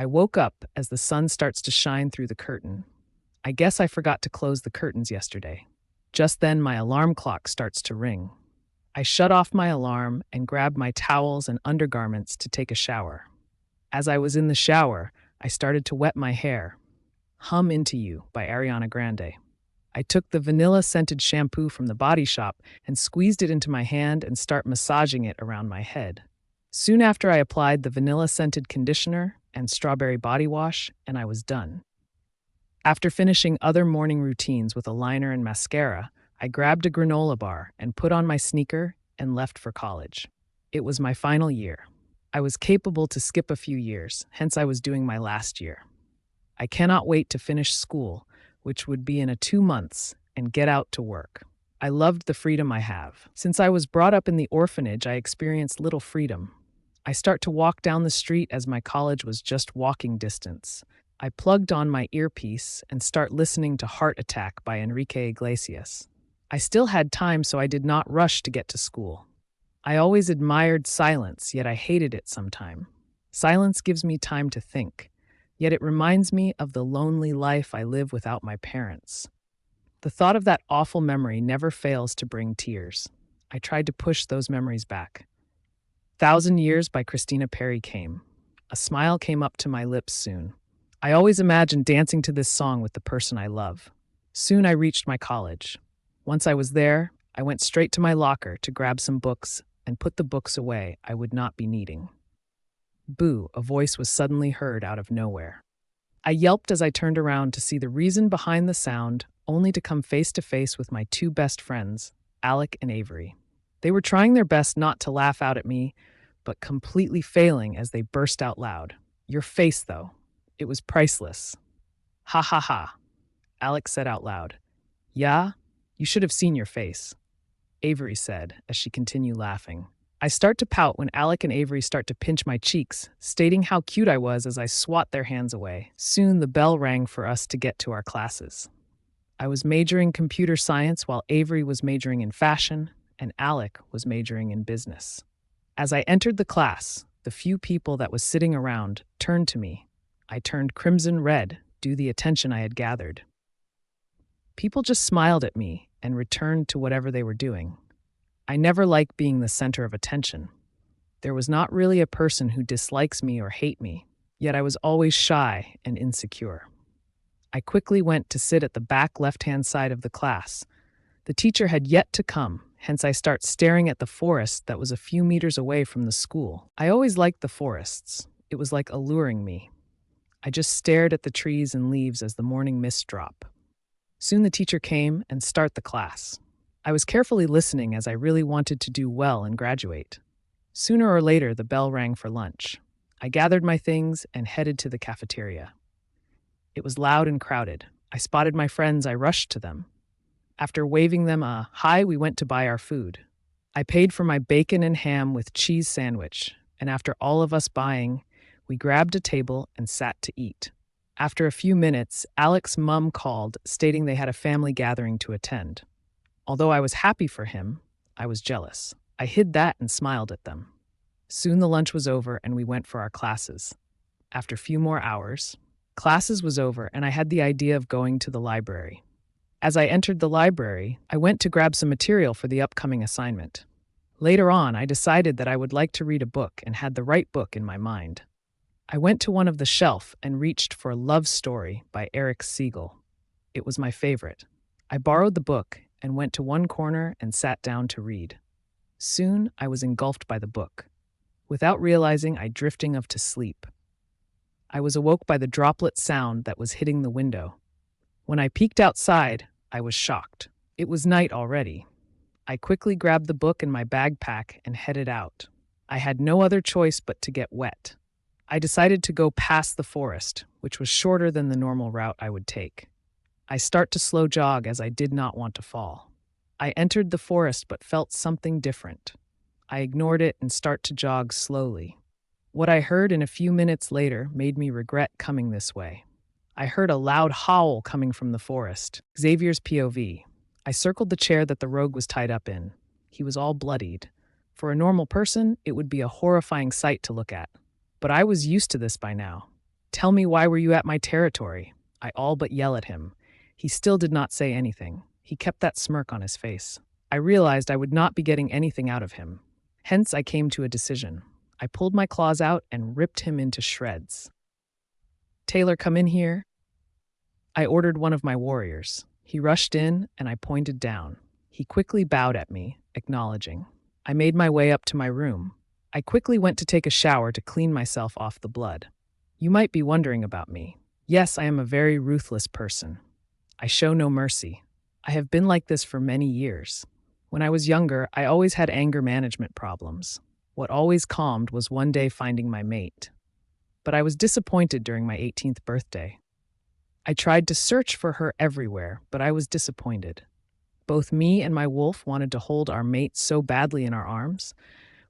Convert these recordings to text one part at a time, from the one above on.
I woke up as the sun starts to shine through the curtain. I guess I forgot to close the curtains yesterday. Just then, my alarm clock starts to ring. I shut off my alarm and grab my towels and undergarments to take a shower. As I was in the shower, I started to wet my hair. Hum Into You by Ariana Grande. I took the vanilla-scented shampoo from the body shop and squeezed it into my hand and start massaging it around my head. Soon after, I applied the vanilla-scented conditioner and strawberry body wash, and I was done. After finishing other morning routines with a liner and mascara, I grabbed a granola bar and put on my sneaker and left for college. It was my final year. I was capable to skip a few years, hence I was doing my last year. I cannot wait to finish school, which would be in 2 months, and get out to work. I loved the freedom I have. Since I was brought up in the orphanage, I experienced little freedom. I start to walk down the street as my college was just walking distance. I plugged on my earpiece and start listening to Heart Attack by Enrique Iglesias. I still had time, so I did not rush to get to school. I always admired silence, yet I hated it sometime. Silence gives me time to think, yet it reminds me of the lonely life I live without my parents. The thought of that awful memory never fails to bring tears. I tried to push those memories back. 1,000 Years by Christina Perri came. A smile came up to my lips soon. I always imagined dancing to this song with the person I love. Soon I reached my college. Once I was there, I went straight to my locker to grab some books and put the books away I would not be needing. Boo, a voice was suddenly heard out of nowhere. I yelped as I turned around to see the reason behind the sound, only to come face to face with my 2 best friends, Alec and Avery. They were trying their best not to laugh out at me, but completely failing as they burst out loud. Your face, though. It was priceless. Ha ha ha, Alex said out loud. Yeah? You should have seen your face, Avery said as she continued laughing. I start to pout when Alec and Avery start to pinch my cheeks, stating how cute I was as I swat their hands away. Soon the bell rang for us to get to our classes. I was majoring computer science while Avery was majoring in fashion and Alec was majoring in business. As I entered the class, the few people that was sitting around turned to me. I turned crimson red due to the attention I had gathered. People just smiled at me and returned to whatever they were doing. I never liked being the center of attention. There was not really a person who dislikes me or hate me, yet I was always shy and insecure. I quickly went to sit at the back left-hand side of the class. The teacher had yet to come, hence I start staring at the forest that was a few meters away from the school. I always liked the forests. It was like alluring me. I just stared at the trees and leaves as the morning mist dropped. Soon the teacher came and started the class. I was carefully listening as I really wanted to do well and graduate. Sooner or later, the bell rang for lunch. I gathered my things and headed to the cafeteria. It was loud and crowded. I spotted my friends. I rushed to them. After waving them a hi, we went to buy our food. I paid for my bacon and ham with cheese sandwich, and after all of us buying, we grabbed a table and sat to eat. After a few minutes, Alec's mom called, stating they had a family gathering to attend. Although I was happy for him, I was jealous. I hid that and smiled at them. Soon the lunch was over and we went for our classes. After a few more hours, classes was over and I had the idea of going to the library. As I entered the library, I went to grab some material for the upcoming assignment. Later on, I decided that I would like to read a book and had the right book in my mind. I went to one of the shelf and reached for Love Story by Eric Siegel. It was my favorite. I borrowed the book and went to one corner and sat down to read. Soon, I was engulfed by the book. Without realizing, I drifting off to sleep. I was awoke by the droplet sound that was hitting the window. When I peeked outside, I was shocked. It was night already. I quickly grabbed the book in my backpack and headed out. I had no other choice but to get wet. I decided to go past the forest, which was shorter than the normal route I would take. I start to slow jog as I did not want to fall. I entered the forest but felt something different. I ignored it and start to jog slowly. What I heard in a few minutes later made me regret coming this way. I heard a loud howl coming from the forest. Xavier's POV. I circled the chair that the rogue was tied up in. He was all bloodied. For a normal person, it would be a horrifying sight to look at. But I was used to this by now. Tell me, why were you at my territory? I all but yell at him. He still did not say anything. He kept that smirk on his face. I realized I would not be getting anything out of him. Hence, I came to a decision. I pulled my claws out and ripped him into shreds. Taylor, come in here. I ordered one of my warriors. He rushed in, and I pointed down. He quickly bowed at me, acknowledging. I made my way up to my room. I quickly went to take a shower to clean myself off the blood. You might be wondering about me. Yes, I am a very ruthless person. I show no mercy. I have been like this for many years. When I was younger, I always had anger management problems. What always calmed was one day finding my mate. But I was disappointed during my 18th birthday. I tried to search for her everywhere, but I was disappointed. Both me and my wolf wanted to hold our mate so badly in our arms.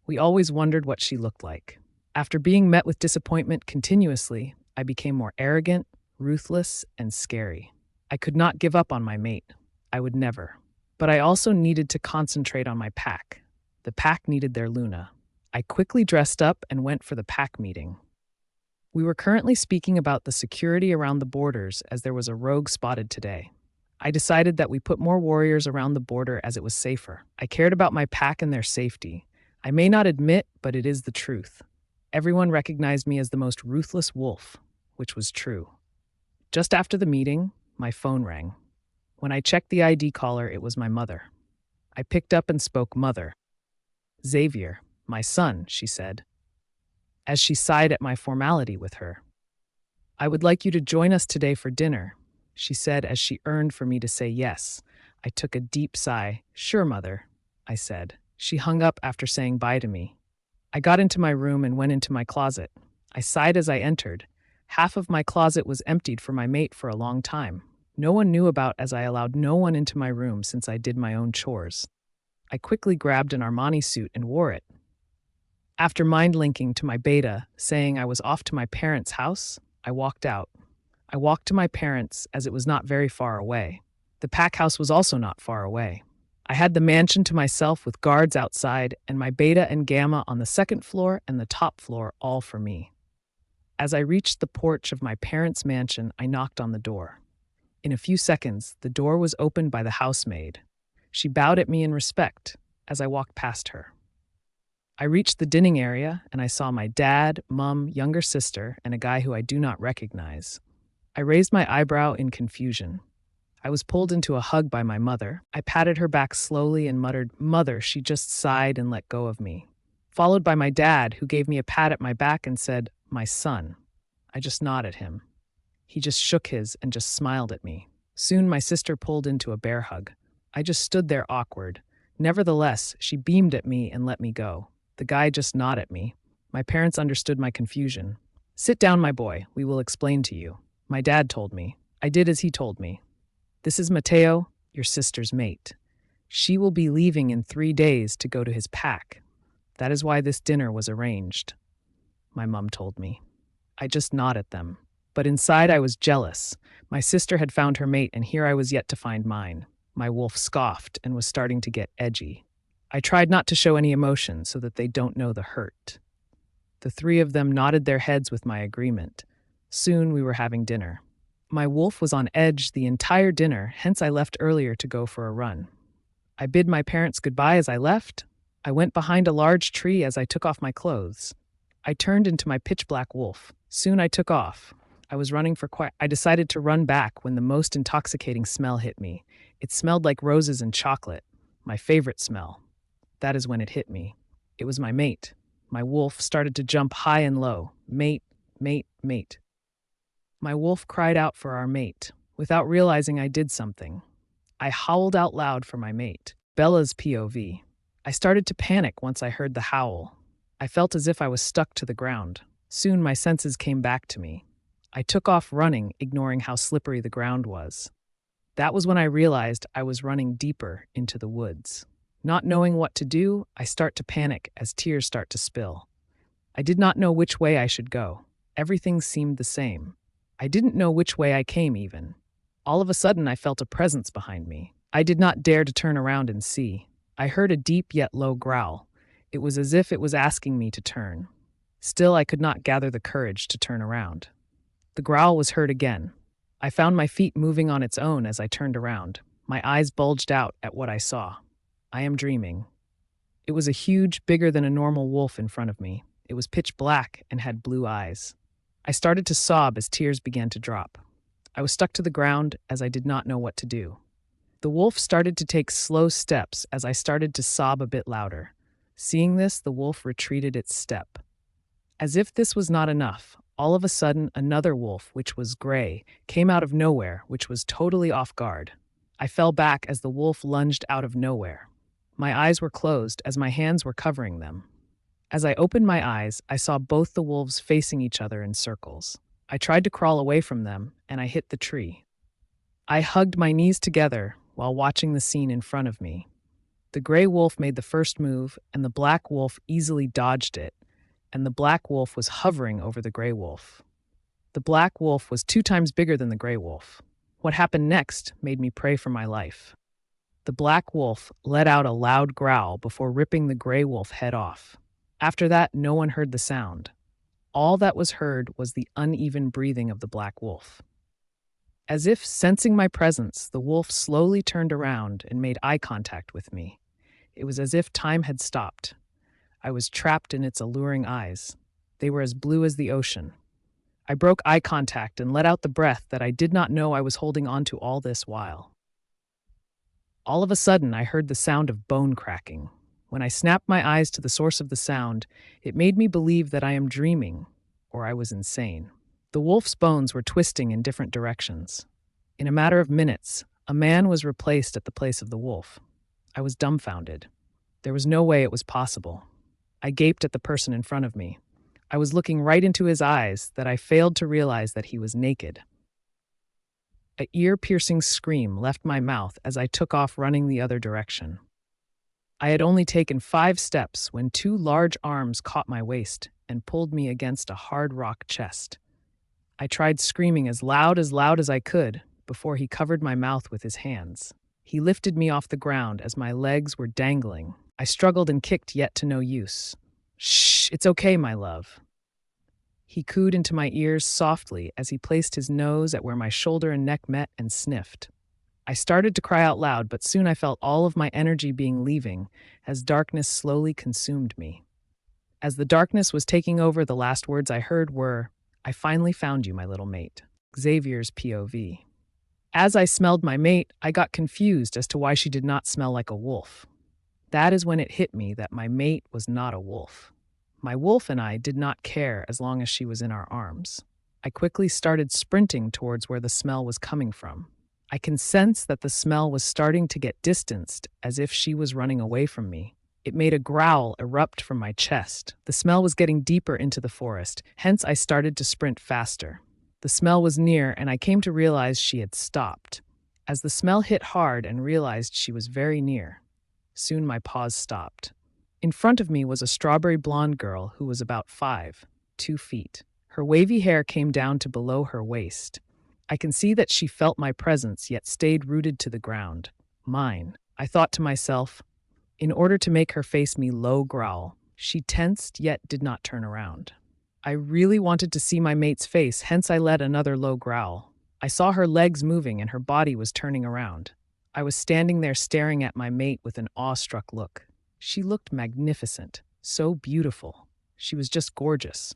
We always wondered what she looked like. After being met with disappointment continuously, I became more arrogant, ruthless, and scary. I could not give up on my mate. I would never. But I also needed to concentrate on my pack. The pack needed their Luna. I quickly dressed up and went for the pack meeting. We were currently speaking about the security around the borders as there was a rogue spotted today. I decided that we put more warriors around the border as it was safer. I cared about my pack and their safety. I may not admit, but it is the truth. Everyone recognized me as the most ruthless wolf, which was true. Just after the meeting, my phone rang. When I checked the ID caller, it was my mother. I picked up and spoke mother. Xavier, my son, she said, as she sighed at my formality with her. I would like you to join us today for dinner, she said as she yearned for me to say yes. I took a deep sigh. Sure, mother, I said. She hung up after saying bye to me. I got into my room and went into my closet. I sighed as I entered. Half of my closet was emptied for my mate for a long time. No one knew about as I allowed no one into my room since I did my own chores. I quickly grabbed an Armani suit and wore it. After mind-linking to my beta, saying I was off to my parents' house, I walked out. I walked to my parents as it was not very far away. The pack house was also not far away. I had the mansion to myself with guards outside and my beta and gamma on the second floor and the top floor all for me. As I reached the porch of my parents' mansion, I knocked on the door. In a few seconds, the door was opened by the housemaid. She bowed at me in respect as I walked past her. I reached the dining area and I saw my dad, mom, younger sister, and a guy who I do not recognize. I raised my eyebrow in confusion. I was pulled into a hug by my mother. I patted her back slowly and muttered, "Mother." She just sighed and let go of me. Followed by my dad, who gave me a pat at my back and said, "My son." I just nodded at him. He just shook his and just smiled at me. Soon my sister pulled into a bear hug. I just stood there awkward. Nevertheless, she beamed at me and let me go. The guy just nodded at me. My parents understood my confusion. "Sit down, my boy. We will explain to you." My dad told me. I did as he told me. "This is Mateo, your sister's mate. She will be leaving in 3 days to go to his pack. That is why this dinner was arranged," my mom told me. I just nodded at them. But inside I was jealous. My sister had found her mate and here I was yet to find mine. My wolf scoffed and was starting to get edgy. I tried not to show any emotion so that they don't know the hurt. The three of them nodded their heads with my agreement. Soon we were having dinner. My wolf was on edge the entire dinner, hence I left earlier to go for a run. I bid my parents goodbye as I left. I went behind a large tree as I took off my clothes. I turned into my pitch-black wolf. Soon I took off. I was running for I decided to run back when the most intoxicating smell hit me. It smelled like roses and chocolate, my favorite smell. That is when it hit me. It was my mate. My wolf started to jump high and low. Mate, mate, mate. My wolf cried out for our mate. Without realizing I did something, I howled out loud for my mate. Bella's POV. I started to panic once I heard the howl. I felt as if I was stuck to the ground. Soon my senses came back to me. I took off running, ignoring how slippery the ground was. That was when I realized I was running deeper into the woods. Not knowing what to do, I start to panic as tears start to spill. I did not know which way I should go. Everything seemed the same. I didn't know which way I came even. All of a sudden, I felt a presence behind me. I did not dare to turn around and see. I heard a deep yet low growl. It was as if it was asking me to turn. Still, I could not gather the courage to turn around. The growl was heard again. I found my feet moving on its own as I turned around. My eyes bulged out at what I saw. I am dreaming. It was a huge, bigger than a normal wolf in front of me. It was pitch black and had blue eyes. I started to sob as tears began to drop. I was stuck to the ground as I did not know what to do. The wolf started to take slow steps as I started to sob a bit louder. Seeing this, the wolf retreated its step. As if this was not enough, all of a sudden another wolf, which was gray, came out of nowhere, which was totally off guard. I fell back as the wolf lunged out of nowhere. My eyes were closed as my hands were covering them. As I opened my eyes, I saw both the wolves facing each other in circles. I tried to crawl away from them, and I hit the tree. I hugged my knees together while watching the scene in front of me. The gray wolf made the first move, and the black wolf easily dodged it, and the black wolf was hovering over the gray wolf. The black wolf was 2 times bigger than the gray wolf. What happened next made me pray for my life. The black wolf let out a loud growl before ripping the gray wolf head off. After that, no one heard the sound. All that was heard was the uneven breathing of the black wolf. As if sensing my presence, the wolf slowly turned around and made eye contact with me. It was as if time had stopped. I was trapped in its alluring eyes. They were as blue as the ocean. I broke eye contact and let out the breath that I did not know I was holding on to all this while. All of a sudden, I heard the sound of bone cracking. When I snapped my eyes to the source of the sound, it made me believe that I am dreaming, or I was insane. The wolf's bones were twisting in different directions. In a matter of minutes, a man was replaced at the place of the wolf. I was dumbfounded. There was no way it was possible. I gaped at the person in front of me. I was looking right into his eyes that I failed to realize that he was naked. An ear-piercing scream left my mouth as I took off running the other direction. I had only taken 5 steps when 2 large arms caught my waist and pulled me against a hard rock chest. I tried screaming as loud as I could before he covered my mouth with his hands. He lifted me off the ground as my legs were dangling. I struggled and kicked, yet to no use. "Shh, it's okay, my love." He cooed into my ears softly as he placed his nose at where my shoulder and neck met and sniffed. I started to cry out loud, but soon I felt all of my energy being leaving as darkness slowly consumed me. As the darkness was taking over, the last words I heard were, "I finally found you, my little mate." Xavier's POV. As I smelled my mate, I got confused as to why she did not smell like a wolf. That is when it hit me that my mate was not a wolf. My wolf and I did not care as long as she was in our arms. I quickly started sprinting towards where the smell was coming from. I can sense that the smell was starting to get distanced, as if she was running away from me. It made a growl erupt from my chest. The smell was getting deeper into the forest, hence I started to sprint faster. The smell was near, and I came to realize she had stopped. As the smell hit hard and realized she was very near, soon my paws stopped. In front of me was a strawberry blonde girl who was about 2 feet. Her wavy hair came down to below her waist. I can see that she felt my presence, yet stayed rooted to the ground. Mine. I thought to myself, in order to make her face me low growl, she tensed yet did not turn around. I really wanted to see my mate's face, hence I let another low growl. I saw her legs moving and her body was turning around. I was standing there staring at my mate with an awestruck look. She looked magnificent, so beautiful. She was just gorgeous.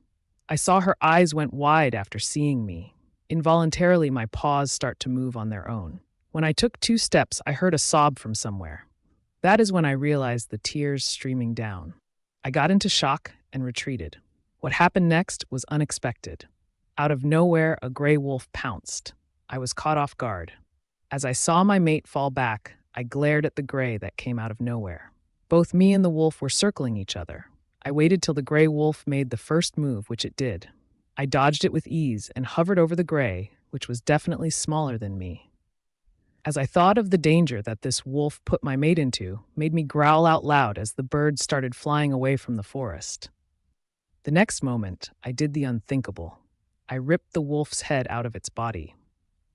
I saw her eyes went wide after seeing me. Involuntarily, my paws start to move on their own. When I took 2 steps, I heard a sob from somewhere. That is when I realized the tears streaming down. I got into shock and retreated. What happened next was unexpected. Out of nowhere, a gray wolf pounced. I was caught off guard. As I saw my mate fall back, I glared at the gray that came out of nowhere. Both me and the wolf were circling each other. I waited till the gray wolf made the first move, which it did. I dodged it with ease and hovered over the gray, which was definitely smaller than me. As I thought of the danger that this wolf put my mate into, made me growl out loud as the birds started flying away from the forest. The next moment, I did the unthinkable. I ripped the wolf's head out of its body.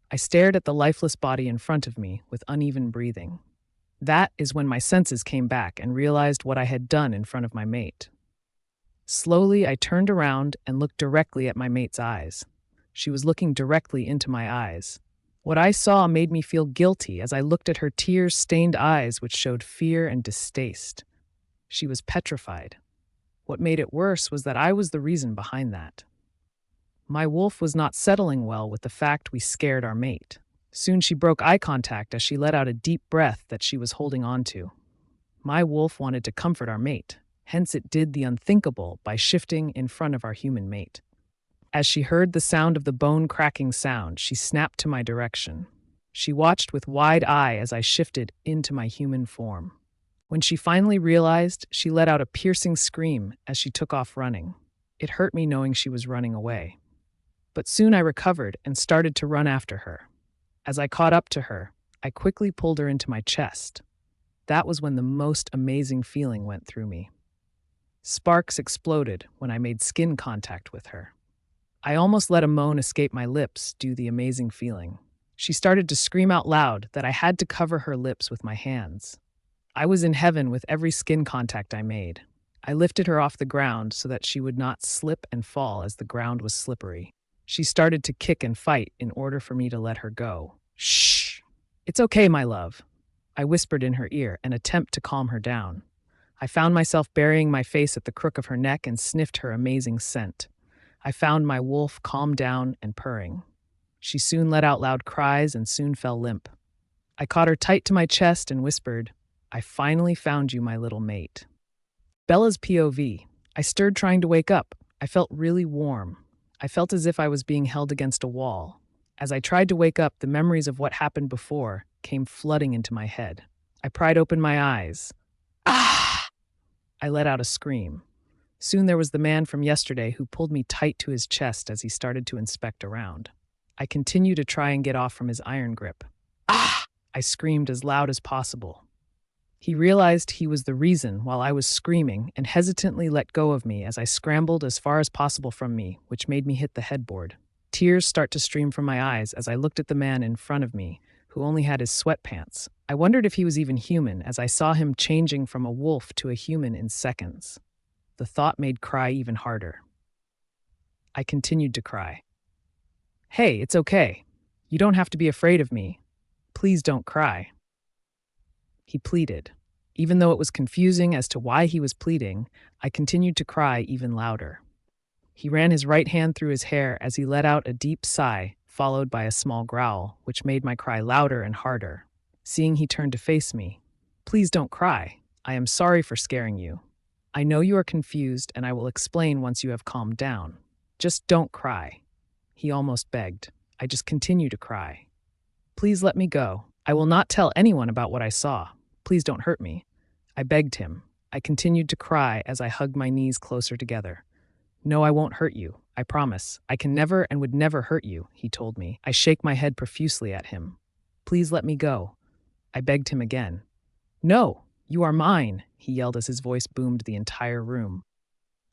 I stared at the lifeless body in front of me with uneven breathing. That is when my senses came back and realized what I had done in front of my mate. Slowly, I turned around and looked directly at my mate's eyes. She was looking directly into my eyes. What I saw made me feel guilty as I looked at her tear-stained eyes, which showed fear and distaste. She was petrified. What made it worse was that I was the reason behind that. My wolf was not settling well with the fact we scared our mate. Soon she broke eye contact as she let out a deep breath that she was holding on to. My wolf wanted to comfort our mate, hence it did the unthinkable by shifting in front of our human mate. As she heard the sound of the bone-cracking sound, she snapped to my direction. She watched with wide eye as I shifted into my human form. When she finally realized, she let out a piercing scream as she took off running. It hurt me knowing she was running away. But soon I recovered and started to run after her. As I caught up to her, I quickly pulled her into my chest. That was when the most amazing feeling went through me. Sparks exploded when I made skin contact with her. I almost let a moan escape my lips due to the amazing feeling. She started to scream out loud that I had to cover her lips with my hands. I was in heaven with every skin contact I made. I lifted her off the ground so that she would not slip and fall as the ground was slippery. She started to kick and fight in order for me to let her go. Shh! It's okay, my love, I whispered in her ear, an attempt to calm her down. I found myself burying my face at the crook of her neck and sniffed her amazing scent. I found my wolf calmed down and purring. She soon let out loud cries and soon fell limp. I caught her tight to my chest and whispered, I finally found you, my little mate. Bella's POV. I stirred trying to wake up. I felt really warm. I felt as if I was being held against a wall. As I tried to wake up, the memories of what happened before came flooding into my head. I pried open my eyes. Ah! I let out a scream. Soon there was the man from yesterday who pulled me tight to his chest as he started to inspect around. I continued to try and get off from his iron grip. Ah! I screamed as loud as possible. He realized he was the reason while I was screaming and hesitantly let go of me as I scrambled as far as possible from me, which made me hit the headboard. Tears start to stream from my eyes as I looked at the man in front of me, who only had his sweatpants. I wondered if he was even human as I saw him changing from a wolf to a human in seconds. The thought made cry even harder. I continued to cry. Hey, it's okay. You don't have to be afraid of me. Please don't cry. He pleaded. Even though it was confusing as to why he was pleading, I continued to cry even louder. He ran his right hand through his hair as he let out a deep sigh, followed by a small growl, which made my cry louder and harder. Seeing he turned to face me. Please don't cry. I am sorry for scaring you. I know you are confused, and I will explain once you have calmed down. Just don't cry. He almost begged. I just continued to cry. Please let me go. I will not tell anyone about what I saw. Please don't hurt me. I begged him. I continued to cry as I hugged my knees closer together. No, I won't hurt you. I promise. I can never and would never hurt you, he told me. I shake my head profusely at him. Please let me go. I begged him again. No, you are mine, he yelled as his voice boomed the entire room.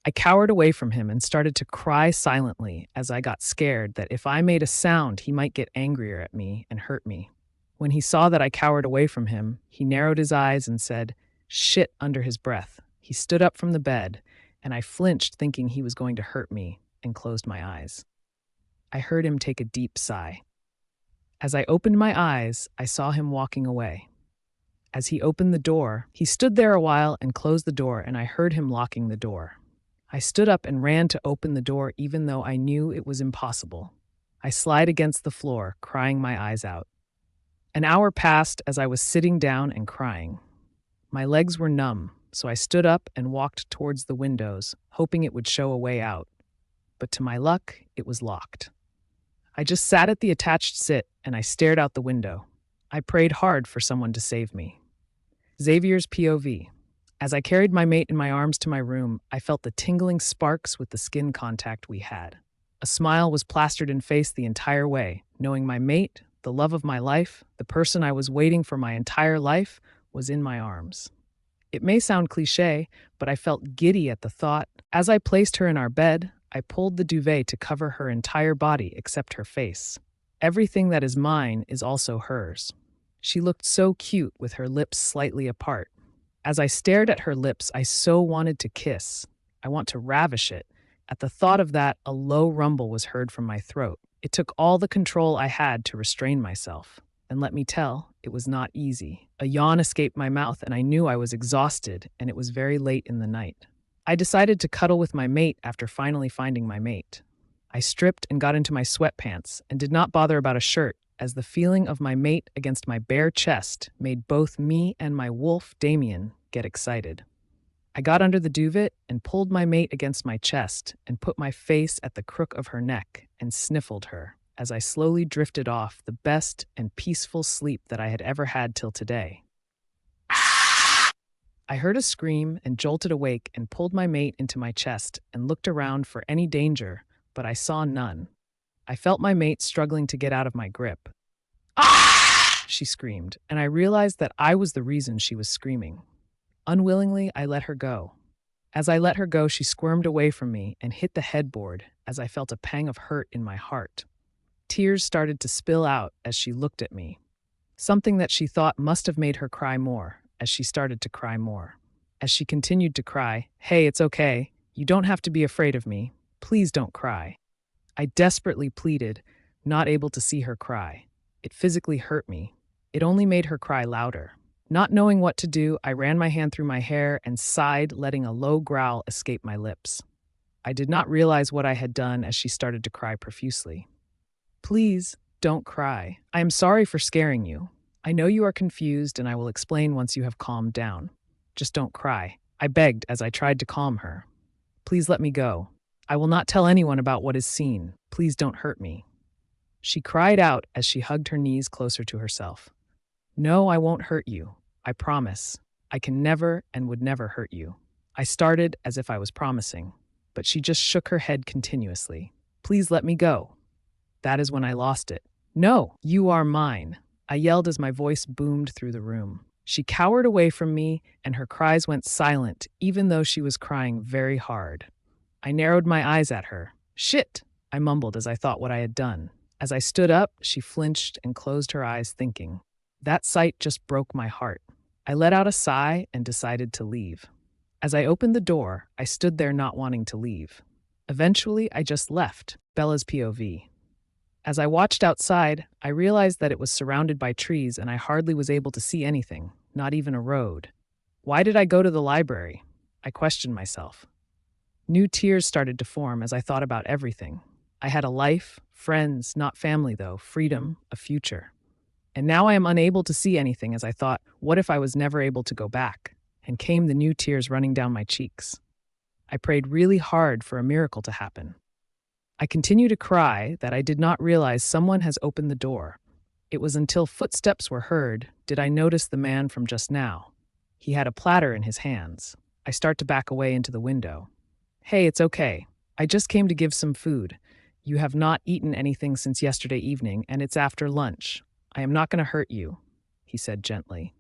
I cowered away from him and started to cry silently as I got scared that if I made a sound, he might get angrier at me and hurt me. When he saw that I cowered away from him, he narrowed his eyes and said, "Shit," under his breath. He stood up from the bed, and I flinched thinking he was going to hurt me and closed my eyes. I heard him take a deep sigh. As I opened my eyes, I saw him walking away. As he opened the door, he stood there a while and closed the door, and I heard him locking the door. I stood up and ran to open the door even though I knew it was impossible. I slid against the floor, crying my eyes out. An hour passed as I was sitting down and crying. My legs were numb, so I stood up and walked towards the windows, hoping it would show a way out. But to my luck, it was locked. I just sat at the attached sit and I stared out the window. I prayed hard for someone to save me. Xavier's POV. As I carried my mate in my arms to my room, I felt the tingling sparks with the skin contact we had. A smile was plastered in face the entire way, knowing my mate, the love of my life, the person I was waiting for my entire life, was in my arms. It may sound cliché, but I felt giddy at the thought. As I placed her in our bed, I pulled the duvet to cover her entire body except her face. Everything that is mine is also hers. She looked so cute with her lips slightly apart. As I stared at her lips, I so wanted to kiss. I want to ravish it. At the thought of that, a low rumble was heard from my throat. It took all the control I had to restrain myself. And let me tell, it was not easy. A yawn escaped my mouth, and I knew I was exhausted, and it was very late in the night. I decided to cuddle with my mate after finally finding my mate. I stripped and got into my sweatpants and did not bother about a shirt, as the feeling of my mate against my bare chest made both me and my wolf, Damien, get excited. I got under the duvet and pulled my mate against my chest and put my face at the crook of her neck and sniffled her as I slowly drifted off the best and peaceful sleep that I had ever had till today. I heard a scream and jolted awake and pulled my mate into my chest and looked around for any danger, but I saw none. I felt my mate struggling to get out of my grip. "Ah!" she screamed, and I realized that I was the reason she was screaming. Unwillingly, I let her go. As I let her go, she squirmed away from me and hit the headboard as I felt a pang of hurt in my heart. Tears started to spill out as she looked at me. Something that she thought must have made her cry more, as she started to cry more. As she continued to cry, "Hey, it's okay. You don't have to be afraid of me. Please don't cry." I desperately pleaded, not able to see her cry. It physically hurt me. It only made her cry louder. Not knowing what to do, I ran my hand through my hair and sighed, letting a low growl escape my lips. I did not realize what I had done as she started to cry profusely. "Please, don't cry. I am sorry for scaring you. I know you are confused, and I will explain once you have calmed down. Just don't cry," I begged as I tried to calm her. "Please let me go. I will not tell anyone about what is seen. Please don't hurt me." She cried out as she hugged her knees closer to herself. "No, I won't hurt you. I promise. I can never and would never hurt you." I started as if I was promising, but she just shook her head continuously. "Please let me go." That is when I lost it. "No, you are mine," I yelled as my voice boomed through the room. She cowered away from me, and her cries went silent, even though she was crying very hard. I narrowed my eyes at her. "Shit," I mumbled as I thought what I had done. As I stood up, she flinched and closed her eyes, thinking. That sight just broke my heart. I let out a sigh and decided to leave. As I opened the door, I stood there not wanting to leave. Eventually, I just left, Bella's POV. As I watched outside, I realized that it was surrounded by trees and I hardly was able to see anything, not even a road. Why did I go to the library? I questioned myself. New tears started to form as I thought about everything. I had a life, friends, not family though, freedom, a future. And now I am unable to see anything as I thought, what if I was never able to go back? And came the new tears running down my cheeks. I prayed really hard for a miracle to happen. I continue to cry that I did not realize someone has opened the door. It was until footsteps were heard did I notice the man from just now. He had a platter in his hands. I start to back away into the window. "Hey, it's okay. I just came to give some food. You have not eaten anything since yesterday evening, and it's after lunch. I am not going to hurt you," he said gently.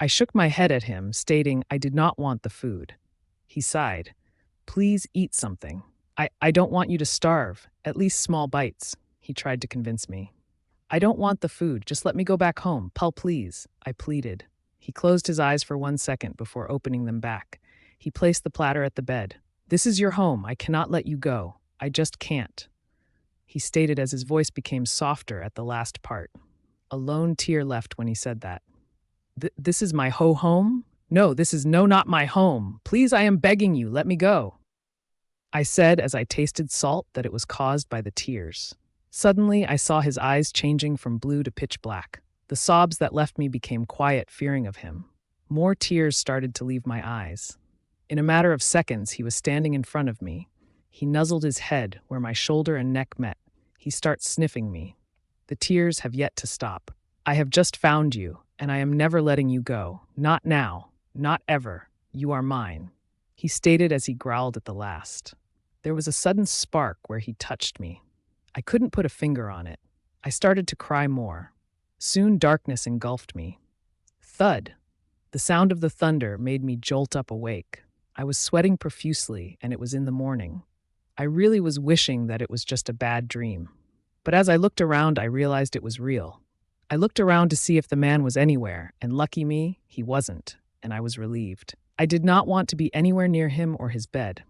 I shook my head at him, stating I did not want the food. He sighed. "Please eat something. I don't want you to starve, at least small bites," he tried to convince me. "I don't want the food, just let me go back home, Pal, please," I pleaded. He closed his eyes for 1 second before opening them back. He placed the platter at the bed. "This is your home, I cannot let you go. I just can't," he stated as his voice became softer at the last part. A lone tear left when he said that. This is my home? No, this is not my home. Please, I am begging you, let me go," I said as I tasted salt that it was caused by the tears. Suddenly, I saw his eyes changing from blue to pitch black. The sobs that left me became quiet, fearing of him. More tears started to leave my eyes. In a matter of seconds, he was standing in front of me. He nuzzled his head where my shoulder and neck met. He starts sniffing me. The tears have yet to stop. "I have just found you, and I am never letting you go. Not now. Not ever. You are mine," he stated as he growled at the last. There was a sudden spark where he touched me. I couldn't put a finger on it. I started to cry more. Soon darkness engulfed me. Thud. The sound of the thunder made me jolt up awake. I was sweating profusely, and it was in the morning. I really was wishing that it was just a bad dream. But as I looked around, I realized it was real. I looked around to see if the man was anywhere, and lucky me, he wasn't, and I was relieved. I did not want to be anywhere near him or his bed.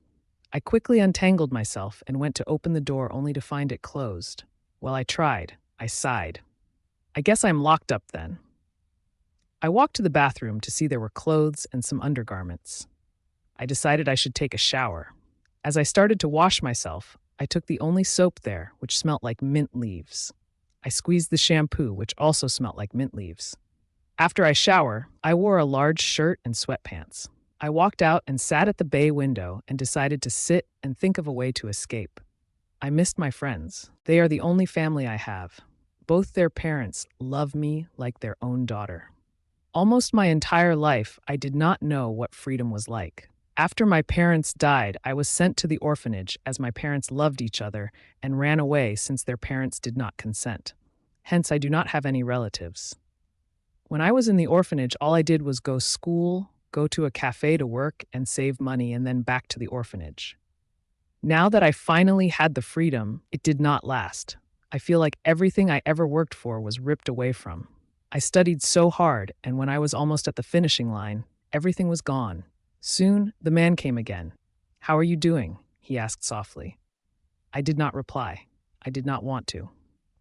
I quickly untangled myself and went to open the door only to find it closed. Well, I tried. I sighed. I guess I'm locked up then. I walked to the bathroom to see there were clothes and some undergarments. I decided I should take a shower. As I started to wash myself, I took the only soap there, which smelt like mint leaves. I squeezed the shampoo, which also smelt like mint leaves. After I shower, I wore a large shirt and sweatpants. I walked out and sat at the bay window and decided to sit and think of a way to escape. I missed my friends. They are the only family I have. Both their parents love me like their own daughter. Almost my entire life, I did not know what freedom was like. After my parents died, I was sent to the orphanage as my parents loved each other and ran away since their parents did not consent. Hence, I do not have any relatives. When I was in the orphanage, all I did was go to school, go to a café to work and save money, and then back to the orphanage. Now that I finally had the freedom, it did not last. I feel like everything I ever worked for was ripped away from. I studied so hard, and when I was almost at the finishing line, everything was gone. Soon, the man came again. "How are you doing?" he asked softly. I did not reply. I did not want to.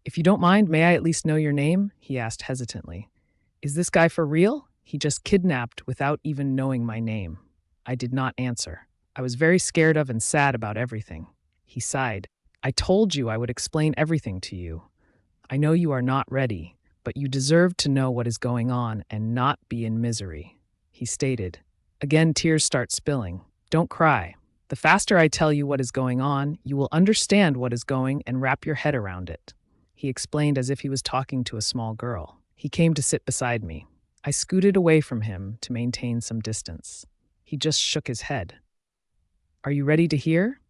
"If you don't mind, may I at least know your name?" he asked hesitantly. "Is this guy for real?" He just kidnapped without even knowing my name. I did not answer. I was very scared of and sad about everything. He sighed. "I told you I would explain everything to you. I know you are not ready, but you deserve to know what is going on and not be in misery," he stated. Again, tears start spilling. "Don't cry. The faster I tell you what is going on, you will understand what is going and wrap your head around it," he explained as if he was talking to a small girl. He came to sit beside me. I scooted away from him to maintain some distance. He just shook his head. "Are you ready to hear?"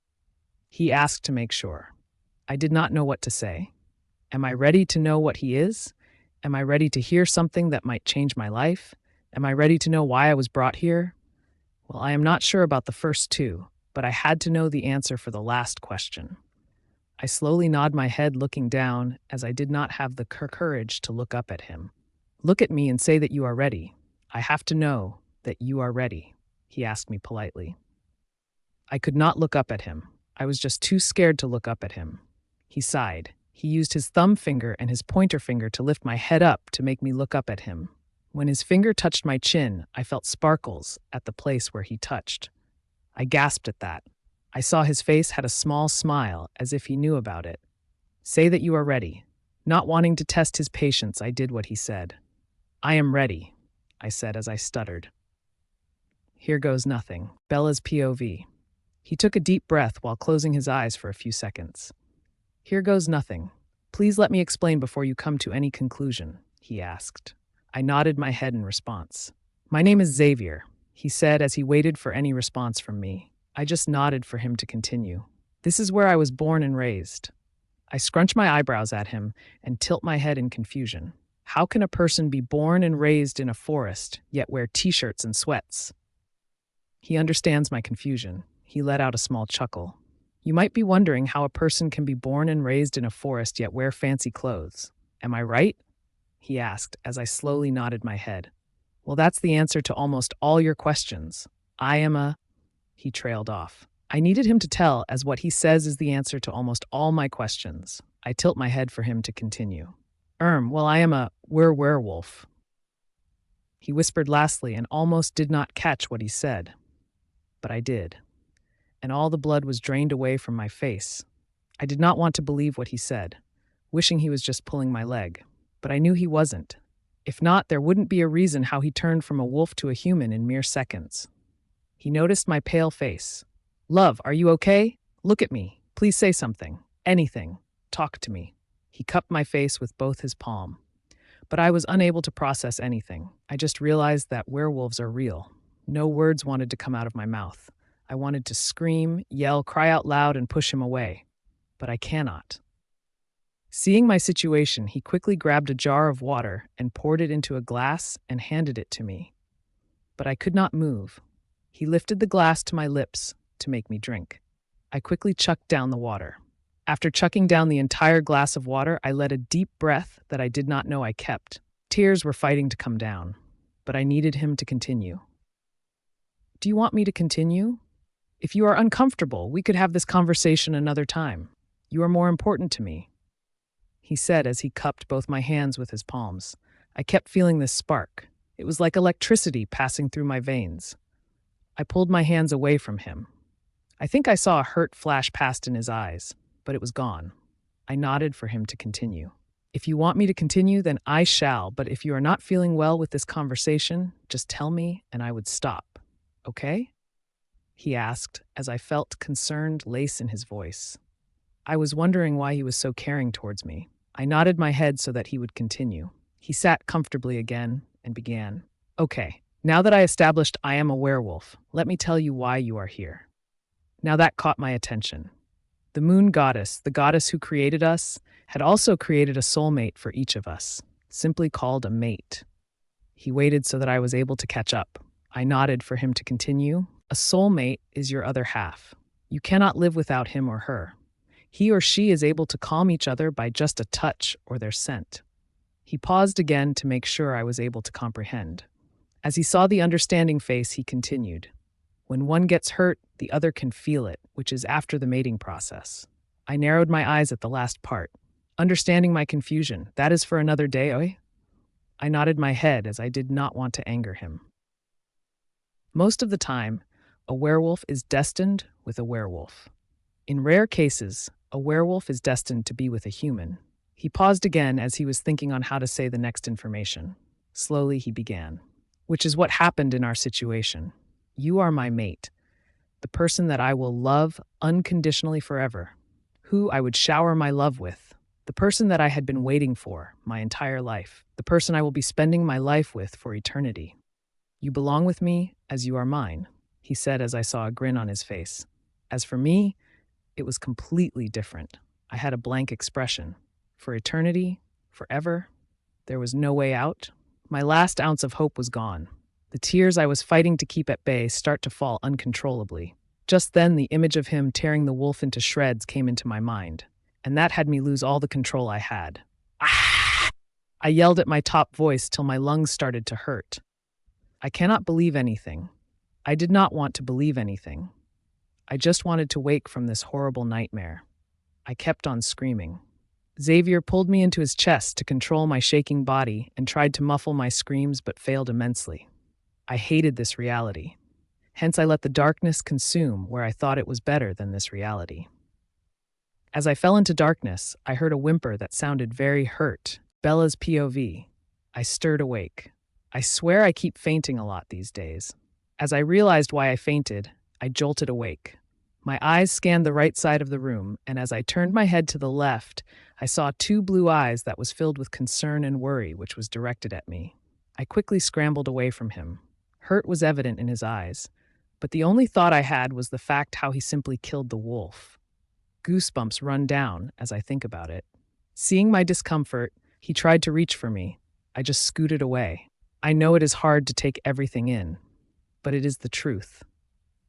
he asked to make sure. I did not know what to say. Am I ready to know what he is? Am I ready to hear something that might change my life? Am I ready to know why I was brought here? Well, I am not sure about the first two, but I had to know the answer for the last question. I slowly nod my head looking down as I did not have the courage to look up at him. "Look at me and say that you are ready. I have to know that you are ready," he asked me politely. I could not look up at him. I was just too scared to look up at him. He sighed. He used his thumb finger and his pointer finger to lift my head up to make me look up at him. When his finger touched my chin, I felt sparkles at the place where he touched. I gasped at that. I saw his face had a small smile, as if he knew about it. "Say that you are ready." Not wanting to test his patience, I did what he said. "I am ready," I said as I stuttered. Here goes nothing. Bella's POV. He took a deep breath while closing his eyes for a few seconds. "Here goes nothing. Please let me explain before you come to any conclusion," he asked. I nodded my head in response. "My name is Xavier," he said as he waited for any response from me. I just nodded for him to continue. "This is where I was born and raised." I scrunch my eyebrows at him and tilt my head in confusion. How can a person be born and raised in a forest, yet wear t-shirts and sweats? He understands my confusion. He let out a small chuckle. "You might be wondering how a person can be born and raised in a forest yet wear fancy clothes. Am I right?" he asked as I slowly nodded my head. "Well, that's the answer to almost all your questions. I am a..." He trailed off. I needed him to tell, as what he says is the answer to almost all my questions. I tilt my head for him to continue. Well, I am a werewolf." He whispered lastly and almost did not catch what he said. But I did. And all the blood was drained away from my face. I did not want to believe what he said, wishing he was just pulling my leg. But I knew he wasn't. If not, there wouldn't be a reason how he turned from a wolf to a human in mere seconds. He noticed my pale face. "Love, are you okay? Look at me. Please say something. Anything. Talk to me." He cupped my face with both his palm. But I was unable to process anything. I just realized that werewolves are real. No words wanted to come out of my mouth. I wanted to scream, yell, cry out loud, and push him away. But I cannot. Seeing my situation, he quickly grabbed a jar of water and poured it into a glass and handed it to me. But I could not move. He lifted the glass to my lips to make me drink. I quickly chucked down the water. After chucking down the entire glass of water, I let a deep breath that I did not know I kept. Tears were fighting to come down, but I needed him to continue. "Do you want me to continue? If you are uncomfortable, we could have this conversation another time. You are more important to me." he said as he cupped both my hands with his palms. I kept feeling this spark. It was like electricity passing through my veins. I pulled my hands away from him. I think I saw a hurt flash past in his eyes, but it was gone. I nodded for him to continue. If you want me to continue, then I shall, but if you are not feeling well with this conversation, just tell me and I would stop. Okay? He asked as I felt concerned lace in his voice. I was wondering why he was so caring towards me. I nodded my head so that he would continue. He sat comfortably again and began. Okay, now that I established I am a werewolf, let me tell you why you are here. Now that caught my attention. The moon goddess, the goddess who created us, had also created a soulmate for each of us, simply called a mate. He waited so that I was able to catch up. I nodded for him to continue. A soulmate is your other half. You cannot live without him or her. He or she is able to calm each other by just a touch or their scent. He paused again to make sure I was able to comprehend. As he saw the understanding face, he continued. When one gets hurt, the other can feel it, which is after the mating process. I narrowed my eyes at the last part. Understanding my confusion, that is for another day, oi? I nodded my head as I did not want to anger him. Most of the time, a werewolf is destined with a werewolf. In rare cases, a werewolf is destined to be with a human. He paused again as he was thinking on how to say the next information. Slowly he began. Which is what happened in our situation. You are my mate, the person that I will love unconditionally forever, who I would shower my love with, the person that I had been waiting for my entire life, the person I will be spending my life with for eternity. You belong with me as you are mine, he said as I saw a grin on his face. As for me, it was completely different. I had a blank expression. For eternity, forever, there was no way out. My last ounce of hope was gone. The tears I was fighting to keep at bay start to fall uncontrollably. Just then, the image of him tearing the wolf into shreds came into my mind, and that had me lose all the control I had. Ah! I yelled at my top voice till my lungs started to hurt. I cannot believe anything. I did not want to believe anything. I just wanted to wake from this horrible nightmare. I kept on screaming. Xavier pulled me into his chest to control my shaking body and tried to muffle my screams but failed immensely. I hated this reality. Hence I let the darkness consume where I thought it was better than this reality. As I fell into darkness, I heard a whimper that sounded very hurt. Bella's POV. I stirred awake. I swear I keep fainting a lot these days. As I realized why I fainted, I jolted awake. My eyes scanned the right side of the room, and as I turned my head to the left, I saw two blue eyes that was filled with concern and worry, which was directed at me. I quickly scrambled away from him. Hurt was evident in his eyes, but the only thought I had was the fact how he simply killed the wolf. Goosebumps run down as I think about it. Seeing my discomfort, he tried to reach for me. I just scooted away. I know it is hard to take everything in, but it is the truth.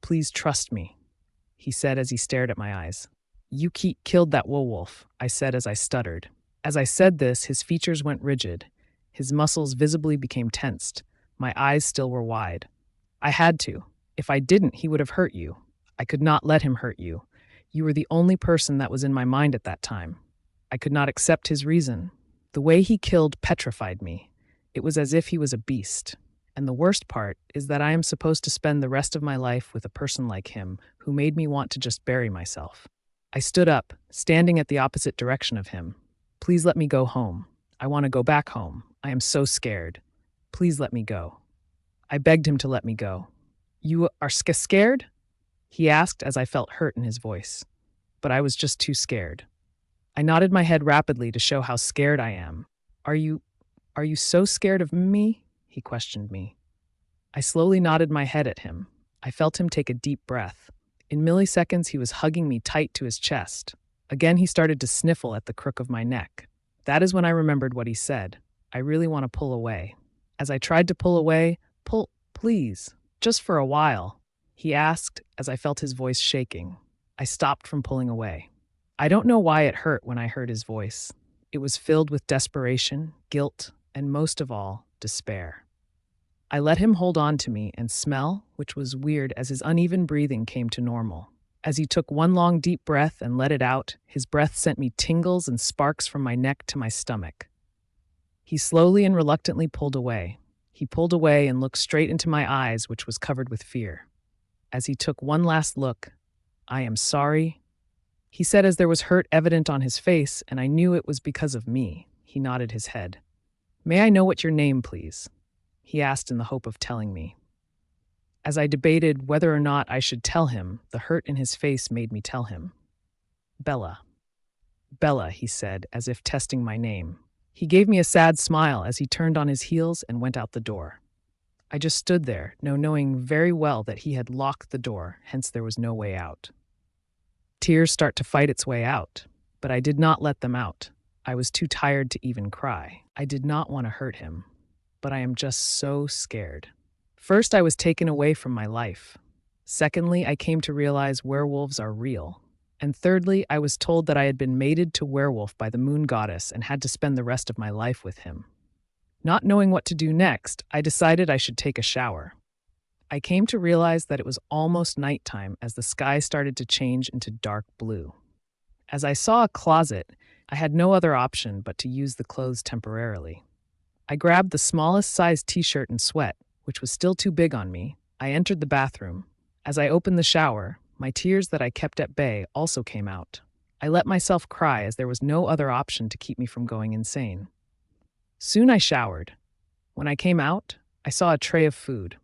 Please trust me, he said as he stared at my eyes. You killed that wolf, I said as I stuttered. As I said this, his features went rigid. His muscles visibly became tensed. My eyes still were wide. I had to. If I didn't, he would have hurt you. I could not let him hurt you. You were the only person that was in my mind at that time. I could not accept his reason. The way he killed petrified me. It was as if he was a beast. And the worst part is that I am supposed to spend the rest of my life with a person like him who made me want to just bury myself. I stood up, standing at the opposite direction of him. Please let me go home. I want to go back home. I am so scared. Please let me go. I begged him to let me go. You are scared? He asked as I felt hurt in his voice. But I was just too scared. I nodded my head rapidly to show how scared I am. Are you so scared of me? He questioned me. I slowly nodded my head at him. I felt him take a deep breath. In milliseconds, he was hugging me tight to his chest. Again, he started to sniffle at the crook of my neck. That is when I remembered what he said. I really want to pull away. As I tried to pull away, please, just for a while, he asked as I felt his voice shaking. I stopped from pulling away. I don't know why it hurt when I heard his voice. It was filled with desperation, guilt, and most of all, despair. I let him hold on to me and smell, which was weird as his uneven breathing came to normal. As he took one long deep breath and let it out, his breath sent me tingles and sparks from my neck to my stomach. He slowly and reluctantly pulled away. He pulled away and looked straight into my eyes, which was covered with fear. As he took one last look, "I am sorry," he said as there was hurt evident on his face, and I knew it was because of me. He nodded his head. "May I know what your name, please?" he asked in the hope of telling me. As I debated whether or not I should tell him, the hurt in his face made me tell him. "Bella." "Bella," he said, as if testing my name. He gave me a sad smile as he turned on his heels and went out the door. I just stood there, knowing very well that he had locked the door, hence there was no way out. Tears start to fight its way out, but I did not let them out. I was too tired to even cry. I did not want to hurt him, but I am just so scared. First, I was taken away from my life. Secondly, I came to realize werewolves are real. And thirdly, I was told that I had been mated to werewolf by the moon goddess and had to spend the rest of my life with him. Not knowing what to do next, I decided I should take a shower. I came to realize that it was almost nighttime as the sky started to change into dark blue. As I saw a closet, I had no other option but to use the clothes temporarily. I grabbed the smallest sized t-shirt and sweat, which was still too big on me. I entered the bathroom. As I opened the shower, my tears that I kept at bay also came out. I let myself cry as there was no other option to keep me from going insane. Soon I showered. When I came out, I saw a tray of food.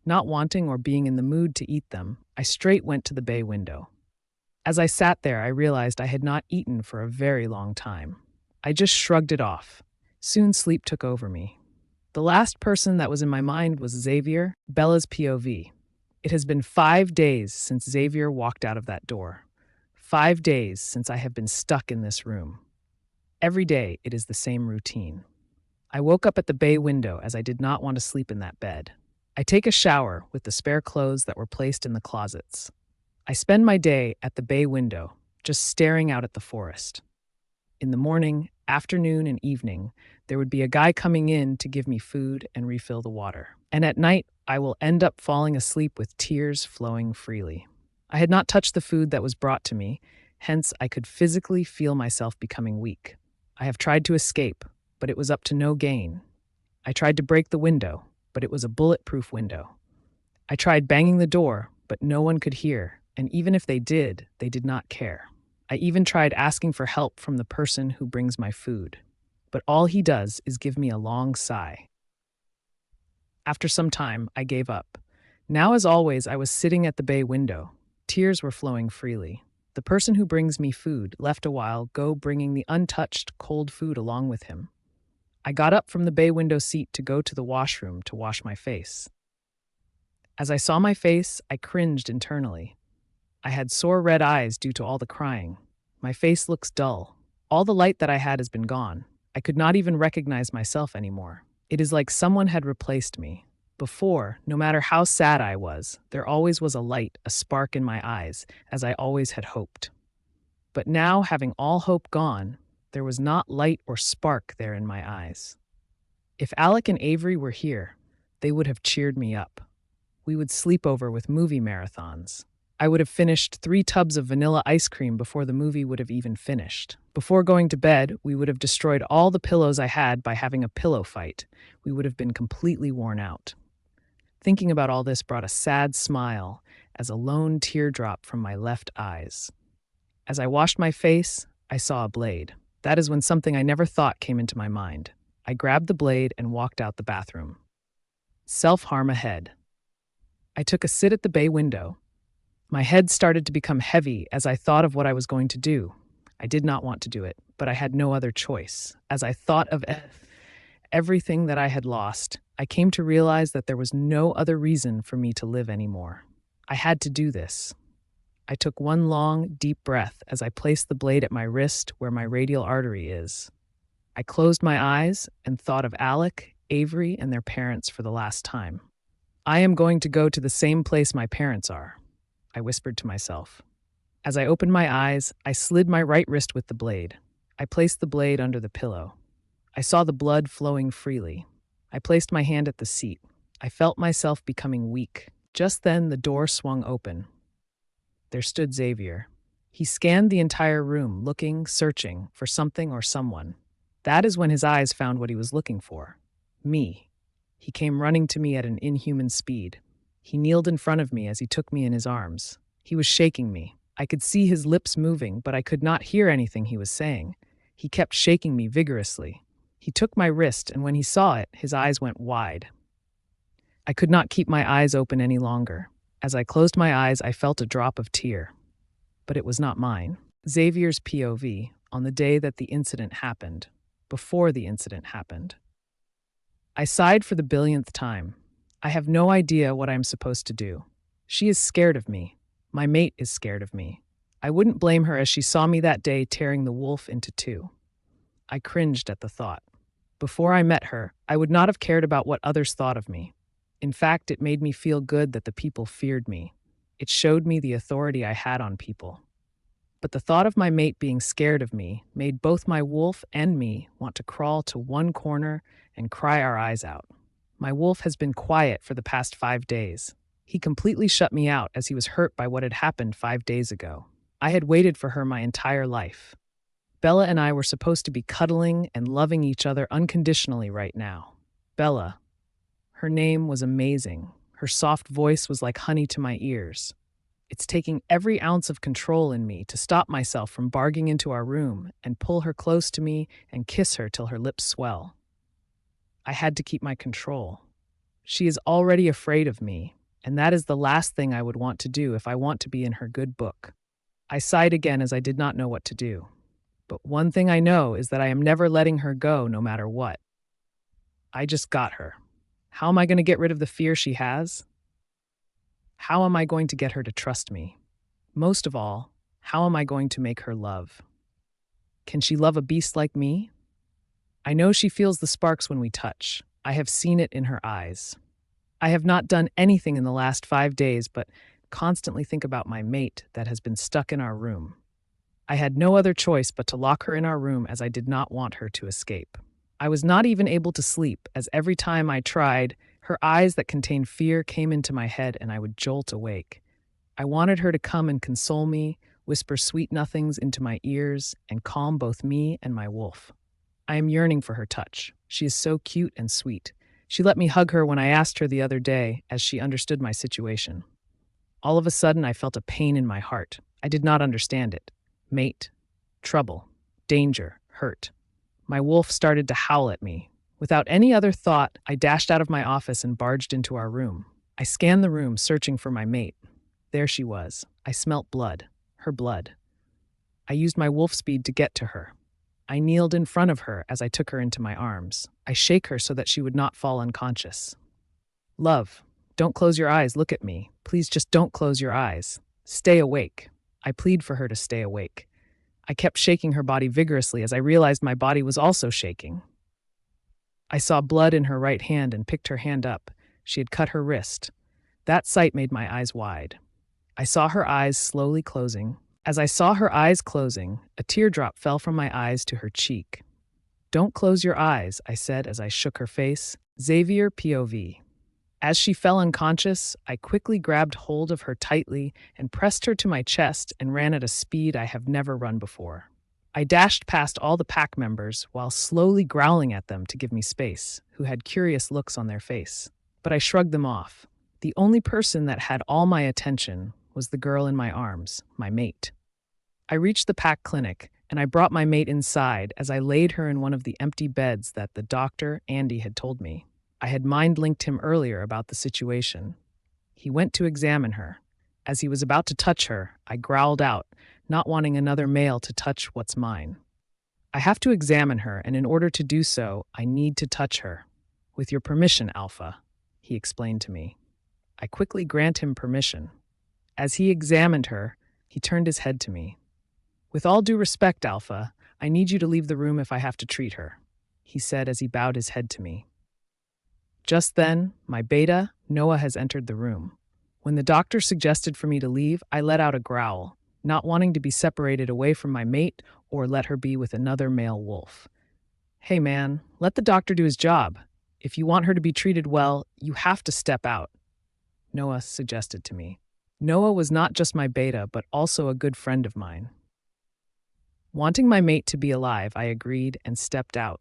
Not wanting or being in the mood to eat them, I straight went to the bay window. As I sat there, I realized I had not eaten for a very long time. I just shrugged it off. Soon sleep took over me. The last person that was in my mind was Xavier, Bella's POV. It has been 5 days since Xavier walked out of that door. 5 days since I have been stuck in this room. Every day, it is the same routine. I woke up at the bay window as I did not want to sleep in that bed. I take a shower with the spare clothes that were placed in the closets. I spend my day at the bay window, just staring out at the forest. In the morning, afternoon, and evening, there would be a guy coming in to give me food and refill the water. And at night, I will end up falling asleep with tears flowing freely. I had not touched the food that was brought to me, hence I could physically feel myself becoming weak. I have tried to escape, but it was up to no gain. I tried to break the window, but it was a bulletproof window. I tried banging the door, but no one could hear, and even if they did not care. I even tried asking for help from the person who brings my food, but all he does is give me a long sigh. After some time, I gave up. Now, as always, I was sitting at the bay window. Tears were flowing freely. The person who brings me food left a while ago, bringing the untouched, cold food along with him. I got up from the bay window seat to go to the washroom to wash my face. As I saw my face, I cringed internally. I had sore red eyes due to all the crying. My face looks dull. All the light that I had has been gone. I could not even recognize myself anymore. It is like someone had replaced me. Before, no matter how sad I was, there always was a light, a spark in my eyes, as I always had hoped. But now, having all hope gone, there was not light or spark there in my eyes. If Alec and Avery were here, they would have cheered me up. We would sleep over with movie marathons. I would have finished 3 tubs of vanilla ice cream before the movie would have even finished. Before going to bed, we would have destroyed all the pillows I had by having a pillow fight. We would have been completely worn out. Thinking about all this brought a sad smile as a lone teardrop from my left eyes. As I washed my face, I saw a blade. That is when something I never thought came into my mind. I grabbed the blade and walked out the bathroom. Self-harm ahead. I took a sit at the bay window. My head started to become heavy as I thought of what I was going to do. I did not want to do it, but I had no other choice. As I thought of everything that I had lost, I came to realize that there was no other reason for me to live anymore. I had to do this. I took one long, deep breath as I placed the blade at my wrist where my radial artery is. I closed my eyes and thought of Alec, Avery, and their parents for the last time. I am going to go to the same place my parents are, I whispered to myself. As I opened my eyes, I slid my right wrist with the blade. I placed the blade under the pillow. I saw the blood flowing freely. I placed my hand at the seat. I felt myself becoming weak. Just then, the door swung open. there stood Xavier. He scanned the entire room, looking, searching for something or someone. That is when his eyes found what he was looking for. Me. He came running to me at an inhuman speed. He kneeled in front of me as he took me in his arms. He was shaking me. I could see his lips moving, but I could not hear anything he was saying. He kept shaking me vigorously. He took my wrist, and when he saw it, his eyes went wide. I could not keep my eyes open any longer. As I closed my eyes, I felt a drop of tear. But it was not mine. Xavier's POV on the day that the incident happened, before the incident happened. I sighed for the billionth time. I have no idea what I'm supposed to do. She is scared of me. My mate is scared of me. I wouldn't blame her as she saw me that day tearing the wolf into two. I cringed at the thought. Before I met her, I would not have cared about what others thought of me. In fact, it made me feel good that the people feared me. It showed me the authority I had on people. But the thought of my mate being scared of me made both my wolf and me want to crawl to one corner and cry our eyes out. My wolf has been quiet for the past 5 days. He completely shut me out as he was hurt by what had happened 5 days ago. I had waited for her my entire life. Bella and I were supposed to be cuddling and loving each other unconditionally right now. Bella. Her name was amazing. Her soft voice was like honey to my ears. It's taking every ounce of control in me to stop myself from barging into our room and pull her close to me and kiss her till her lips swell. I had to keep my control. She is already afraid of me, and that is the last thing I would want to do if I want to be in her good book. I sighed again as I did not know what to do. But one thing I know is that I am never letting her go no matter what. I just got her. How am I going to get rid of the fear she has? How am I going to get her to trust me? Most of all, how am I going to make her love? Can she love a beast like me? I know she feels the sparks when we touch. I have seen it in her eyes. I have not done anything in the last 5 days but constantly think about my mate that has been stuck in our room. I had no other choice but to lock her in our room as I did not want her to escape. I was not even able to sleep as every time I tried, her eyes that contained fear came into my head and I would jolt awake. I wanted her to come and console me, whisper sweet nothings into my ears, and calm both me and my wolf. I am yearning for her touch. She is so cute and sweet. She let me hug her when I asked her the other day as she understood my situation. All of a sudden, I felt a pain in my heart. I did not understand it. Mate, trouble, danger, hurt. My wolf started to howl at me. Without any other thought, I dashed out of my office and barged into our room. I scanned the room, searching for my mate. There she was. I smelt blood, her blood. I used my wolf speed to get to her. I kneeled in front of her as I took her into my arms. I shake her so that she would not fall unconscious. Love, don't close your eyes, look at me. Please just don't close your eyes. Stay awake. I plead for her to stay awake. I kept shaking her body vigorously as I realized my body was also shaking. I saw blood in her right hand and picked her hand up. She had cut her wrist. That sight made my eyes wide. I saw her eyes slowly closing. As I saw her eyes closing, a teardrop fell from my eyes to her cheek. Don't close your eyes, I said as I shook her face. Xavier POV. As she fell unconscious, I quickly grabbed hold of her tightly and pressed her to my chest and ran at a speed I have never run before. I dashed past all the pack members while slowly growling at them to give me space, who had curious looks on their face. But I shrugged them off. The only person that had all my attention was the girl in my arms, my mate. I reached the pack clinic, and I brought my mate inside as I laid her in one of the empty beds that the doctor, Andy, had told me. I had mind-linked him earlier about the situation. He went to examine her. As he was about to touch her, I growled out, not wanting another male to touch what's mine. I have to examine her, and in order to do so, I need to touch her. With your permission, Alpha, he explained to me. I quickly grant him permission. As he examined her, he turned his head to me. With all due respect, Alpha, I need you to leave the room if I have to treat her, he said as he bowed his head to me. Just then, my beta, Noah, has entered the room. When the doctor suggested for me to leave, I let out a growl, not wanting to be separated away from my mate or let her be with another male wolf. Hey man, let the doctor do his job. If you want her to be treated well, you have to step out, Noah suggested to me. Noah was not just my beta, but also a good friend of mine. Wanting my mate to be alive, I agreed and stepped out.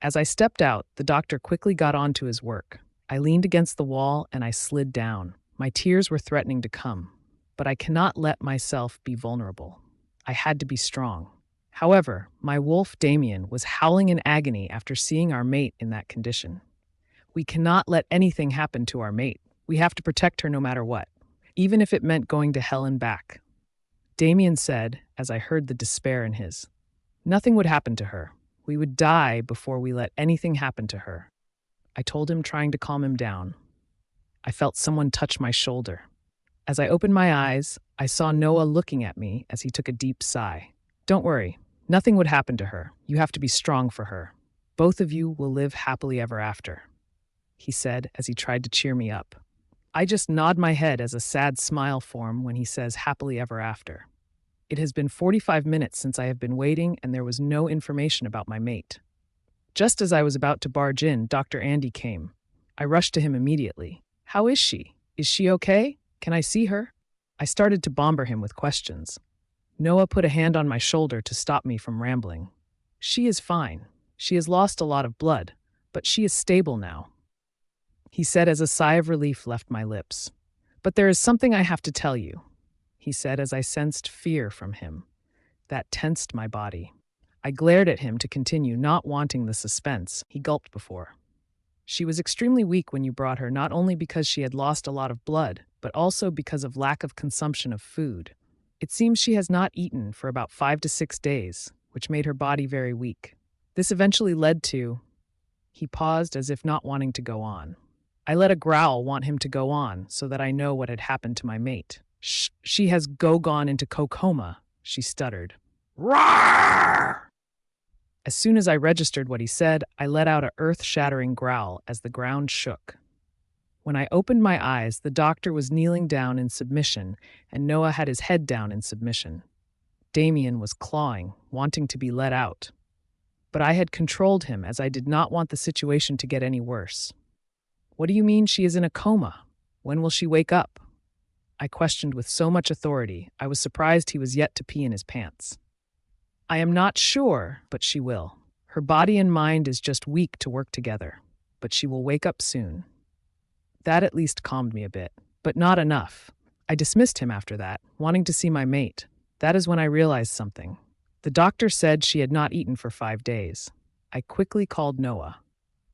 As I stepped out, the doctor quickly got on to his work. I leaned against the wall and I slid down. My tears were threatening to come, but I cannot let myself be vulnerable. I had to be strong. However, my wolf Damien was howling in agony after seeing our mate in that condition. We cannot let anything happen to our mate. We have to protect her no matter what, even if it meant going to hell and back. Damien said, as I heard the despair in his, "Nothing would happen to her. We would die before we let anything happen to her." I told him, trying to calm him down. I felt someone touch my shoulder. As I opened my eyes, I saw Noah looking at me as he took a deep sigh. "Don't worry. Nothing would happen to her. You have to be strong for her. Both of you will live happily ever after," he said as he tried to cheer me up. I just nod my head as a sad smile form when he says happily ever after. It has been 45 minutes since I have been waiting, and there was no information about my mate. Just as I was about to barge in, Dr. Andy came. I rushed to him immediately. "How is she? Is she okay? Can I see her?" I started to bombarde him with questions. Noah put a hand on my shoulder to stop me from rambling. "She is fine. She has lost a lot of blood, but she is stable now," he said as a sigh of relief left my lips. "But there is something I have to tell you," he said as I sensed fear from him. That tensed my body. I glared at him to continue, not wanting the suspense. He gulped before. "She was extremely weak when you brought her, not only because she had lost a lot of blood, but also because of lack of consumption of food. It seems she has not eaten for about 5 to 6 days, which made her body very weak. This eventually led to—" He paused as if not wanting to go on. I let a growl want him to go on so that I know what had happened to my mate. She has gone into coma," she stuttered. "Roar!" As soon as I registered what he said, I let out an earth-shattering growl as the ground shook. When I opened my eyes, the doctor was kneeling down in submission, and Noah had his head down in submission. Damien was clawing, wanting to be let out. But I had controlled him, as I did not want the situation to get any worse. "What do you mean she is in a coma? When will she wake up?" I questioned with so much authority, I was surprised he was yet to pee in his pants. "I am not sure, but she will. Her body and mind is just weak to work together, but she will wake up soon." That at least calmed me a bit, but not enough. I dismissed him after that, wanting to see my mate. That is when I realized something. The doctor said she had not eaten for 5 days. I quickly called Noah.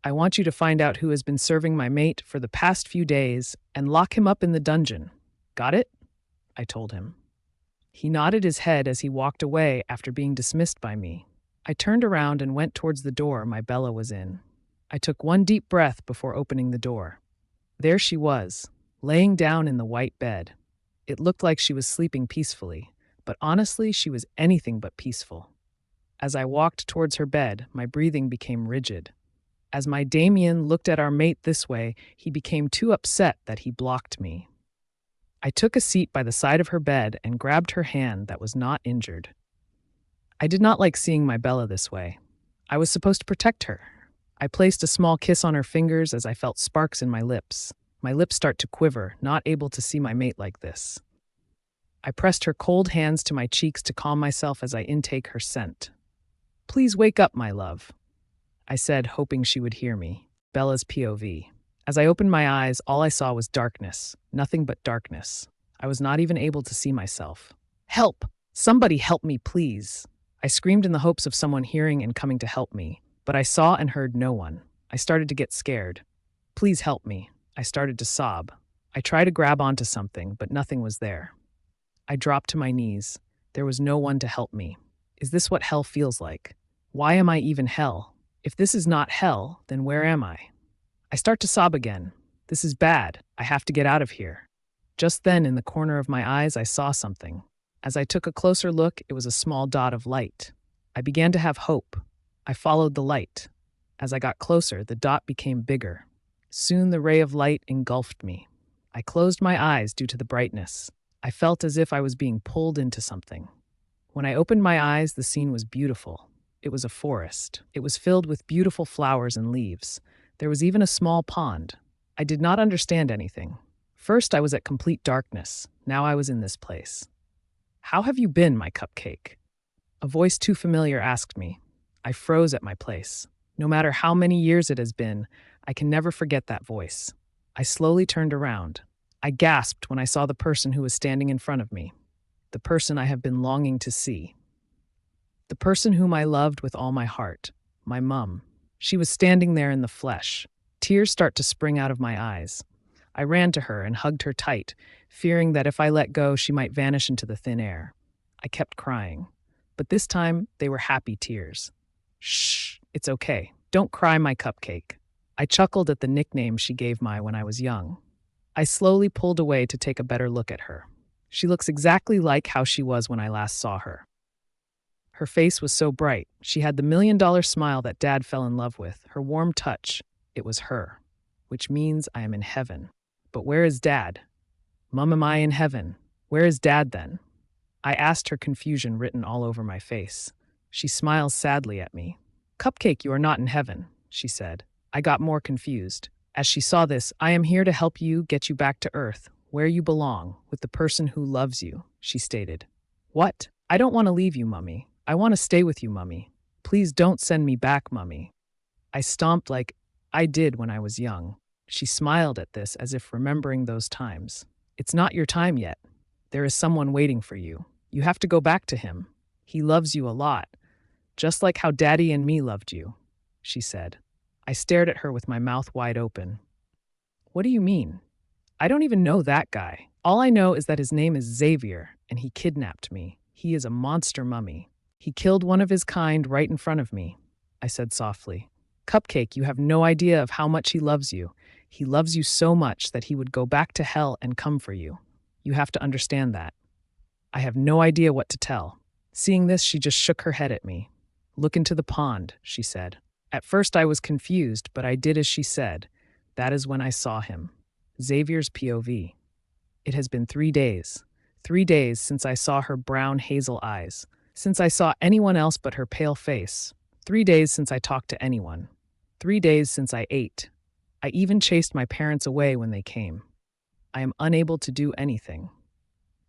"I want you to find out who has been serving my mate for the past few days and lock him up in the dungeon. Got it?" I told him. He nodded his head as he walked away after being dismissed by me. I turned around and went towards the door my Bella was in. I took one deep breath before opening the door. There she was, laying down in the white bed. It looked like she was sleeping peacefully, but honestly, she was anything but peaceful. As I walked towards her bed, my breathing became rigid. As my Damien looked at our mate this way, he became too upset that he blocked me. I took a seat by the side of her bed and grabbed her hand that was not injured. I did not like seeing my Bella this way. I was supposed to protect her. I placed a small kiss on her fingers as I felt sparks in my lips. My lips start to quiver, not able to see my mate like this. I pressed her cold hands to my cheeks to calm myself as I intake her scent. "Please wake up, my love," I said, hoping she would hear me. Bella's POV. As I opened my eyes, all I saw was darkness, nothing but darkness. I was not even able to see myself. "Help! Somebody help me, please!" I screamed in the hopes of someone hearing and coming to help me, but I saw and heard no one. I started to get scared. "Please help me." I started to sob. I tried to grab onto something, but nothing was there. I dropped to my knees. There was no one to help me. Is this what hell feels like? Why am I even hell? If this is not hell, then where am I? I start to sob again. This is bad. I have to get out of here. Just then, in the corner of my eyes, I saw something. As I took a closer look, it was a small dot of light. I began to have hope. I followed the light. As I got closer, the dot became bigger. Soon the ray of light engulfed me. I closed my eyes due to the brightness. I felt as if I was being pulled into something. When I opened my eyes, the scene was beautiful. It was a forest. It was filled with beautiful flowers and leaves. There was even a small pond. I did not understand anything. First, I was at complete darkness. Now I was in this place. How have you been, my cupcake? A voice too familiar asked me. I froze at my place. No matter how many years it has been, I can never forget that voice. I slowly turned around. I gasped when I saw the person who was standing in front of me. The person I have been longing to see. The person whom I loved with all my heart. My mum. She was standing there in the flesh. Tears start to spring out of my eyes. I ran to her and hugged her tight, fearing that if I let go, she might vanish into the thin air. I kept crying. But this time, they were happy tears. Shh, it's okay. Don't cry, my cupcake. I chuckled at the nickname she gave me when I was young. I slowly pulled away to take a better look at her. She looks exactly like how she was when I last saw her. Her face was so bright. She had the $1,000,000 smile that Dad fell in love with, her warm touch. It was her, which means I am in heaven. But where is Dad? Mum, am I in heaven? Where is Dad then? I asked, her confusion written all over my face. She smiles sadly at me. Cupcake, you are not in heaven, she said. I got more confused. As she saw this, I am here to help you get you back to Earth, where you belong, with the person who loves you, she stated. What? I don't want to leave you, Mummy. I want to stay with you, Mummy. Please don't send me back, Mummy. I stomped like I did when I was young. She smiled at this as if remembering those times. It's not your time yet. There is someone waiting for you. You have to go back to him. He loves you a lot, just like how Daddy and me loved you, she said. I stared at her with my mouth wide open. What do you mean? I don't even know that guy. All I know is that his name is Xavier, and he kidnapped me. He is a monster, Mummy. He killed one of his kind right in front of me, I said softly. Cupcake, you have no idea of how much he loves you. He loves you so much that he would go back to hell and come for you. You have to understand that. I have no idea what to tell. Seeing this, she just shook her head at me. Look into the pond, she said. At first I was confused, but I did as she said. That is when I saw him. Xavier's POV. It has been 3 days. 3 days since I saw her brown hazel eyes. Since I saw anyone else but her pale face. 3 days since I talked to anyone. 3 days since I ate. I even chased my parents away when they came. I am unable to do anything.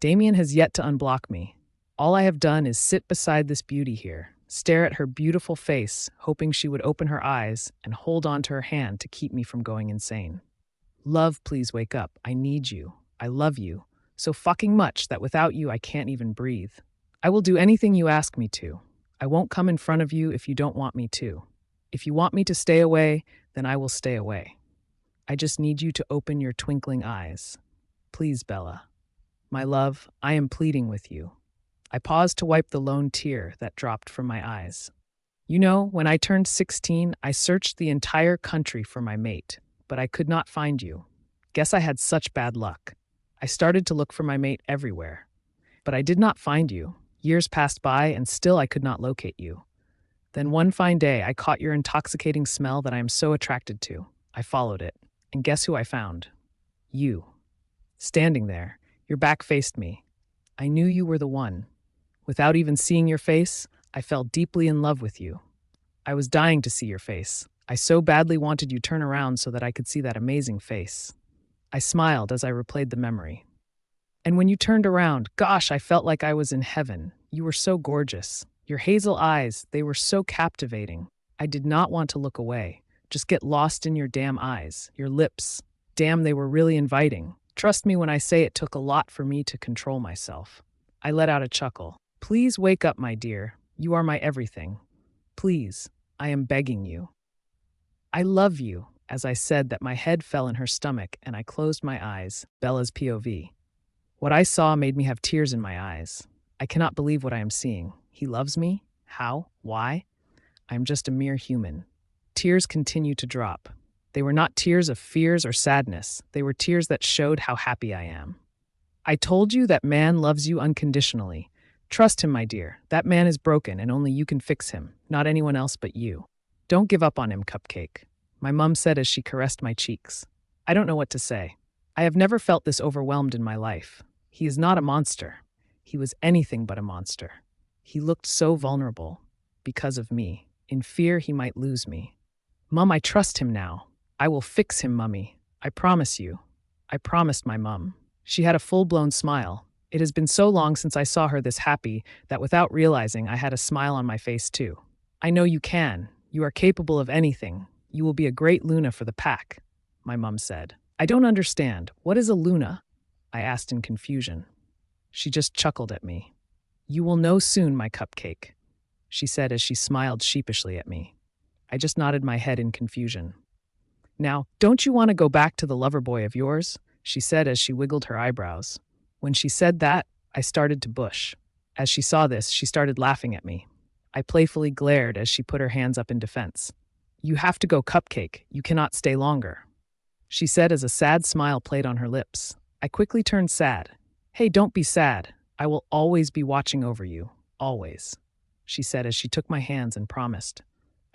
Damien has yet to unblock me. All I have done is sit beside this beauty here, stare at her beautiful face, hoping she would open her eyes and hold on to her hand to keep me from going insane. Love, please wake up. I need you. I love you. So fucking much that without you I can't even breathe. I will do anything you ask me to. I won't come in front of you if you don't want me to. If you want me to stay away, then I will stay away. I just need you to open your twinkling eyes. Please, Bella. My love, I am pleading with you. I paused to wipe the lone tear that dropped from my eyes. You know, when I turned 16, I searched the entire country for my mate, but I could not find you. Guess I had such bad luck. I started to look for my mate everywhere, but I did not find you. Years passed by and still I could not locate you. Then one fine day, I caught your intoxicating smell that I am so attracted to. I followed it, and guess who I found? You. Standing there, your back faced me. I knew you were the one. Without even seeing your face, I fell deeply in love with you. I was dying to see your face. I so badly wanted you to turn around so that I could see that amazing face. I smiled as I replayed the memory. And when you turned around, gosh, I felt like I was in heaven. You were so gorgeous. Your hazel eyes, they were so captivating. I did not want to look away. Just get lost in your damn eyes, your lips. Damn, they were really inviting. Trust me when I say it took a lot for me to control myself. I let out a chuckle. Please wake up, my dear. You are my everything. Please, I am begging you. I love you, as I said that my head fell in her stomach and I closed my eyes. Bella's POV. What I saw made me have tears in my eyes. I cannot believe what I am seeing. He loves me? How? Why? I am just a mere human. Tears continue to drop. They were not tears of fears or sadness. They were tears that showed how happy I am. I told you that man loves you unconditionally. Trust him, my dear. That man is broken and only you can fix him, not anyone else but you. Don't give up on him, Cupcake. My mum said as she caressed my cheeks. I don't know what to say. I have never felt this overwhelmed in my life. He is not a monster. He was anything but a monster. He looked so vulnerable. Because of me. In fear he might lose me. Mum, I trust him now. I will fix him, Mummy. I promise you. I promised my mum. She had a full-blown smile. It has been so long since I saw her this happy that without realizing I had a smile on my face too. I know you can. You are capable of anything. You will be a great Luna for the pack, my mum said. I don't understand. What is a Luna? I asked in confusion. She just chuckled at me. You will know soon, my cupcake, she said as she smiled sheepishly at me. I just nodded my head in confusion. Now, don't you want to go back to the lover boy of yours? She said as she wiggled her eyebrows. When she said that, I started to bush. As she saw this, she started laughing at me. I playfully glared as she put her hands up in defense. You have to go, cupcake. You cannot stay longer, she said as a sad smile played on her lips. I quickly turned sad. Hey, don't be sad. I will always be watching over you. Always, she said as she took my hands and promised.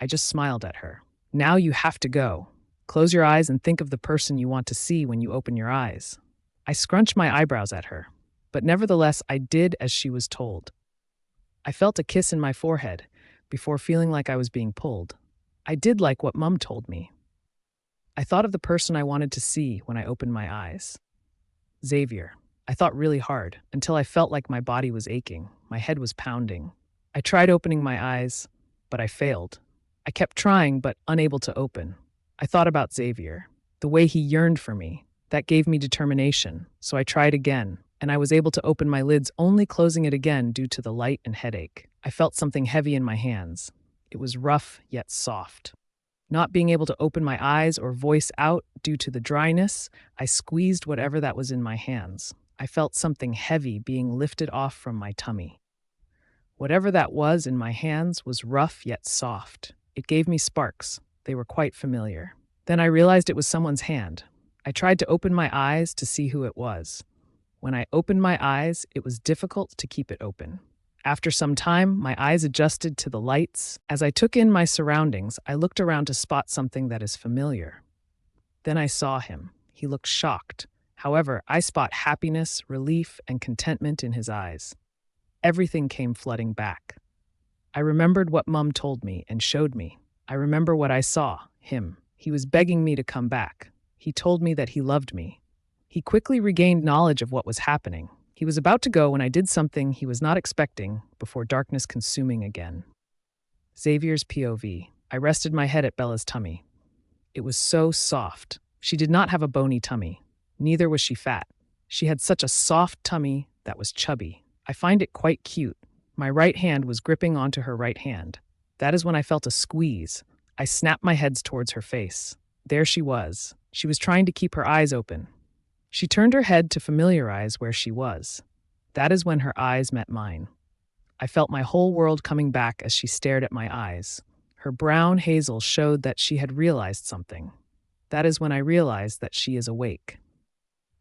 I just smiled at her. Now you have to go. Close your eyes and think of the person you want to see when you open your eyes. I scrunched my eyebrows at her, but nevertheless I did as she was told. I felt a kiss in my forehead before feeling like I was being pulled. I did like what Mum told me. I thought of the person I wanted to see when I opened my eyes. Xavier. I thought really hard until I felt like my body was aching, my head was pounding. I tried opening my eyes, but I failed. I kept trying but unable to open. I thought about Xavier, the way he yearned for me. That gave me determination, so I tried again, and I was able to open my lids, only closing it again due to the light and headache. I felt something heavy in my hands. It was rough yet soft. Not being able to open my eyes or voice out due to the dryness, I squeezed whatever that was in my hands. I felt something heavy being lifted off from my tummy. Whatever that was in my hands was rough yet soft. It gave me sparks. They were quite familiar. Then I realized it was someone's hand. I tried to open my eyes to see who it was. When I opened my eyes, it was difficult to keep it open. After some time, my eyes adjusted to the lights. As I took in my surroundings, I looked around to spot something that is familiar. Then I saw him. He looked shocked. However, I spot happiness, relief, and contentment in his eyes. Everything came flooding back. I remembered what Mum told me and showed me. I remember what I saw, him. He was begging me to come back. He told me that he loved me. He quickly regained knowledge of what was happening. He was about to go when I did something he was not expecting before darkness consuming again. Xavier's POV. I rested my head at Bella's tummy. It was so soft. She did not have a bony tummy. Neither was she fat. She had such a soft tummy that was chubby. I find it quite cute. My right hand was gripping onto her right hand. That is when I felt a squeeze. I snapped my head towards her face. There she was. She was trying to keep her eyes open. She turned her head to familiarize where she was. That is when her eyes met mine. I felt my whole world coming back as she stared at my eyes. Her brown hazel showed that she had realized something. That is when I realized that she is awake.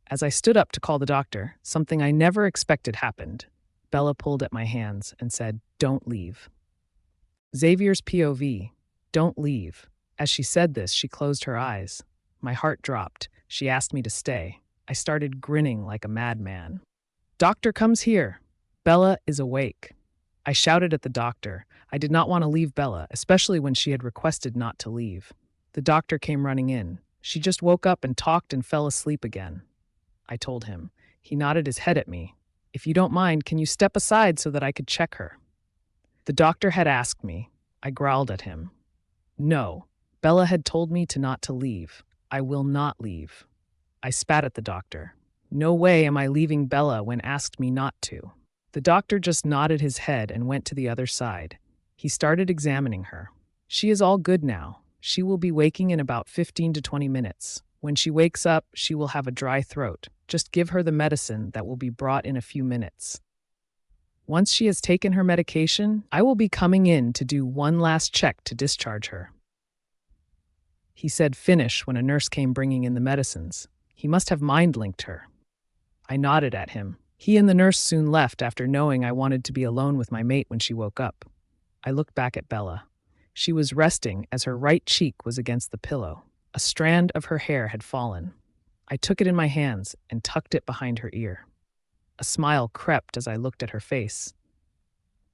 As I stood up to call the doctor, something I never expected happened. Bella pulled at my hands and said, "Don't leave." Xavier's POV. Don't leave. As she said this, she closed her eyes. My heart dropped. She asked me to stay. I started grinning like a madman. Doctor comes here. Bella is awake. I shouted at the doctor. I did not want to leave Bella, especially when she had requested not to leave. The doctor came running in. She just woke up and talked and fell asleep again. I told him. He nodded his head at me. If you don't mind, can you step aside so that I could check her? The doctor had asked me. I growled at him. No. Bella had told me not to leave. I will not leave. I spat at the doctor. No way am I leaving Bella when asked me not to. The doctor just nodded his head and went to the other side. He started examining her. She is all good now. She will be waking in about 15 to 20 minutes. When she wakes up, she will have a dry throat. Just give her the medicine that will be brought in a few minutes. Once she has taken her medication, I will be coming in to do one last check to discharge her. He said finish when a nurse came bringing in the medicines. He must have mind-linked her. I nodded at him. He and the nurse soon left after knowing I wanted to be alone with my mate when she woke up. I looked back at Bella. She was resting as her right cheek was against the pillow. A strand of her hair had fallen. I took it in my hands and tucked it behind her ear. A smile crept as I looked at her face.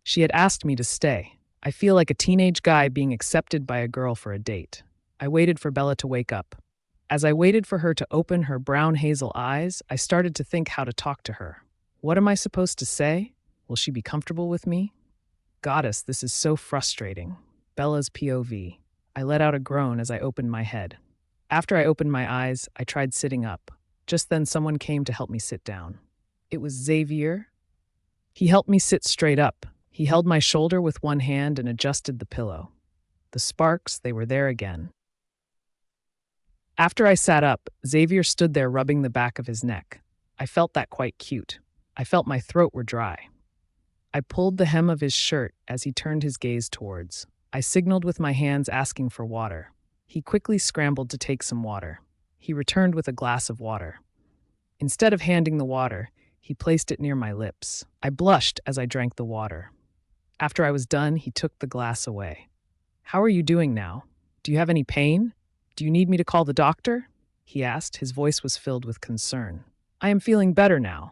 She had asked me to stay. I feel like a teenage guy being accepted by a girl for a date. I waited for Bella to wake up. As I waited for her to open her brown hazel eyes, I started to think how to talk to her. What am I supposed to say? Will she be comfortable with me? Goddess, this is so frustrating. Bella's POV. I let out a groan as I opened my head. After I opened my eyes, I tried sitting up. Just then someone came to help me sit down. It was Xavier. He helped me sit straight up. He held my shoulder with one hand and adjusted the pillow. The sparks, they were there again. After I sat up, Xavier stood there rubbing the back of his neck. I felt that quite cute. I felt my throat were dry. I pulled the hem of his shirt as he turned his gaze towards. I signaled with my hands asking for water. He quickly scrambled to take some water. He returned with a glass of water. Instead of handing the water, he placed it near my lips. I blushed as I drank the water. After I was done, he took the glass away. How are you doing now? Do you have any pain? Do you need me to call the doctor? He asked. His voice was filled with concern. I am feeling better now.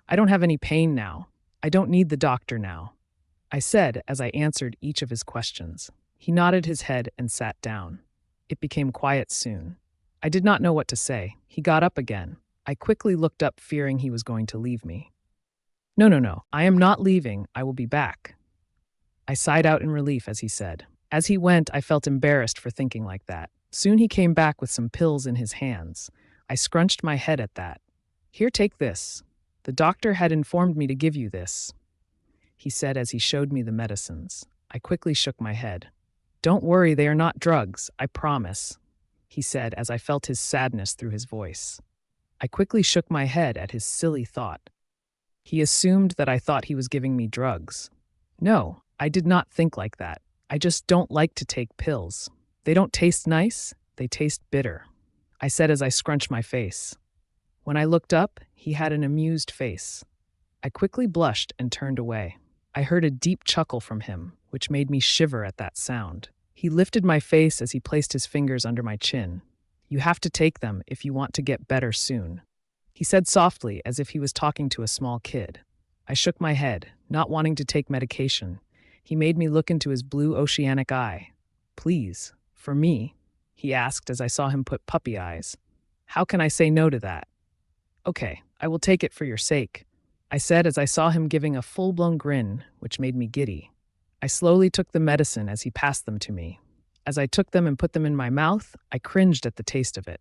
I don't have any pain now. I don't need the doctor now, I said as I answered each of his questions. He nodded his head and sat down. It became quiet soon. I did not know what to say. He got up again. I quickly looked up, fearing he was going to leave me. No. I am not leaving. I will be back. I sighed out in relief as he said. As he went, I felt embarrassed for thinking like that. Soon he came back with some pills in his hands. I scrunched my head at that. Here, take this. The doctor had informed me to give you this, he said as he showed me the medicines. I quickly shook my head. Don't worry, they are not drugs, I promise, he said as I felt his sadness through his voice. I quickly shook my head at his silly thought. He assumed that I thought he was giving me drugs. No, I did not think like that. I just don't like to take pills. They don't taste nice, they taste bitter, I said as I scrunched my face. When I looked up, he had an amused face. I quickly blushed and turned away. I heard a deep chuckle from him, which made me shiver at that sound. He lifted my face as he placed his fingers under my chin. You have to take them if you want to get better soon, he said softly as if he was talking to a small kid. I shook my head, not wanting to take medication. He made me look into his blue oceanic eye. Please, for me, he asked as I saw him put puppy eyes. How can I say no to that? Okay, I will take it for your sake, I said as I saw him giving a full-blown grin, which made me giddy. I slowly took the medicine as he passed them to me. As I took them and put them in my mouth, I cringed at the taste of it.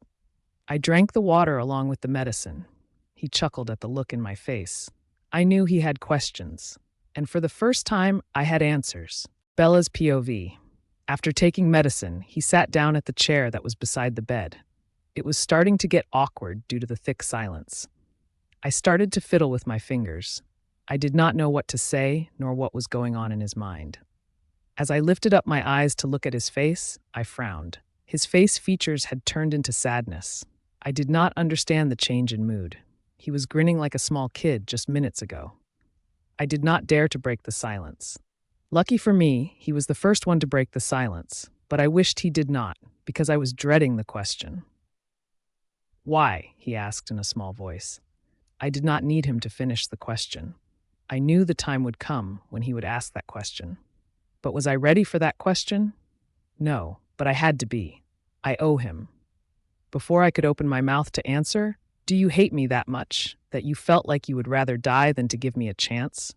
I drank the water along with the medicine. He chuckled at the look in my face. I knew he had questions, and for the first time, I had answers. Bella's POV. After taking medicine, he sat down at the chair that was beside the bed. It was starting to get awkward due to the thick silence. I started to fiddle with my fingers. I did not know what to say nor what was going on in his mind. As I lifted up my eyes to look at his face, I frowned. His face features had turned into sadness. I did not understand the change in mood. He was grinning like a small kid just minutes ago. I did not dare to break the silence. Lucky for me, he was the first one to break the silence, but I wished he did not, because I was dreading the question. Why? He asked in a small voice. I did not need him to finish the question. I knew the time would come when he would ask that question. But was I ready for that question? No, but I had to be. I owe him. Before I could open my mouth to answer, do you hate me that much, that you felt like you would rather die than to give me a chance?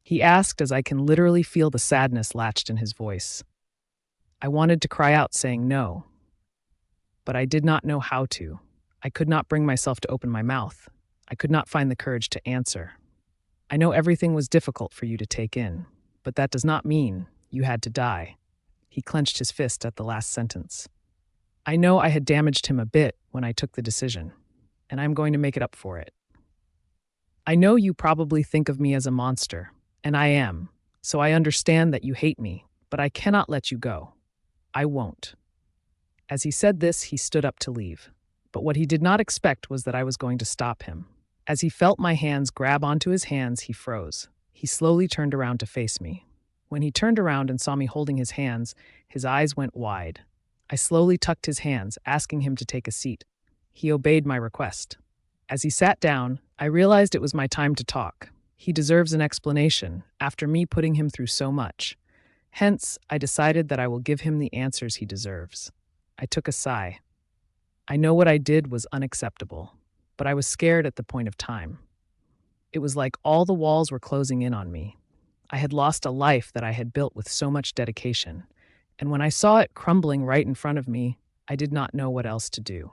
He asked as I can literally feel the sadness latched in his voice. I wanted to cry out saying no, but I did not know how to. I could not bring myself to open my mouth. I could not find the courage to answer. I know everything was difficult for you to take in, but that does not mean you had to die. He clenched his fist at the last sentence. I know I had damaged him a bit when I took the decision, and I'm going to make it up for it. I know you probably think of me as a monster, and I am, so I understand that you hate me, but I cannot let you go. I won't. As he said this, he stood up to leave. But what he did not expect was that I was going to stop him. As he felt my hands grab onto his hands, he froze. He slowly turned around to face me. When he turned around and saw me holding his hands, his eyes went wide. I slowly tucked his hands, asking him to take a seat. He obeyed my request. As he sat down, I realized it was my time to talk. He deserves an explanation after me putting him through so much. Hence, I decided that I will give him the answers he deserves. I took a sigh. I know what I did was unacceptable, but I was scared at the point of time. It was like all the walls were closing in on me. I had lost a life that I had built with so much dedication, and when I saw it crumbling right in front of me, I did not know what else to do.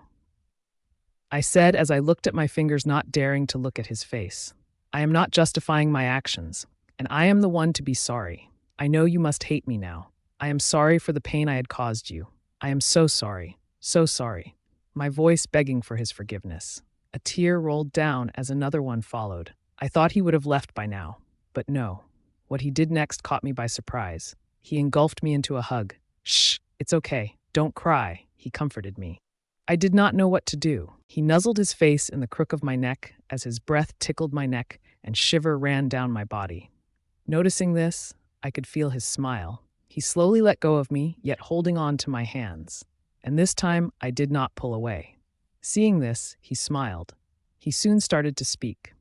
I said as I looked at my fingers, not daring to look at his face, "I am not justifying my actions, and I am the one to be sorry. I know you must hate me now. I am sorry for the pain I had caused you. I am so sorry, so sorry." My voice begging for his forgiveness. A tear rolled down as another one followed. I thought he would have left by now, but no. What he did next caught me by surprise. He engulfed me into a hug. "Shh, it's okay. Don't cry," he comforted me. I did not know what to do. He nuzzled his face in the crook of my neck as his breath tickled my neck and shiver ran down my body. Noticing this, I could feel his smile. He slowly let go of me, yet holding on to my hands. And this time, I did not pull away. Seeing this, he smiled. He soon started to speak.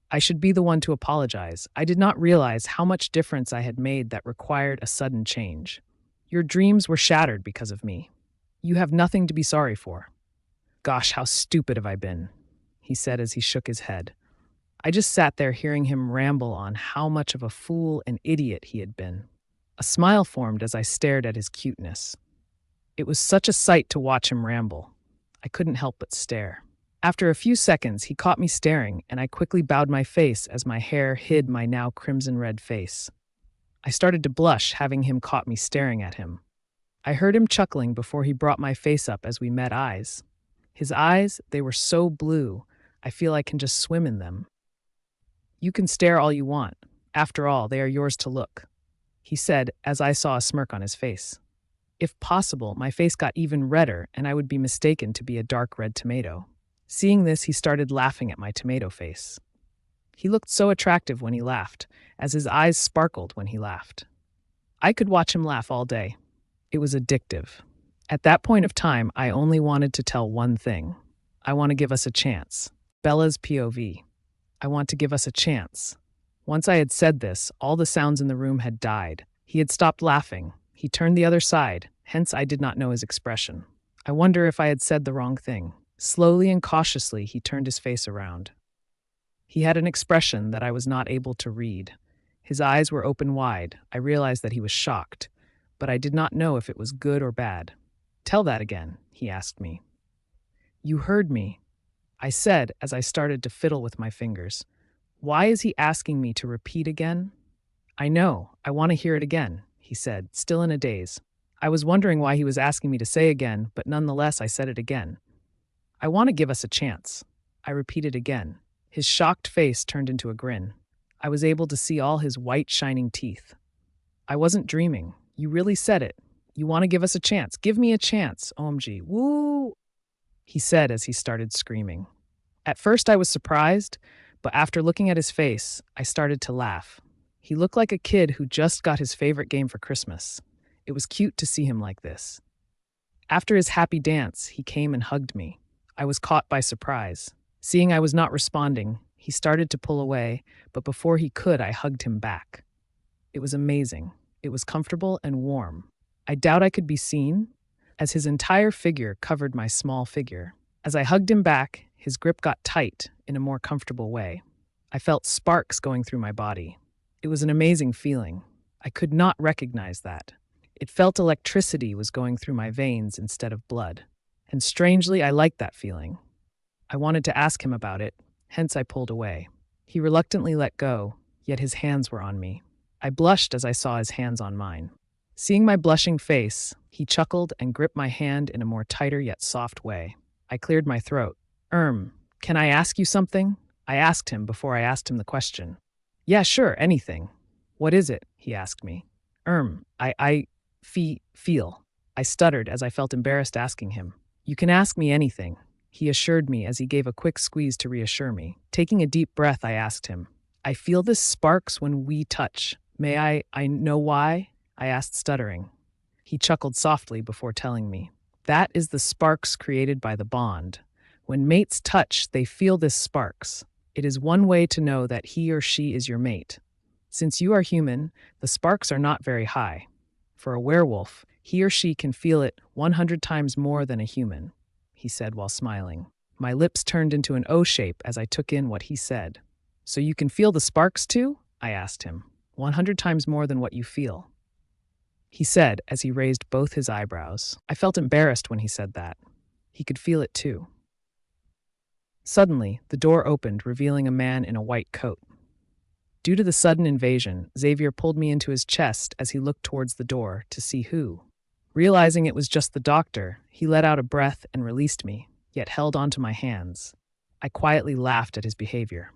"I should be the one to apologize. I did not realize how much difference I had made that required a sudden change. Your dreams were shattered because of me. You have nothing to be sorry for." "Gosh, how stupid have I been," he said as he shook his head. I just sat there hearing him ramble on how much of a fool and idiot he had been. A smile formed as I stared at his cuteness. It was such a sight to watch him ramble. I couldn't help but stare. After a few seconds, he caught me staring, and I quickly bowed my face as my hair hid my now crimson-red face. I started to blush, having him caught me staring at him. I heard him chuckling before he brought my face up as we met eyes. His eyes, they were so blue, I feel I can just swim in them. "You can stare all you want. After all, they are yours to look," he said as I saw a smirk on his face. If possible, my face got even redder and I would be mistaken to be a dark red tomato. Seeing this, he started laughing at my tomato face. He looked so attractive when he laughed, as his eyes sparkled when he laughed. I could watch him laugh all day. It was addictive. At that point of time, I only wanted to tell one thing. I want to give us a chance. Bella's POV. I want to give us a chance. Once I had said this, all the sounds in the room had died. He had stopped laughing. He turned the other side, hence I did not know his expression. I wonder if I had said the wrong thing. Slowly and cautiously, he turned his face around. He had an expression that I was not able to read. His eyes were open wide. I realized that he was shocked, but I did not know if it was good or bad. "Tell that again," he asked me. "You heard me," I said as I started to fiddle with my fingers. "Why is he asking me to repeat again?" "I know. I want to hear it again," he said, still in a daze. I was wondering why he was asking me to say again, but nonetheless I said it again. "I want to give us a chance." I repeated again. His shocked face turned into a grin. I was able to see all his white, shining teeth. "I wasn't dreaming. You really said it. You want to give us a chance. Give me a chance. OMG. Woo!" he said as he started screaming. At first I was surprised, but after looking at his face, I started to laugh. He looked like a kid who just got his favorite game for Christmas. It was cute to see him like this. After his happy dance, he came and hugged me. I was caught by surprise. Seeing I was not responding, he started to pull away, but before he could, I hugged him back. It was amazing. It was comfortable and warm. I doubt I could be seen, as his entire figure covered my small figure. As I hugged him back, his grip got tight in a more comfortable way. I felt sparks going through my body. It was an amazing feeling. I could not recognize that. It felt electricity was going through my veins instead of blood. And strangely, I liked that feeling. I wanted to ask him about it, hence I pulled away. He reluctantly let go, yet his hands were on me. I blushed as I saw his hands on mine. Seeing my blushing face, he chuckled and gripped my hand in a more tighter yet soft way. I cleared my throat. Can I ask you something?" I asked him before I asked him the question. "Yeah, sure, anything." "What is it?" he asked me. I feel. I stuttered as I felt embarrassed asking him. "You can ask me anything," he assured me as he gave a quick squeeze to reassure me. Taking a deep breath, I asked him, "I feel this sparks when we touch. May I know why?" I asked, stuttering. He chuckled softly before telling me. "That is the sparks created by the bond. When mates touch, they feel this sparks. It is one way to know that he or she is your mate. Since you are human, the sparks are not very high. For a werewolf, he or she can feel it 100 times more than a human." he said while smiling. My lips turned into an O shape as I took in what he said. So you can feel the sparks too? I asked him. 100 times more than what you feel, he said as he raised both his eyebrows. I felt embarrassed when he said that. He could feel it too. Suddenly, the door opened, revealing a man in a white coat. Due to the sudden invasion, Xavier pulled me into his chest as he looked towards the door to see who. Realizing it was just the doctor, he let out a breath and released me, yet held onto my hands. I quietly laughed at his behavior.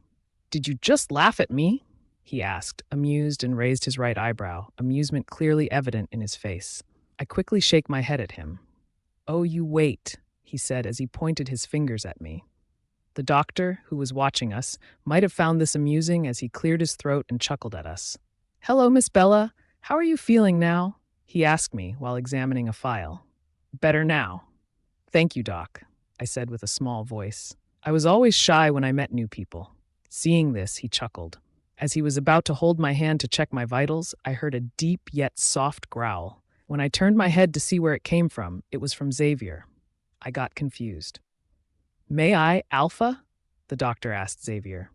Did you just laugh at me? He asked, amused, and raised his right eyebrow, amusement clearly evident in his face. I quickly shook my head at him. Oh, you wait, he said as he pointed his fingers at me. The doctor, who was watching us, might have found this amusing as he cleared his throat and chuckled at us. Hello, Miss Bella. How are you feeling now? He asked me while examining a file. Better now. Thank you, Doc, I said with a small voice. I was always shy when I met new people. Seeing this, he chuckled. As he was about to hold my hand to check my vitals, I heard a deep yet soft growl. When I turned my head to see where it came from, it was from Xavier. I got confused. May I, Alpha? The doctor asked Xavier.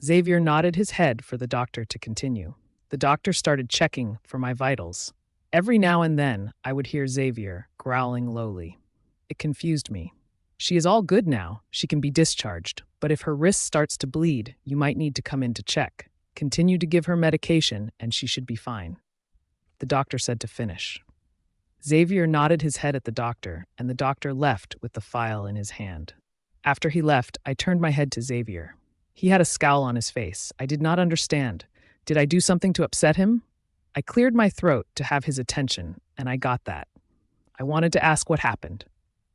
Xavier nodded his head for the doctor to continue. The doctor started checking for my vitals. Every now and then, I would hear Xavier growling lowly. It confused me. She is all good now. She can be discharged. But if her wrist starts to bleed, you might need to come in to check. Continue to give her medication, and she should be fine. The doctor said to finish. Xavier nodded his head at the doctor, and the doctor left with the file in his hand. After he left, I turned my head to Xavier. He had a scowl on his face. I did not understand. Did I do something to upset him? I cleared my throat to have his attention, and I got that. I wanted to ask what happened.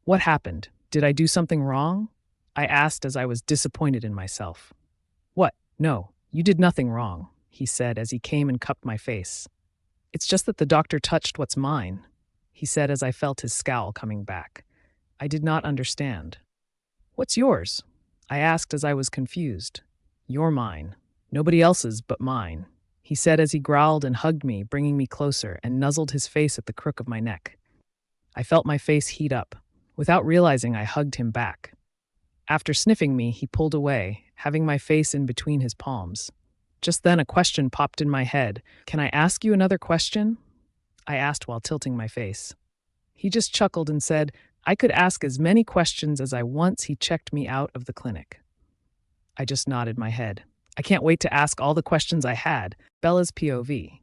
What happened? Did I do something wrong? I asked as I was disappointed in myself. What? No, you did nothing wrong, he said as he came and cupped my face. It's just that the doctor touched what's mine, he said as I felt his scowl coming back. I did not understand. What's yours? I asked as I was confused. You're mine. Nobody else's but mine, he said as he growled and hugged me, bringing me closer and nuzzled his face at the crook of my neck. I felt my face heat up. Without realizing, I hugged him back. After sniffing me, he pulled away, having my face in between his palms. Just then, a question popped in my head. Can I ask you another question? I asked while tilting my face. He just chuckled and said, I could ask as many questions as I once he checked me out of the clinic. I just nodded my head. I can't wait to ask all the questions I had. Bella's POV.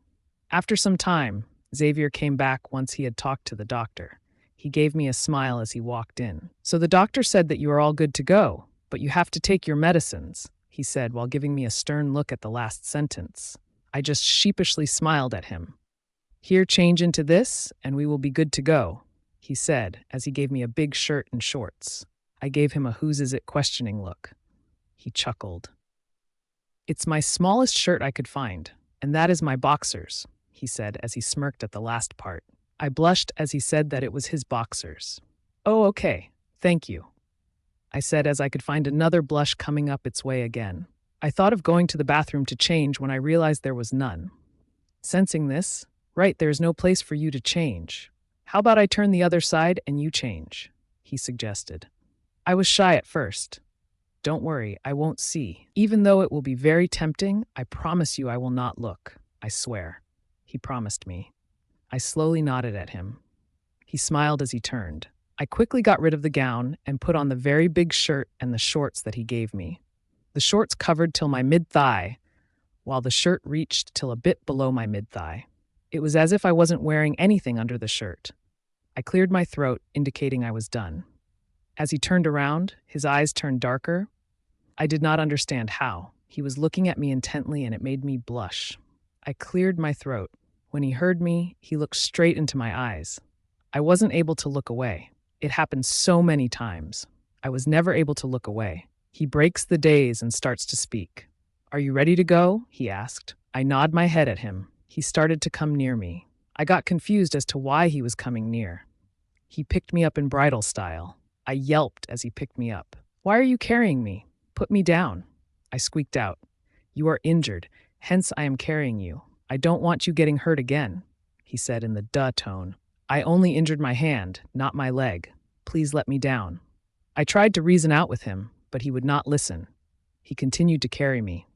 After some time, Xavier came back once he had talked to the doctor. He gave me a smile as he walked in. So the doctor said that you are all good to go, but you have to take your medicines, he said while giving me a stern look at the last sentence. I just sheepishly smiled at him. Here, change into this, and we will be good to go, he said as he gave me a big shirt and shorts. I gave him a whose is it questioning look. He chuckled. It's my smallest shirt I could find, and that is my boxers, he said as he smirked at the last part. I blushed as he said that it was his boxers. Oh, okay, thank you, I said as I could find another blush coming up its way again. I thought of going to the bathroom to change when I realized there was none. Sensing this, right, there is no place for you to change. How about I turn the other side and you change, he suggested. I was shy at first. Don't worry, I won't see. Even though it will be very tempting, I promise you I will not look. I swear, he promised me. I slowly nodded at him. He smiled as he turned. I quickly got rid of the gown and put on the very big shirt and the shorts that he gave me. The shorts covered till my mid-thigh, while the shirt reached till a bit below my mid-thigh. It was as if I wasn't wearing anything under the shirt. I cleared my throat, indicating I was done. As he turned around, his eyes turned darker. I did not understand how. He was looking at me intently and it made me blush. I cleared my throat. When he heard me, he looked straight into my eyes. I wasn't able to look away. It happened so many times. I was never able to look away. He breaks the daze and starts to speak. Are you ready to go? He asked. I nod my head at him. He started to come near me. I got confused as to why he was coming near. He picked me up in bridal style. I yelped as he picked me up. Why are you carrying me? Put me down. I squeaked out. You are injured, hence I am carrying you. I don't want you getting hurt again, he said in the duh tone. I only injured my hand, not my leg. Please let me down. I tried to reason out with him, but he would not listen. He continued to carry me.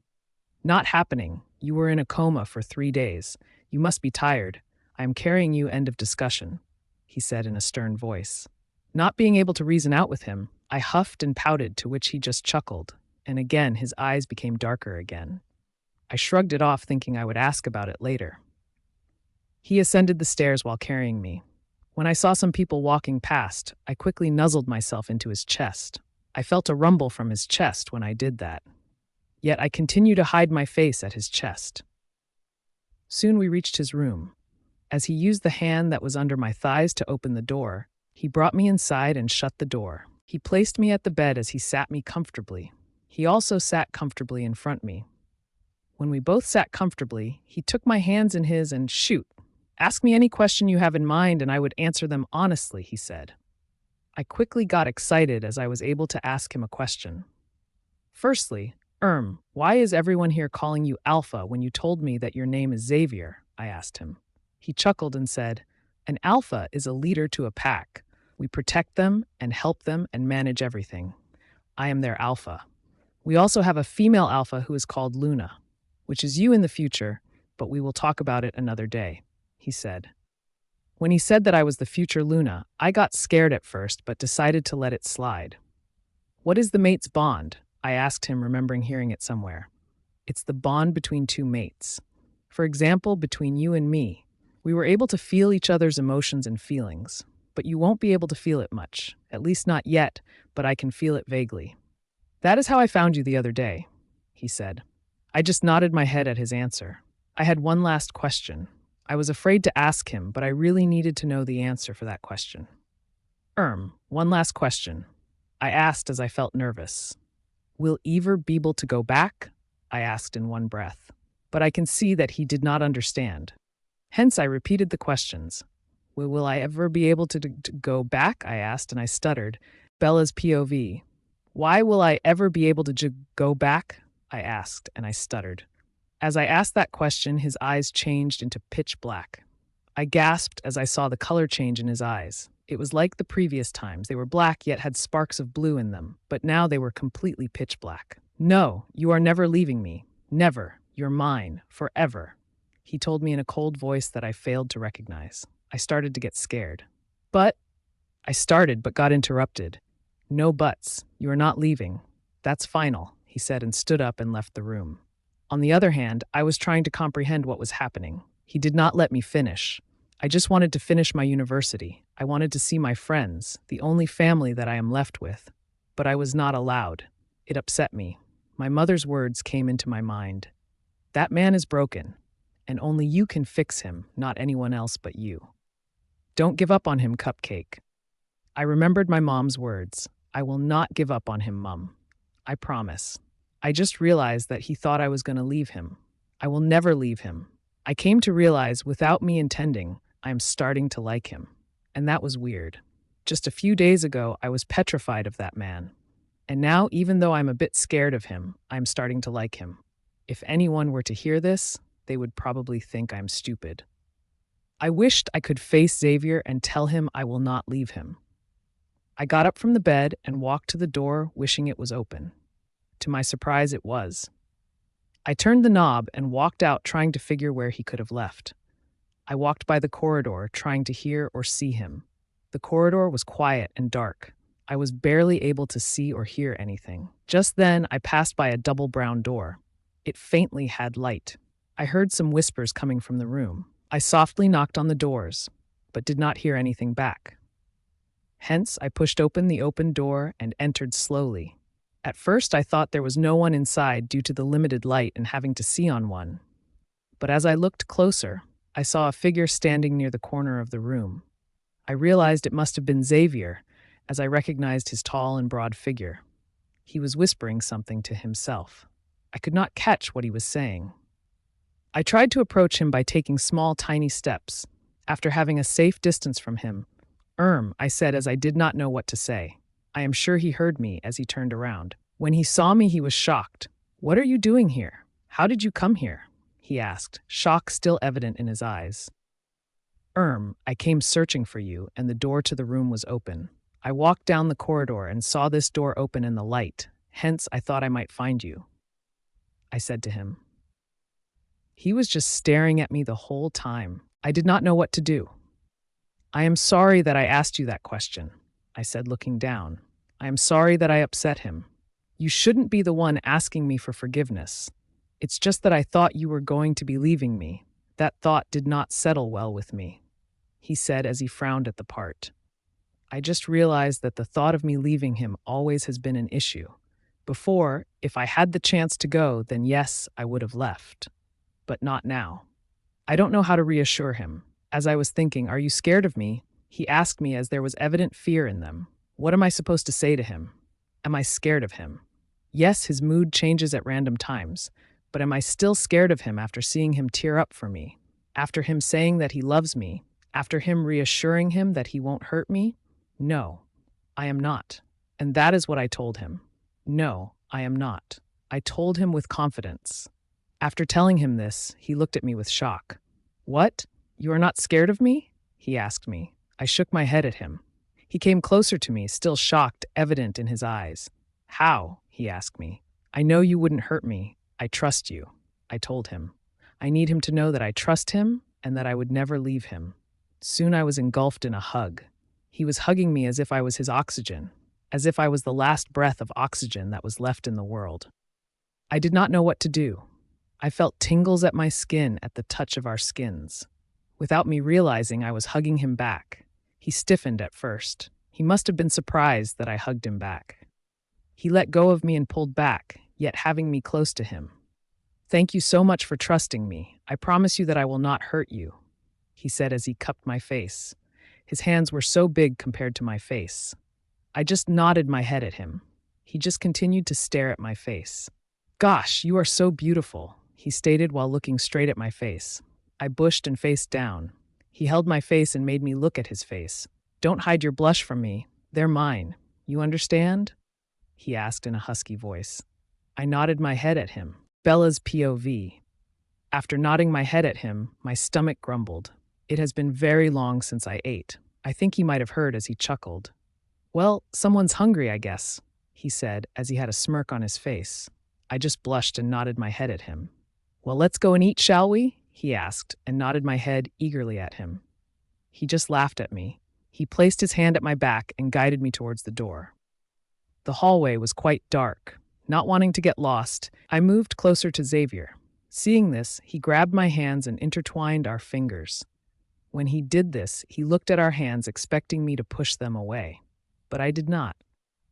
Not happening. You were in a coma for 3 days. You must be tired. I am carrying you, end of discussion, he said in a stern voice. Not being able to reason out with him, I huffed and pouted, to which he just chuckled, and again his eyes became darker again. I shrugged it off, thinking I would ask about it later. He ascended the stairs while carrying me. When I saw some people walking past, I quickly nuzzled myself into his chest. I felt a rumble from his chest when I did that. Yet I continued to hide my face at his chest. Soon we reached his room. As he used the hand that was under my thighs to open the door, he brought me inside and shut the door. He placed me at the bed as he sat me comfortably. He also sat comfortably in front of me. When we both sat comfortably, he took my hands in his and, "Shoot. Ask me any question you have in mind and I would answer them honestly," he said. I quickly got excited as I was able to ask him a question. Firstly, why is everyone here calling you Alpha when you told me that your name is Xavier? I asked him. He chuckled and said, "An alpha is a leader to a pack. We protect them and help them and manage everything. I am their alpha. We also have a female alpha who is called Luna, which is you in the future, but we will talk about it another day," he said. When he said that I was the future Luna, I got scared at first but decided to let it slide. "What is the mate's bond?" I asked him, remembering hearing it somewhere. "It's the bond between two mates. For example, between you and me. We were able to feel each other's emotions and feelings, but you won't be able to feel it much, at least not yet, but I can feel it vaguely. That is how I found you the other day," he said. I just nodded my head at his answer. I had one last question. I was afraid to ask him, but I really needed to know the answer for that question. One last question," I asked as I felt nervous. "Will Ever be able to go back?" I asked in one breath. But I can see that he did not understand. Hence, I repeated the questions. Will I ever be able to go back?" I asked, and I stuttered. Bella's POV. "Why will I ever be able to go back?" I asked, and I stuttered. As I asked that question, his eyes changed into pitch black. I gasped as I saw the color change in his eyes. It was like the previous times. They were black yet had sparks of blue in them, but now they were completely pitch black. "No, you are never leaving me. Never. You're mine. Forever," he told me in a cold voice that I failed to recognize. I started to get scared. I started but got interrupted. "No buts. You are not leaving. That's final," he said and stood up and left the room. On the other hand, I was trying to comprehend what was happening. He did not let me finish. I just wanted to finish my university. I wanted to see my friends, the only family that I am left with. But I was not allowed. It upset me. My mother's words came into my mind. "That man is broken, and only you can fix him, not anyone else but you. Don't give up on him, Cupcake." I remembered my mom's words. "I will not give up on him, Mum. I promise." I just realized that he thought I was going to leave him. I will never leave him. I came to realize, without me intending, I am starting to like him. And that was weird. Just a few days ago, I was petrified of that man. And now, even though I'm a bit scared of him, I'm starting to like him. If anyone were to hear this, they would probably think I'm stupid. I wished I could face Xavier and tell him I will not leave him. I got up from the bed and walked to the door, wishing it was open. To my surprise, it was. I turned the knob and walked out, trying to figure where he could have left. I walked by the corridor, trying to hear or see him. The corridor was quiet and dark. I was barely able to see or hear anything. Just then, I passed by a double brown door. It faintly had light. I heard some whispers coming from the room. I softly knocked on the doors, but did not hear anything back. Hence, I pushed open the open door and entered slowly. At first, I thought there was no one inside due to the limited light and having to see on one. But as I looked closer, I saw a figure standing near the corner of the room. I realized it must have been Xavier, as I recognized his tall and broad figure. He was whispering something to himself. I could not catch what he was saying. I tried to approach him by taking small, tiny steps. After having a safe distance from him, I said as I did not know what to say. I am sure he heard me as he turned around. When he saw me, he was shocked. "What are you doing here? How did you come here?" he asked, shock still evident in his eyes. I came searching for you, and the door to the room was open. I walked down the corridor and saw this door open in the light. Hence, I thought I might find you, I said to him. He was just staring at me the whole time. I did not know what to do. I am sorry that I asked you that question, I said, looking down. I am sorry that I upset him. You shouldn't be the one asking me for forgiveness. It's just that I thought you were going to be leaving me. That thought did not settle well with me, he said as he frowned at the part. I just realized that the thought of me leaving him always has been an issue. Before, if I had the chance to go, then yes, I would have left. But not now. I don't know how to reassure him. As I was thinking, "Are you scared of me?" he asked me as there was evident fear in them. What am I supposed to say to him? Am I scared of him? Yes, his mood changes at random times, but am I still scared of him after seeing him tear up for me? After him saying that he loves me? After him reassuring him that he won't hurt me? No, I am not. And that is what I told him. No, I am not. I told him with confidence. After telling him this, he looked at me with shock. What? You are not scared of me? He asked me. I shook my head at him. He came closer to me, still shocked, evident in his eyes. How? He asked me. I know you wouldn't hurt me. I trust you, I told him. I need him to know that I trust him and that I would never leave him. Soon I was engulfed in a hug. He was hugging me as if I was his oxygen, as if I was the last breath of oxygen that was left in the world. I did not know what to do. I felt tingles at my skin at the touch of our skins. Without me realizing, I was hugging him back. He stiffened at first. He must have been surprised that I hugged him back. He let go of me and pulled back, yet having me close to him. Thank you so much for trusting me. I promise you that I will not hurt you, he said as he cupped my face. His hands were so big compared to my face. I just nodded my head at him. He just continued to stare at my face. Gosh, you are so beautiful, he stated while looking straight at my face. I bushed and faced down. He held my face and made me look at his face. Don't hide your blush from me. They're mine. You understand? He asked in a husky voice. I nodded my head at him. Bella's POV. After nodding my head at him, my stomach grumbled. It has been very long since I ate. I think he might have heard as he chuckled. Well, someone's hungry, I guess, he said as he had a smirk on his face. I just blushed and nodded my head at him. Well, let's go and eat, shall we? He asked, and nodded my head eagerly at him. He just laughed at me. He placed his hand at my back and guided me towards the door. The hallway was quite dark. Not wanting to get lost, I moved closer to Xavier. Seeing this, he grabbed my hands and intertwined our fingers. When he did this, he looked at our hands expecting me to push them away. But I did not.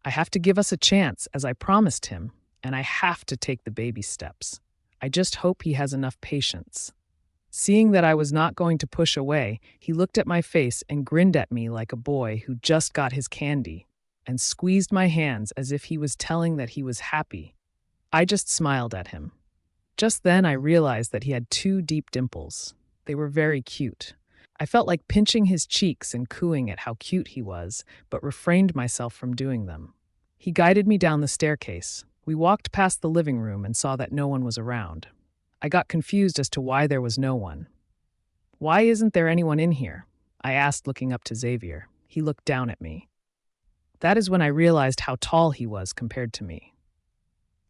I have to give us a chance, as I promised him, and I have to take the baby steps. I just hope he has enough patience. Seeing that I was not going to push away, he looked at my face and grinned at me like a boy who just got his candy, and squeezed my hands as if he was telling that he was happy. I just smiled at him. Just then I realized that he had 2 deep dimples. They were very cute. I felt like pinching his cheeks and cooing at how cute he was, but refrained myself from doing them. He guided me down the staircase. We walked past the living room and saw that no one was around. I got confused as to why there was no one. Why isn't there anyone in here? I asked, looking up to Xavier. He looked down at me. That is when I realized how tall he was compared to me.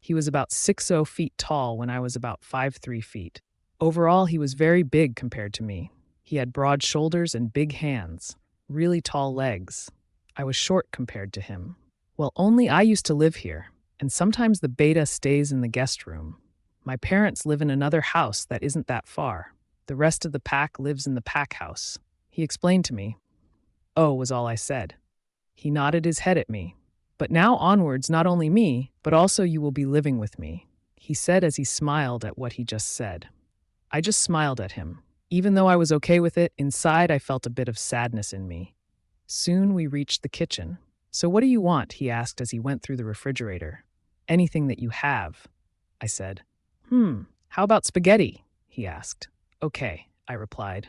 He was about 6'0" feet tall when I was about 5'3" feet. Overall, he was very big compared to me. He had broad shoulders and big hands, really tall legs. I was short compared to him. Well, only I used to live here, and sometimes the beta stays in the guest room. My parents live in another house that isn't that far. The rest of the pack lives in the pack house. He explained to me. Oh, was all I said. He nodded his head at me. But now onwards, not only me, but also you will be living with me, he said as he smiled at what he just said. I just smiled at him. Even though I was okay with it, inside I felt a bit of sadness in me. Soon we reached the kitchen. So what do you want? He asked as he went through the refrigerator. Anything that you have, I said. How about spaghetti? He asked. Okay, I replied.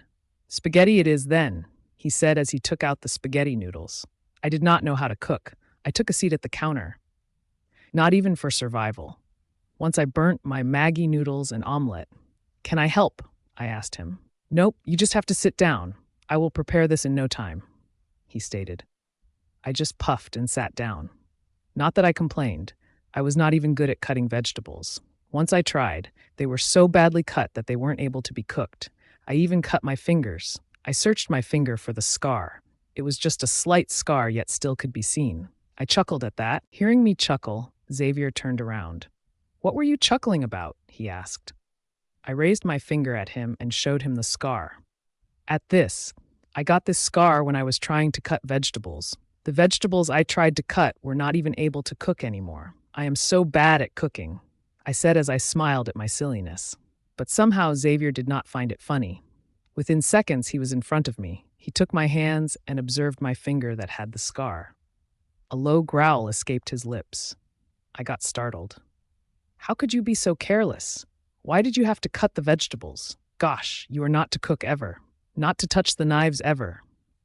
Spaghetti it is then, he said as he took out the spaghetti noodles. I did not know how to cook. I took a seat at the counter. Not even for survival. Once I burnt my Maggi noodles and omelet. Can I help? I asked him. Nope, you just have to sit down. I will prepare this in no time, he stated. I just puffed and sat down. Not that I complained. I was not even good at cutting vegetables. Once I tried, they were so badly cut that they weren't able to be cooked. I even cut my fingers. I searched my finger for the scar. It was just a slight scar, yet still could be seen. I chuckled at that. Hearing me chuckle, Xavier turned around. "What were you chuckling about?" he asked. I raised my finger at him and showed him the scar. At this, "I got this scar when I was trying to cut vegetables. The vegetables I tried to cut were not even able to cook anymore. I am so bad at cooking," I said as I smiled at my silliness. But somehow Xavier did not find it funny. Within seconds, he was in front of me. He took my hands and observed my finger that had the scar. A low growl escaped his lips. I got startled. "How could you be so careless? Why did you have to cut the vegetables? Gosh, you are not to cook ever. Not to touch the knives ever.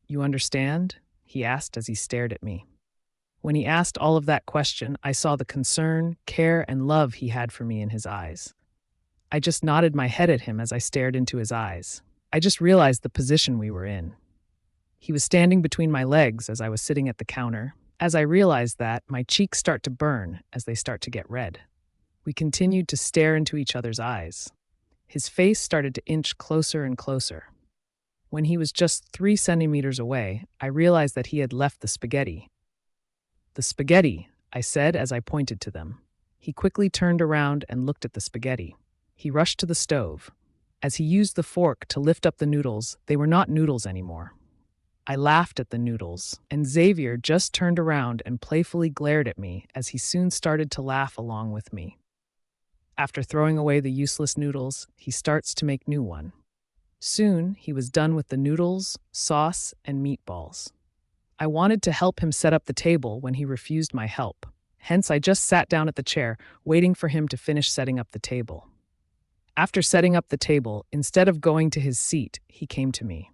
You understand?" he asked as he stared at me. When he asked all of that question, I saw the concern, care, and love he had for me in his eyes. I just nodded my head at him as I stared into his eyes. I just realized the position we were in. He was standing between my legs as I was sitting at the counter. As I realized that, my cheeks start to burn as they start to get red. We continued to stare into each other's eyes. His face started to inch closer and closer. When he was just 3 centimeters away, I realized that he had left the spaghetti. "The spaghetti," I said as I pointed to them. He quickly turned around and looked at the spaghetti. He rushed to the stove. As he used the fork to lift up the noodles, they were not noodles anymore. I laughed at the noodles, and Xavier just turned around and playfully glared at me as he soon started to laugh along with me. After throwing away the useless noodles, he starts to make new one. Soon, he was done with the noodles, sauce, and meatballs. I wanted to help him set up the table when he refused my help. Hence, I just sat down at the chair, waiting for him to finish setting up the table. After setting up the table, instead of going to his seat, he came to me.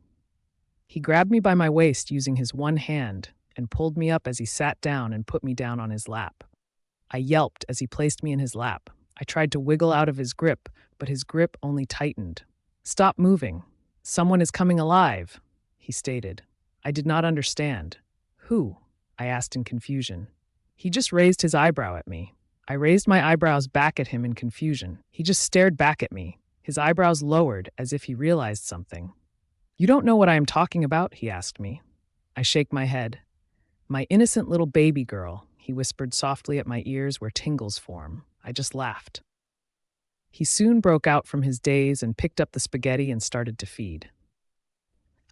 He grabbed me by my waist using his one hand and pulled me up as he sat down and put me down on his lap. I yelped as he placed me in his lap. I tried to wiggle out of his grip, but his grip only tightened. "Stop moving. Someone is coming alive," he stated. I did not understand. "Who?" I asked in confusion. He just raised his eyebrow at me. I raised my eyebrows back at him in confusion. He just stared back at me, his eyebrows lowered as if he realized something. "You don't know what I am talking about?" he asked me. I shake my head. "My innocent little baby girl," he whispered softly at my ears where tingles form. I just laughed. He soon broke out from his daze and picked up the spaghetti and started to feed.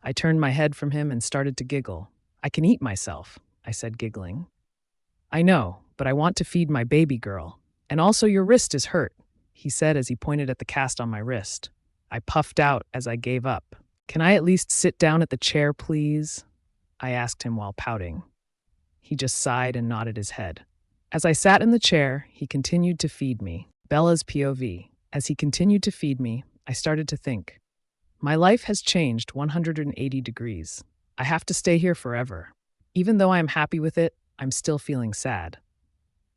I turned my head from him and started to giggle. "I can eat myself," I said, giggling. "I know, but I want to feed my baby girl. And also your wrist is hurt," he said as he pointed at the cast on my wrist. I puffed out as I gave up. "Can I at least sit down at the chair, please?" I asked him while pouting. He just sighed and nodded his head. As I sat in the chair, he continued to feed me. Bella's POV. As he continued to feed me, I started to think. My life has changed 180 degrees. I have to stay here forever. Even though I am happy with it, I'm still feeling sad.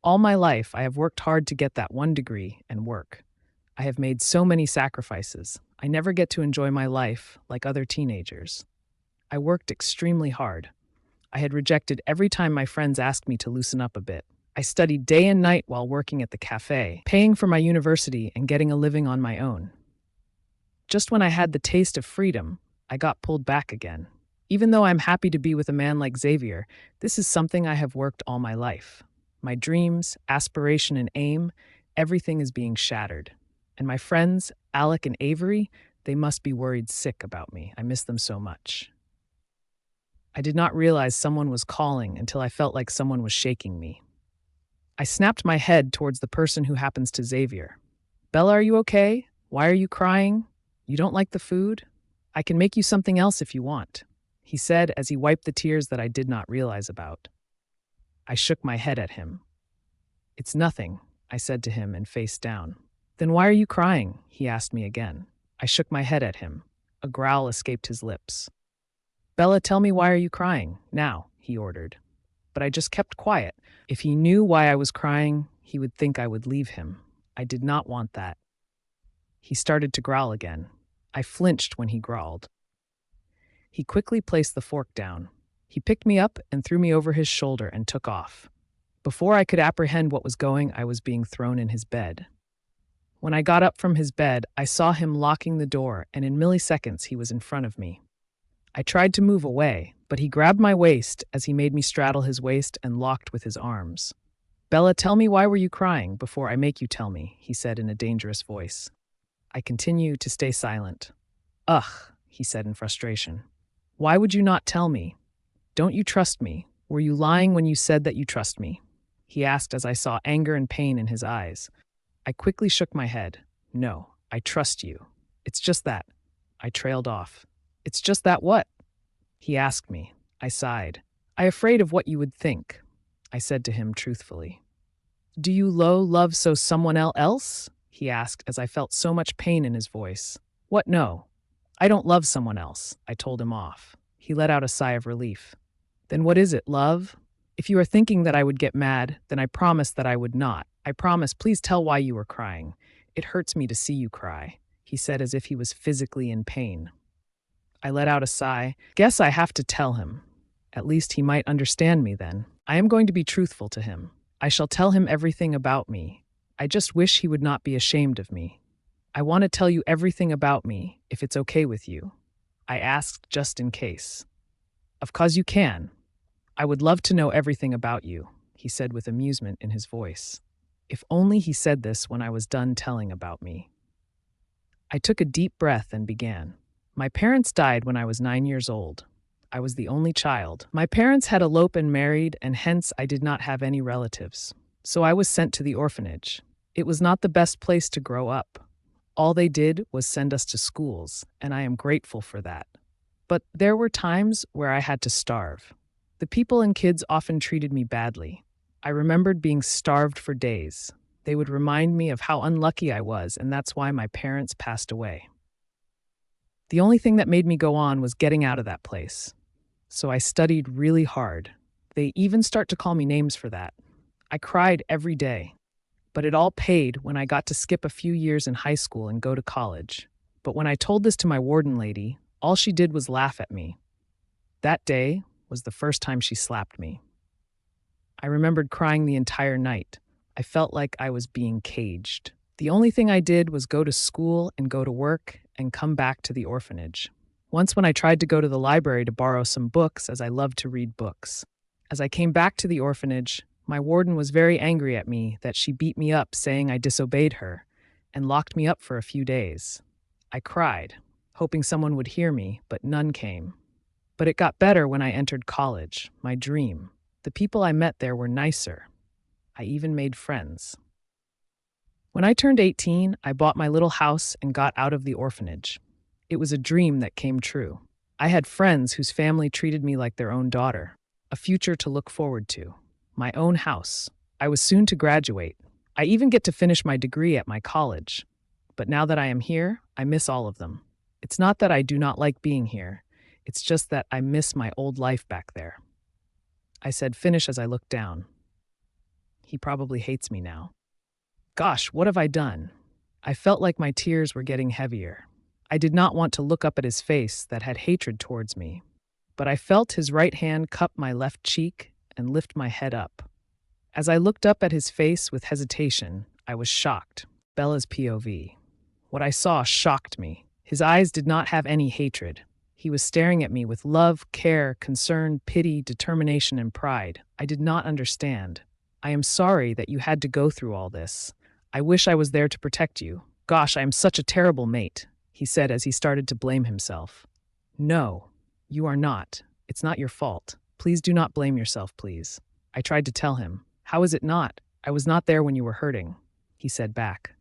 All my life, I have worked hard to get that 1 degree and work. I have made so many sacrifices. I never get to enjoy my life like other teenagers. I worked extremely hard. I had rejected every time my friends asked me to loosen up a bit. I studied day and night while working at the café, paying for my university and getting a living on my own. Just when I had the taste of freedom, I got pulled back again. Even though I'm happy to be with a man like Xavier, this is something I have worked all my life. My dreams, aspiration, and aim, everything is being shattered. And my friends, Alec and Avery, they must be worried sick about me. I miss them so much. I did not realize someone was calling until I felt like someone was shaking me. I snapped my head towards the person who happens to Xavier. "Bella, are you okay? Why are you crying? You don't like the food? I can make you something else if you want," he said as he wiped the tears that I did not realize about. I shook my head at him. "It's nothing," I said to him and faced down. "Then why are you crying?" he asked me again. I shook my head at him. A growl escaped his lips. "Bella, tell me, why are you crying? Now," he ordered. But I just kept quiet. If he knew why I was crying, he would think I would leave him. I did not want that. He started to growl again. I flinched when he growled. He quickly placed the fork down. He picked me up and threw me over his shoulder and took off. Before I could apprehend what was going, I was being thrown in his bed. When I got up from his bed, I saw him locking the door, and in milliseconds he was in front of me. I tried to move away, but he grabbed my waist as he made me straddle his waist and locked with his arms. "Bella, tell me, why were you crying before I make you tell me?" he said in a dangerous voice. I continued to stay silent. "Ugh," he said in frustration. "Why would you not tell me? Don't you trust me? Were you lying when you said that you trust me?" he asked as I saw anger and pain in his eyes. I quickly shook my head. "No, I trust you. It's just that." I trailed off. "It's just that what?" he asked me. I sighed. "I'm afraid of what you would think," I said to him truthfully. "Do you love so someone else?" he asked as I felt so much pain in his voice. "What, no? I don't love someone else," I told him off. He let out a sigh of relief. "Then what is it, love? If you are thinking that I would get mad, then I promise that I would not. I promise. Please tell why you were crying. It hurts me to see you cry," he said as if he was physically in pain. I let out a sigh. Guess I have to tell him. At least he might understand me then. I am going to be truthful to him. I shall tell him everything about me. I just wish he would not be ashamed of me. I want to tell you everything about me, if it's okay with you. I asked just in case. "Of course you can. I would love to know everything about you," he said with amusement in his voice. If only he said this when I was done telling about me. I took a deep breath and began. My parents died when I was 9 years old. I was the only child. My parents had eloped and married, and hence I did not have any relatives. So I was sent to the orphanage. It was not the best place to grow up. All they did was send us to schools, and I am grateful for that. But there were times where I had to starve. The people and kids often treated me badly. I remembered being starved for days. They would remind me of how unlucky I was, and that's why my parents passed away. The only thing that made me go on was getting out of that place. So I studied really hard. They even start to call me names for that. I cried every day. But it all paid when I got to skip a few years in high school and go to college. But when I told this to my warden lady, all she did was laugh at me. That day was the first time she slapped me. I remembered crying the entire night. I felt like I was being caged. The only thing I did was go to school and go to work and come back to the orphanage. Once when I tried to go to the library to borrow some books, as I loved to read books. As I came back to the orphanage, my warden was very angry at me that she beat me up, saying I disobeyed her, and locked me up for a few days. I cried, hoping someone would hear me, but none came. But it got better when I entered college, my dream. The people I met there were nicer. I even made friends. When I turned 18, I bought my little house and got out of the orphanage. It was a dream that came true. I had friends whose family treated me like their own daughter, a future to look forward to. My own house. I was soon to graduate. I even get to finish my degree at my college. But now that I am here, I miss all of them. It's not that I do not like being here. It's just that I miss my old life back there. I said finish as I looked down. He probably hates me now. Gosh, what have I done? I felt like my tears were getting heavier. I did not want to look up at his face that had hatred towards me. But I felt his right hand cup my left cheek and lift my head up. As I looked up at his face with hesitation, I was shocked. Bella's POV. What I saw shocked me. His eyes did not have any hatred. He was staring at me with love, care, concern, pity, determination, and pride. I did not understand. "I am sorry that you had to go through all this. I wish I was there to protect you. Gosh, I am such a terrible mate," he said as he started to blame himself. "No, you are not. It's not your fault. Please do not blame yourself, please." I tried to tell him. "How is it not? I was not there when you were hurting," he said back.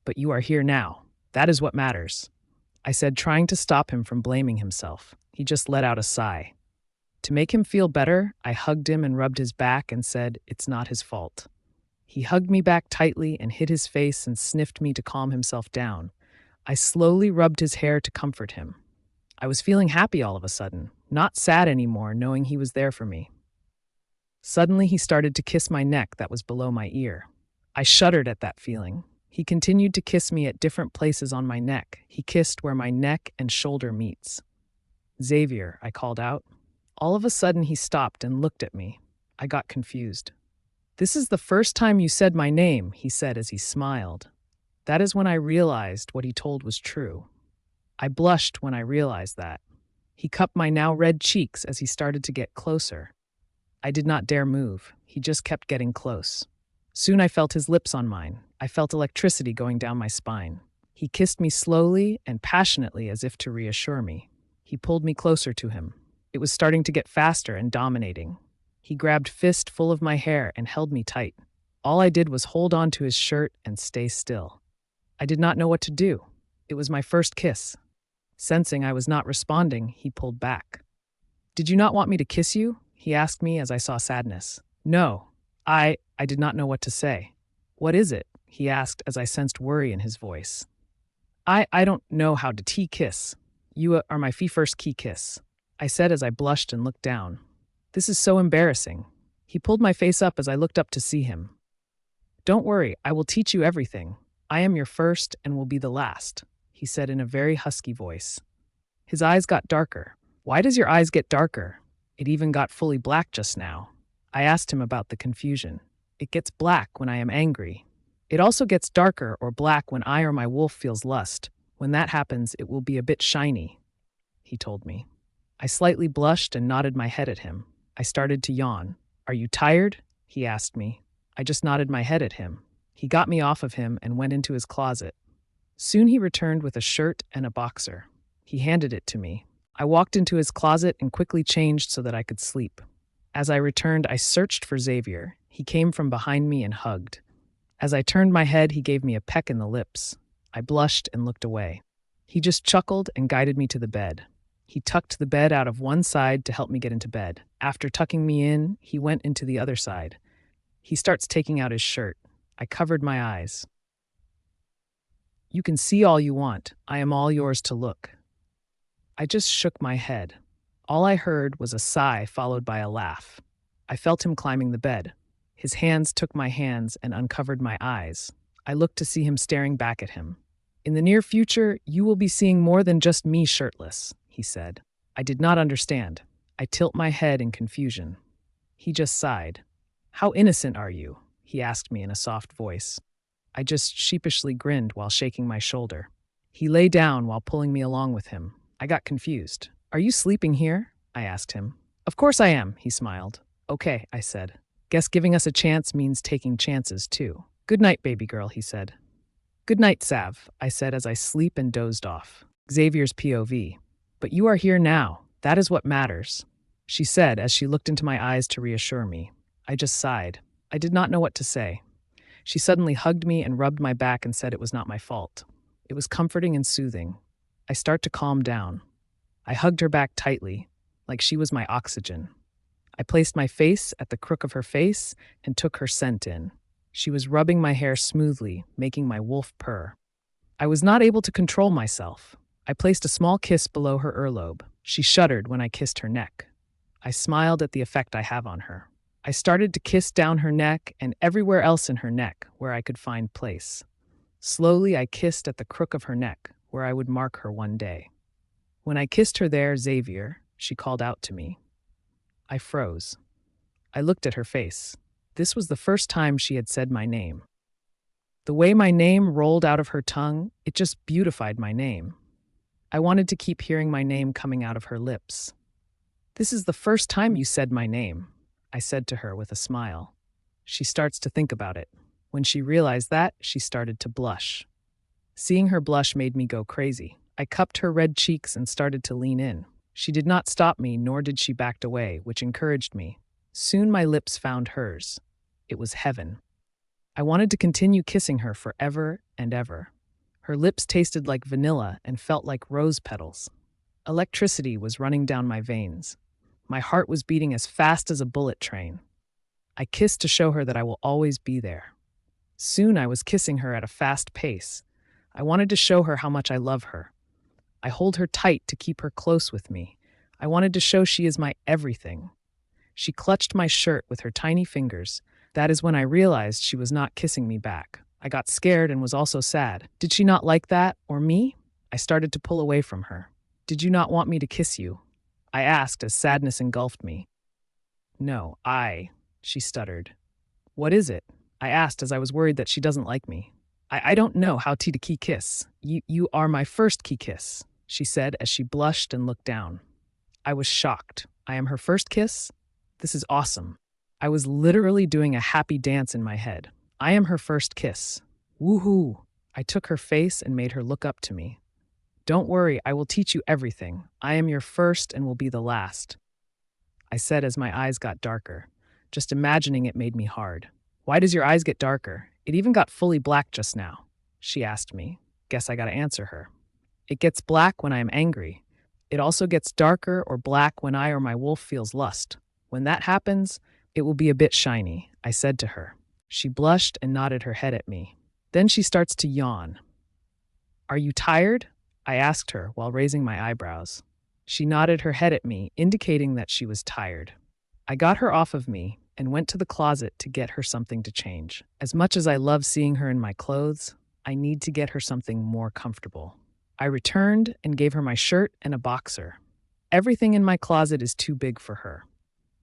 "But you are here now. That is what matters," I said, trying to stop him from blaming himself. He just let out a sigh. To make him feel better, I hugged him and rubbed his back and said, "It's not his fault." He hugged me back tightly and hid his face and sniffed me to calm himself down. I slowly rubbed his hair to comfort him. I was feeling happy all of a sudden, not sad anymore, knowing he was there for me. Suddenly, he started to kiss my neck that was below my ear. I shuddered at that feeling. He continued to kiss me at different places on my neck. He kissed where my neck and shoulder meets. "Xavier," I called out. All of a sudden, he stopped and looked at me. I got confused. "This is the first time you said my name," he said as he smiled. That is when I realized what he told was true. I blushed when I realized that. He cupped my now red cheeks as he started to get closer. I did not dare move. He just kept getting close. Soon I felt his lips on mine. I felt electricity going down my spine. He kissed me slowly and passionately as if to reassure me. He pulled me closer to him. It was starting to get faster and dominating. He grabbed fist full of my hair and held me tight. All I did was hold on to his shirt and stay still. I did not know what to do. It was my first kiss. Sensing I was not responding, he pulled back. "Did you not want me to kiss you?" he asked me as I saw sadness. "No. I did not know what to say." "What is it?" he asked as I sensed worry in his voice. I don't know how to kiss. You are my first kiss," I said as I blushed and looked down. "This is so embarrassing." He pulled my face up as I looked up to see him. "Don't worry, I will teach you everything. I am your first and will be the last," he said in a very husky voice. His eyes got darker. "Why does your eyes get darker? It even got fully black just now." I asked him about the confusion. "It gets black when I am angry. It also gets darker or black when I or my wolf feels lust. When that happens, it will be a bit shiny," he told me. I slightly blushed and nodded my head at him. I started to yawn. "Are you tired?" he asked me. I just nodded my head at him. He got me off of him and went into his closet. Soon he returned with a shirt and a boxer. He handed it to me. I walked into his closet and quickly changed so that I could sleep. As I returned, I searched for Xavier. He came from behind me and hugged. As I turned my head, he gave me a peck in the lips. I blushed and looked away. He just chuckled and guided me to the bed. He tucked the bed out of one side to help me get into bed. After tucking me in, he went into the other side. He starts taking out his shirt. I covered my eyes. "You can see all you want. I am all yours to look." I just shook my head. All I heard was a sigh followed by a laugh. I felt him climbing the bed. His hands took my hands and uncovered my eyes. I looked to see him staring back at him. "In the near future, you will be seeing more than just me shirtless," he said. I did not understand. I tilt my head in confusion. He just sighed. "How innocent are you?" he asked me in a soft voice. I just sheepishly grinned while shaking my shoulder. He lay down while pulling me along with him. I got confused. "Are you sleeping here?" I asked him. "Of course I am," he smiled. "Okay," I said. "Guess giving us a chance means taking chances, too." "Good night, baby girl," he said. "Good night, Sav," I said as I sleep and dozed off. Xavier's POV. "But you are here now. That is what matters," she said as she looked into my eyes to reassure me. I just sighed. I did not know what to say. She suddenly hugged me and rubbed my back and said it was not my fault. It was comforting and soothing. I start to calm down. I hugged her back tightly, like she was my oxygen. I placed my face at the crook of her face and took her scent in. She was rubbing my hair smoothly, making my wolf purr. I was not able to control myself. I placed a small kiss below her earlobe. She shuddered when I kissed her neck. I smiled at the effect I have on her. I started to kiss down her neck and everywhere else in her neck where I could find place. Slowly, I kissed at the crook of her neck, where I would mark her one day. When I kissed her there, Xavier, she called out to me. I froze. I looked at her face. This was the first time she had said my name. The way my name rolled out of her tongue, it just beautified my name. I wanted to keep hearing my name coming out of her lips. "This is the first time you said my name," I said to her with a smile. She starts to think about it. When she realized that, she started to blush. Seeing her blush made me go crazy. I cupped her red cheeks and started to lean in. She did not stop me, nor did she back away, which encouraged me. Soon my lips found hers. It was heaven. I wanted to continue kissing her forever and ever. Her lips tasted like vanilla and felt like rose petals. Electricity was running down my veins. My heart was beating as fast as a bullet train. I kissed to show her that I will always be there. Soon I was kissing her at a fast pace. I wanted to show her how much I love her. I hold her tight to keep her close with me. I wanted to show she is my everything. She clutched my shirt with her tiny fingers. That is when I realized she was not kissing me back. I got scared and was also sad. Did she not like that, or me? I started to pull away from her. "Did you not want me to kiss you?" I asked as sadness engulfed me. No, she stuttered. What is it? I asked as I was worried that she doesn't like me. I don't know how to key kiss. You are my first key kiss, she said as she blushed and looked down. I was shocked. I am her first kiss? This is awesome. I was literally doing a happy dance in my head. I am her first kiss. Woohoo! I took her face and made her look up to me. Don't worry, I will teach you everything. I am your first and will be the last, I said as my eyes got darker. Just imagining it made me hard. Why does your eyes get darker? It even got fully black just now, she asked me. Guess I gotta answer her. It gets black when I am angry. It also gets darker or black when I or my wolf feels lust. When that happens, it will be a bit shiny, I said to her. She blushed and nodded her head at me. Then she starts to yawn. Are you tired? I asked her while raising my eyebrows. She nodded her head at me, indicating that she was tired. I got her off of me and went to the closet to get her something to change. As much as I love seeing her in my clothes, I need to get her something more comfortable. I returned and gave her my shirt and a boxer. Everything in my closet is too big for her.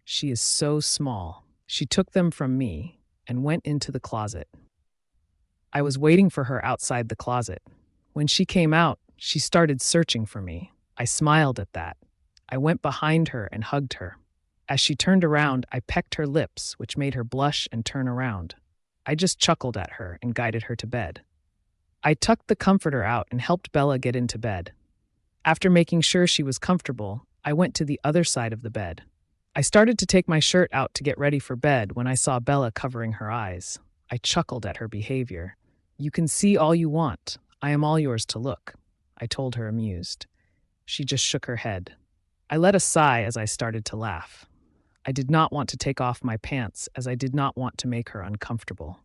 She is so small. She took them from me and went into the closet. I was waiting for her outside the closet. When she came out, she started searching for me. I smiled at that. I went behind her and hugged her. As she turned around, I pecked her lips, which made her blush and turn around. I just chuckled at her and guided her to bed. I tucked the comforter out and helped Bella get into bed. After making sure she was comfortable, I went to the other side of the bed. I started to take my shirt out to get ready for bed when I saw Bella covering her eyes. I chuckled at her behavior. You can see all you want. I am all yours to look, I told her, amused. She just shook her head. I let a sigh as I started to laugh. I did not want to take off my pants as I did not want to make her uncomfortable.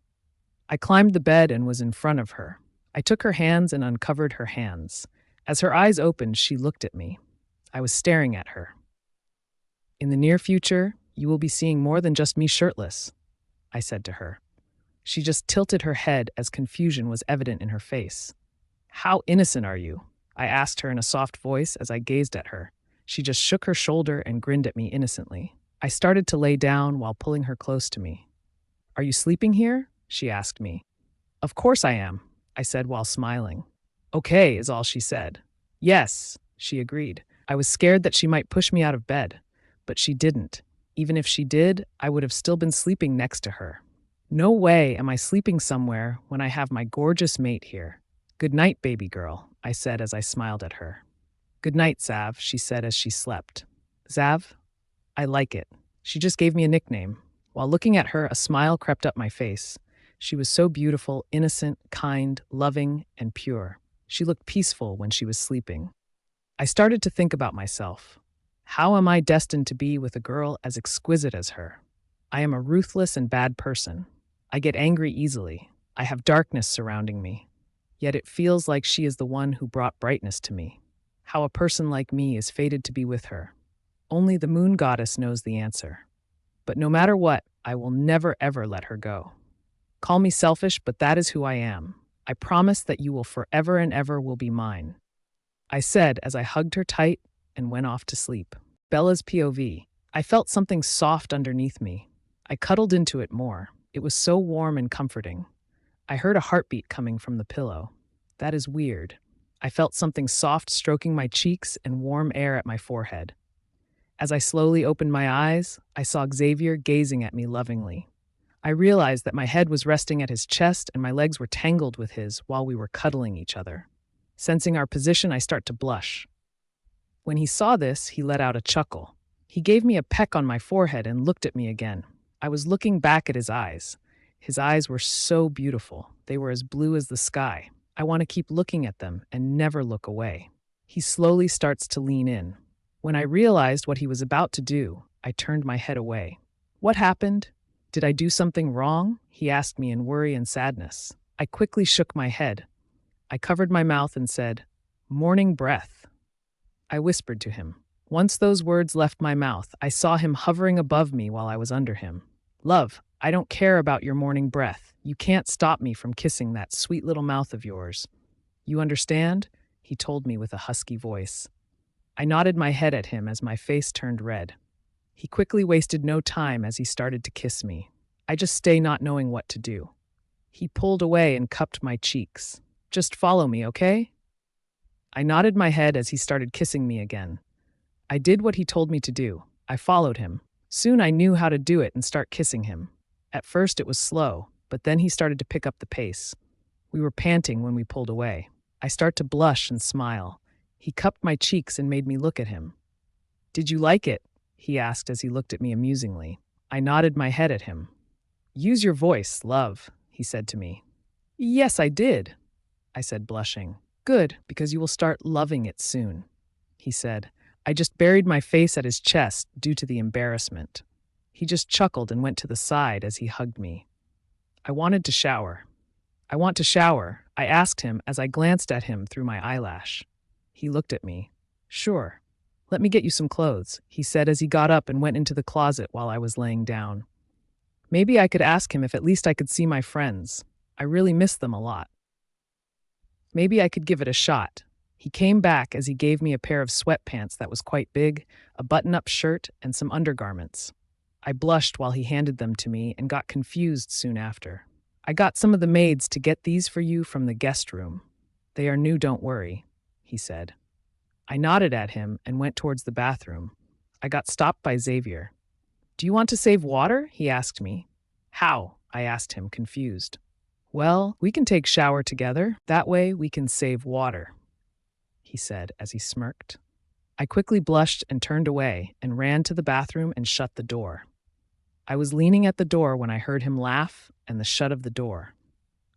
I climbed the bed and was in front of her. I took her hands and uncovered her hands. As her eyes opened, she looked at me. I was staring at her. In the near future, you will be seeing more than just me shirtless, I said to her. She just tilted her head as confusion was evident in her face. How innocent are you? I asked her in a soft voice as I gazed at her. She just shook her shoulder and grinned at me innocently. I started to lay down while pulling her close to me. Are you sleeping here? She asked me. Of course I am, I said while smiling. Okay, is all she said. Yes, she agreed. I was scared that she might push me out of bed, but she didn't. Even if she did, I would have still been sleeping next to her. No way am I sleeping somewhere when I have my gorgeous mate here. Good night, baby girl, I said as I smiled at her. Good night, Zav, she said as she slept. Zav? I like it. She just gave me a nickname. While looking at her, a smile crept up my face. She was so beautiful, innocent, kind, loving, and pure. She looked peaceful when she was sleeping. I started to think about myself. How am I destined to be with a girl as exquisite as her? I am a ruthless and bad person. I get angry easily. I have darkness surrounding me. Yet it feels like she is the one who brought brightness to me. How a person like me is fated to be with her. Only the moon goddess knows the answer. But no matter what, I will never ever let her go. Call me selfish, but that is who I am. I promise that you will forever and ever will be mine, I said as I hugged her tight and went off to sleep. Bella's POV. I felt something soft underneath me. I cuddled into it more. It was so warm and comforting. I heard a heartbeat coming from the pillow. That is weird. I felt something soft stroking my cheeks and warm air at my forehead. As I slowly opened my eyes, I saw Xavier gazing at me lovingly. I realized that my head was resting at his chest and my legs were tangled with his while we were cuddling each other. Sensing our position, I start to blush. When he saw this, he let out a chuckle. He gave me a peck on my forehead and looked at me again. I was looking back at his eyes. His eyes were so beautiful. They were as blue as the sky. I want to keep looking at them and never look away. He slowly starts to lean in. When I realized what he was about to do, I turned my head away. What happened? Did I do something wrong? He asked me in worry and sadness. I quickly shook my head. I covered my mouth and said, "Morning breath." I whispered to him. Once those words left my mouth, I saw him hovering above me while I was under him. Love, I don't care about your morning breath. You can't stop me from kissing that sweet little mouth of yours. You understand? He told me with a husky voice. I nodded my head at him as my face turned red. He quickly wasted no time as he started to kiss me. I just stay not knowing what to do. He pulled away and cupped my cheeks. Just follow me, okay? I nodded my head as he started kissing me again. I did what he told me to do. I followed him. Soon I knew how to do it and start kissing him. At first it was slow, but then he started to pick up the pace. We were panting when we pulled away. I start to blush and smile. He cupped my cheeks and made me look at him. "Did you like it?" he asked as he looked at me amusingly. I nodded my head at him. "Use your voice, love," he said to me. "Yes, I did," I said, blushing. "Good, because you will start loving it soon," he said. I just buried my face at his chest due to the embarrassment. He just chuckled and went to the side as he hugged me. I wanted to shower. "I want to shower," I asked him as I glanced at him through my eyelash. He looked at me. "Sure. Let me get you some clothes," he said as he got up and went into the closet while I was laying down. Maybe I could ask him if at least I could see my friends. I really miss them a lot. Maybe I could give it a shot. He came back as he gave me a pair of sweatpants that was quite big, a button-up shirt, and some undergarments. I blushed while he handed them to me and got confused soon after. "I got some of the maids to get these for you from the guest room. They are new, don't worry," he said. I nodded at him and went towards the bathroom. I got stopped by Xavier. "Do you want to save water?" he asked me. "How?" I asked him, confused. "Well, we can take shower together. That way we can save water," he said as he smirked. I quickly blushed and turned away and ran to the bathroom and shut the door. I was leaning at the door when I heard him laugh and the shut of the door.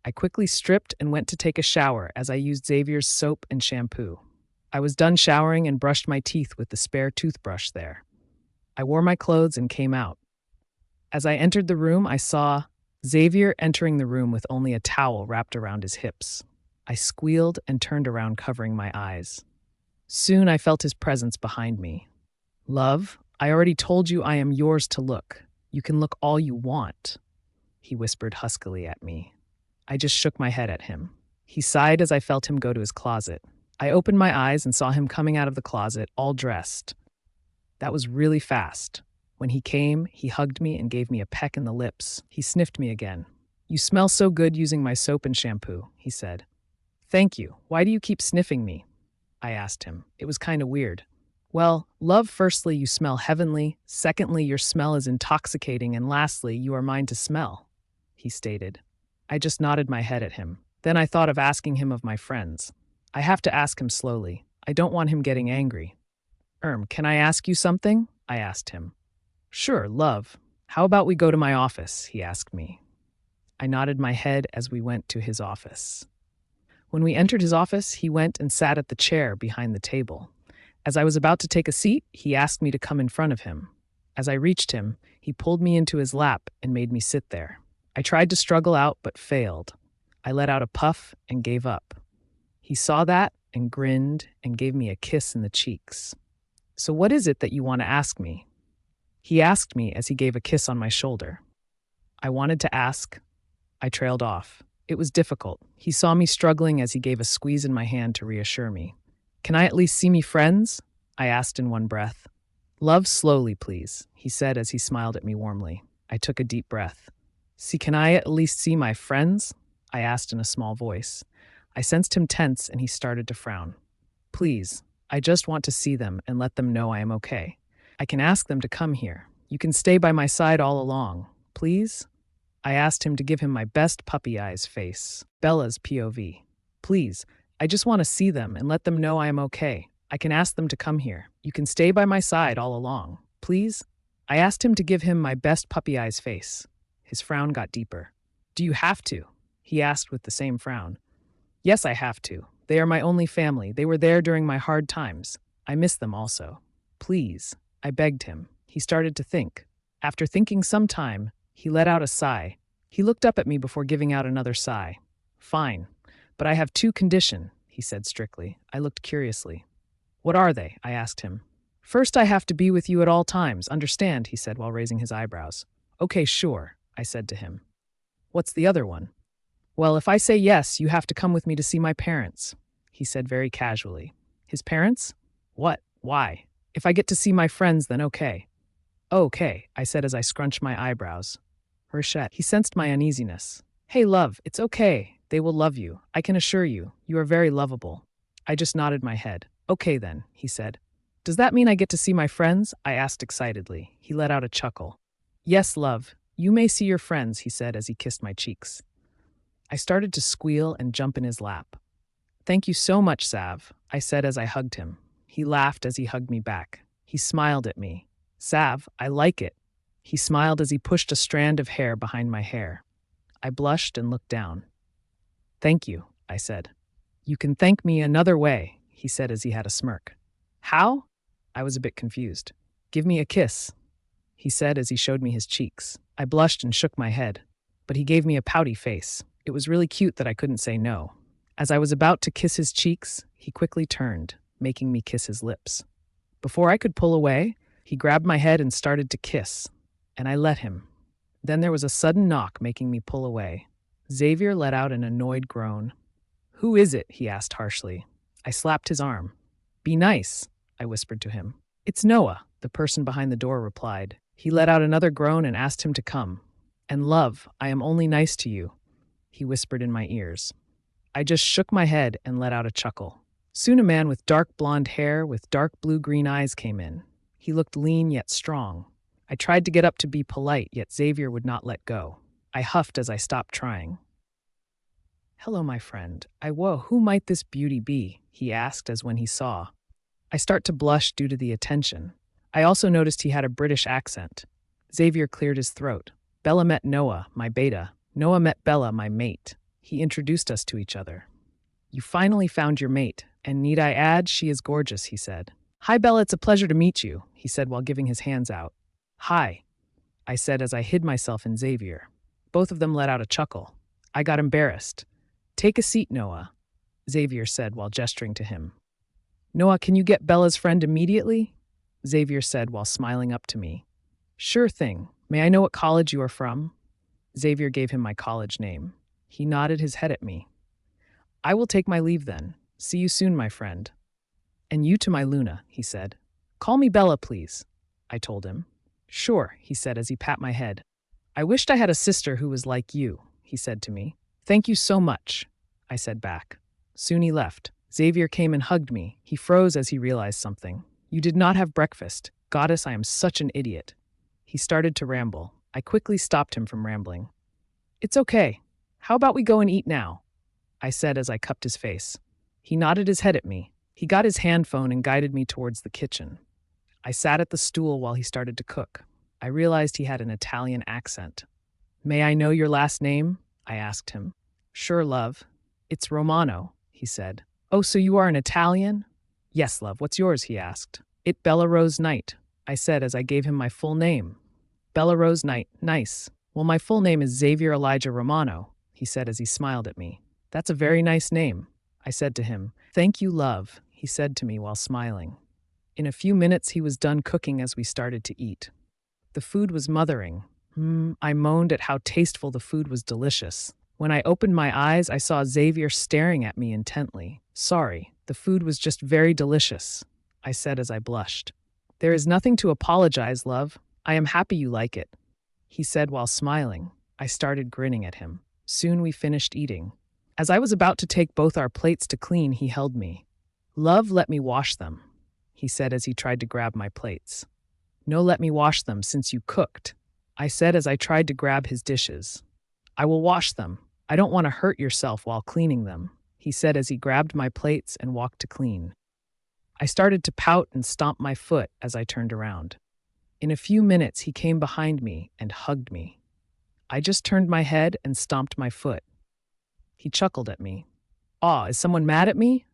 I quickly stripped and went to take a shower as I used Xavier's soap and shampoo. I was done showering and brushed my teeth with the spare toothbrush there. I wore my clothes and came out. As I entered the room, I saw Xavier entering the room with only a towel wrapped around his hips. I squealed and turned around, covering my eyes. Soon I felt his presence behind me. "Love, I already told you I am yours to look. You can look all you want," he whispered huskily at me. I just shook my head at him. He sighed as I felt him go to his closet. I opened my eyes and saw him coming out of the closet, all dressed. That was really fast. When he came, he hugged me and gave me a peck in the lips. He sniffed me again. "You smell so good using my soap and shampoo," he said. "Thank you. Why do you keep sniffing me?" I asked him. It was kind of weird. "Well, love, firstly, you smell heavenly. Secondly, your smell is intoxicating. And lastly, you are mine to smell," he stated. I just nodded my head at him. Then I thought of asking him of my friends. I have to ask him slowly. I don't want him getting angry. Can I ask you something?" I asked him. "Sure, love. How about we go to my office?" he asked me. I nodded my head as we went to his office. When we entered his office, he went and sat at the chair behind the table. As I was about to take a seat, he asked me to come in front of him. As I reached him, he pulled me into his lap and made me sit there. I tried to struggle out but failed. I let out a puff and gave up. He saw that and grinned and gave me a kiss in the cheeks. "So what is it that you want to ask me?" he asked me as he gave a kiss on my shoulder. I wanted to ask. I trailed off. It was difficult. He saw me struggling as he gave a squeeze in my hand to reassure me. "Can I at least see me friends?" I asked in one breath. "Love, slowly, please," he said as he smiled at me warmly. I took a deep breath. Can I at least see my friends?" I asked in a small voice. I sensed him tense and he started to frown. "Please, I just want to see them and let them know I am okay. I can ask them to come here. You can stay by my side all along. Please?" I asked him to give him my best puppy eyes face, Bella's POV. "Please, I just want to see them and let them know I am okay. I can ask them to come here. You can stay by my side all along. Please?" I asked him to give him my best puppy eyes face. His frown got deeper. "Do you have to?" he asked with the same frown. "Yes, I have to. They are my only family. They were there during my hard times. I miss them also. Please," I begged him. He started to think. After thinking some time, he let out a sigh. He looked up at me before giving out another sigh. "Fine, but I have two conditions," he said strictly. I looked curiously. "What are they?" I asked him. "First, I have to be with you at all times, understand?" he said while raising his eyebrows. "Okay, sure," I said to him. "What's the other one?" "Well, if I say yes, you have to come with me to see my parents," he said very casually. "His parents? What Why? If I get to see my friends, then okay. Okay, I said as I scrunched my eyebrows. Rashad, he sensed my uneasiness. Hey, love, it's okay. They will love you. I can assure you, you are very lovable. I just nodded my head. Okay then, he said. Does that mean I get to see my friends? I asked excitedly. He let out a chuckle. Yes, love. You may see your friends, he said as he kissed my cheeks. I started to squeal and jump in his lap. Thank you so much, Sav, I said as I hugged him. He laughed as he hugged me back. He smiled at me. Sav, I like it. He smiled as he pushed a strand of hair behind my hair. I blushed and looked down. Thank you, I said. You can thank me another way, he said as he had a smirk. How? I was a bit confused. Give me a kiss, he said as he showed me his cheeks. I blushed and shook my head, but he gave me a pouty face. It was really cute that I couldn't say no. As I was about to kiss his cheeks, he quickly turned, making me kiss his lips. Before I could pull away, he grabbed my head and started to kiss, and I let him. Then there was a sudden knock, making me pull away. Xavier let out an annoyed groan. Who is it? He asked harshly. I slapped his arm. Be nice, I whispered to him. It's Noah, the person behind the door replied. He let out another groan and asked him to come. And love, I am only nice to you, he whispered in my ears. I just shook my head and let out a chuckle. Soon a man with dark blonde hair with dark blue-green eyes came in. He looked lean yet strong. I tried to get up to be polite, yet Xavier would not let go. I huffed as I stopped trying. Hello, my friend. Who might this beauty be? He asked as when he saw. I start to blush due to the attention. I also noticed he had a British accent. Xavier cleared his throat. Bella met Noah, my beta. Noah met Bella, my mate. He introduced us to each other. You finally found your mate, and need I add, she is gorgeous, he said. Hi, Bella, it's a pleasure to meet you, he said while giving his hands out. Hi, I said as I hid myself in Xavier. Both of them let out a chuckle. I got embarrassed. Take a seat, Noah, Xavier said while gesturing to him. Noah, can you get Bella's friend immediately? Xavier said while smiling up to me. Sure thing. May I know what college you are from? Xavier gave him my college name. He nodded his head at me. I will take my leave then. See you soon, my friend. And you to my Luna, he said. Call me Bella, please, I told him. Sure, he said as he pat my head. I wished I had a sister who was like you, he said to me. Thank you so much, I said back. Soon he left. Xavier came and hugged me. He froze as he realized something. You did not have breakfast. Goddess, I am such an idiot. He started to ramble. I quickly stopped him from rambling. It's okay. How about we go and eat now? I said as I cupped his face. He nodded his head at me. He got his hand phone and guided me towards the kitchen. I sat at the stool while he started to cook. I realized he had an Italian accent. May I know your last name? I asked him. Sure, love. It's Romano, he said. Oh, so you are an Italian? Yes, love. What's yours? He asked. It Bella Rose Knight, I said as I gave him my full name. Bella Rose Knight. Nice. Well, my full name is Xavier Elijah Romano, he said as he smiled at me. That's a very nice name, I said to him. Thank you, love, he said to me while smiling. In a few minutes, he was done cooking as we started to eat. The food was mothering. I moaned at how tasteful the food was delicious. When I opened my eyes, I saw Xavier staring at me intently. Sorry, the food was just very delicious, I said as I blushed. There is nothing to apologize, love. I am happy you like it, he said while smiling. I started grinning at him. Soon we finished eating. As I was about to take both our plates to clean, he held me. Love, let me wash them, he said as he tried to grab my plates. No, let me wash them since you cooked, I said as I tried to grab his dishes. I will wash them. I don't want to hurt yourself while cleaning them, he said as he grabbed my plates and walked to clean. I started to pout and stomp my foot as I turned around. In a few minutes, he came behind me and hugged me. I just turned my head and stomped my foot. He chuckled at me. Aw, is someone mad at me?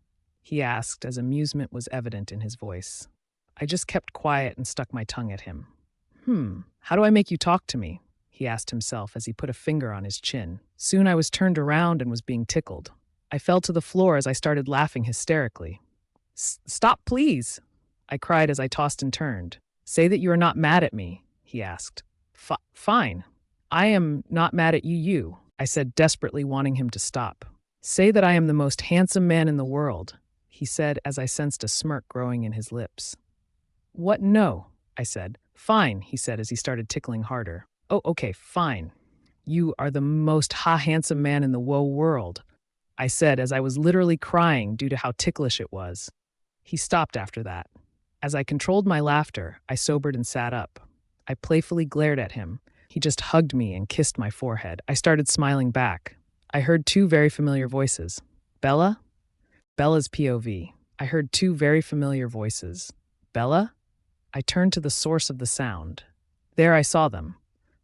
He asked as amusement was evident in his voice. I just kept quiet and stuck my tongue at him. How do I make you talk to me? He asked himself as he put a finger on his chin. Soon I was turned around and was being tickled. I fell to the floor as I started laughing hysterically. Stop, please, I cried as I tossed and turned. Say that you are not mad at me, he asked. Fine. I am not mad at you, I said, desperately wanting him to stop. Say that I am the most handsome man in the world. he said as I sensed a smirk growing in his lips. What, no? I said. Fine, he said as he started tickling harder. Oh, okay, fine. You are the most handsome man in the world, I said as I was literally crying due to how ticklish it was. He stopped after that. As I controlled my laughter, I sobered and sat up. I playfully glared at him. He just hugged me and kissed my forehead. I started smiling back. I heard two very familiar voices. Bella? Bella's POV. I heard two very familiar voices. Bella? I turned to the source of the sound. There I saw them.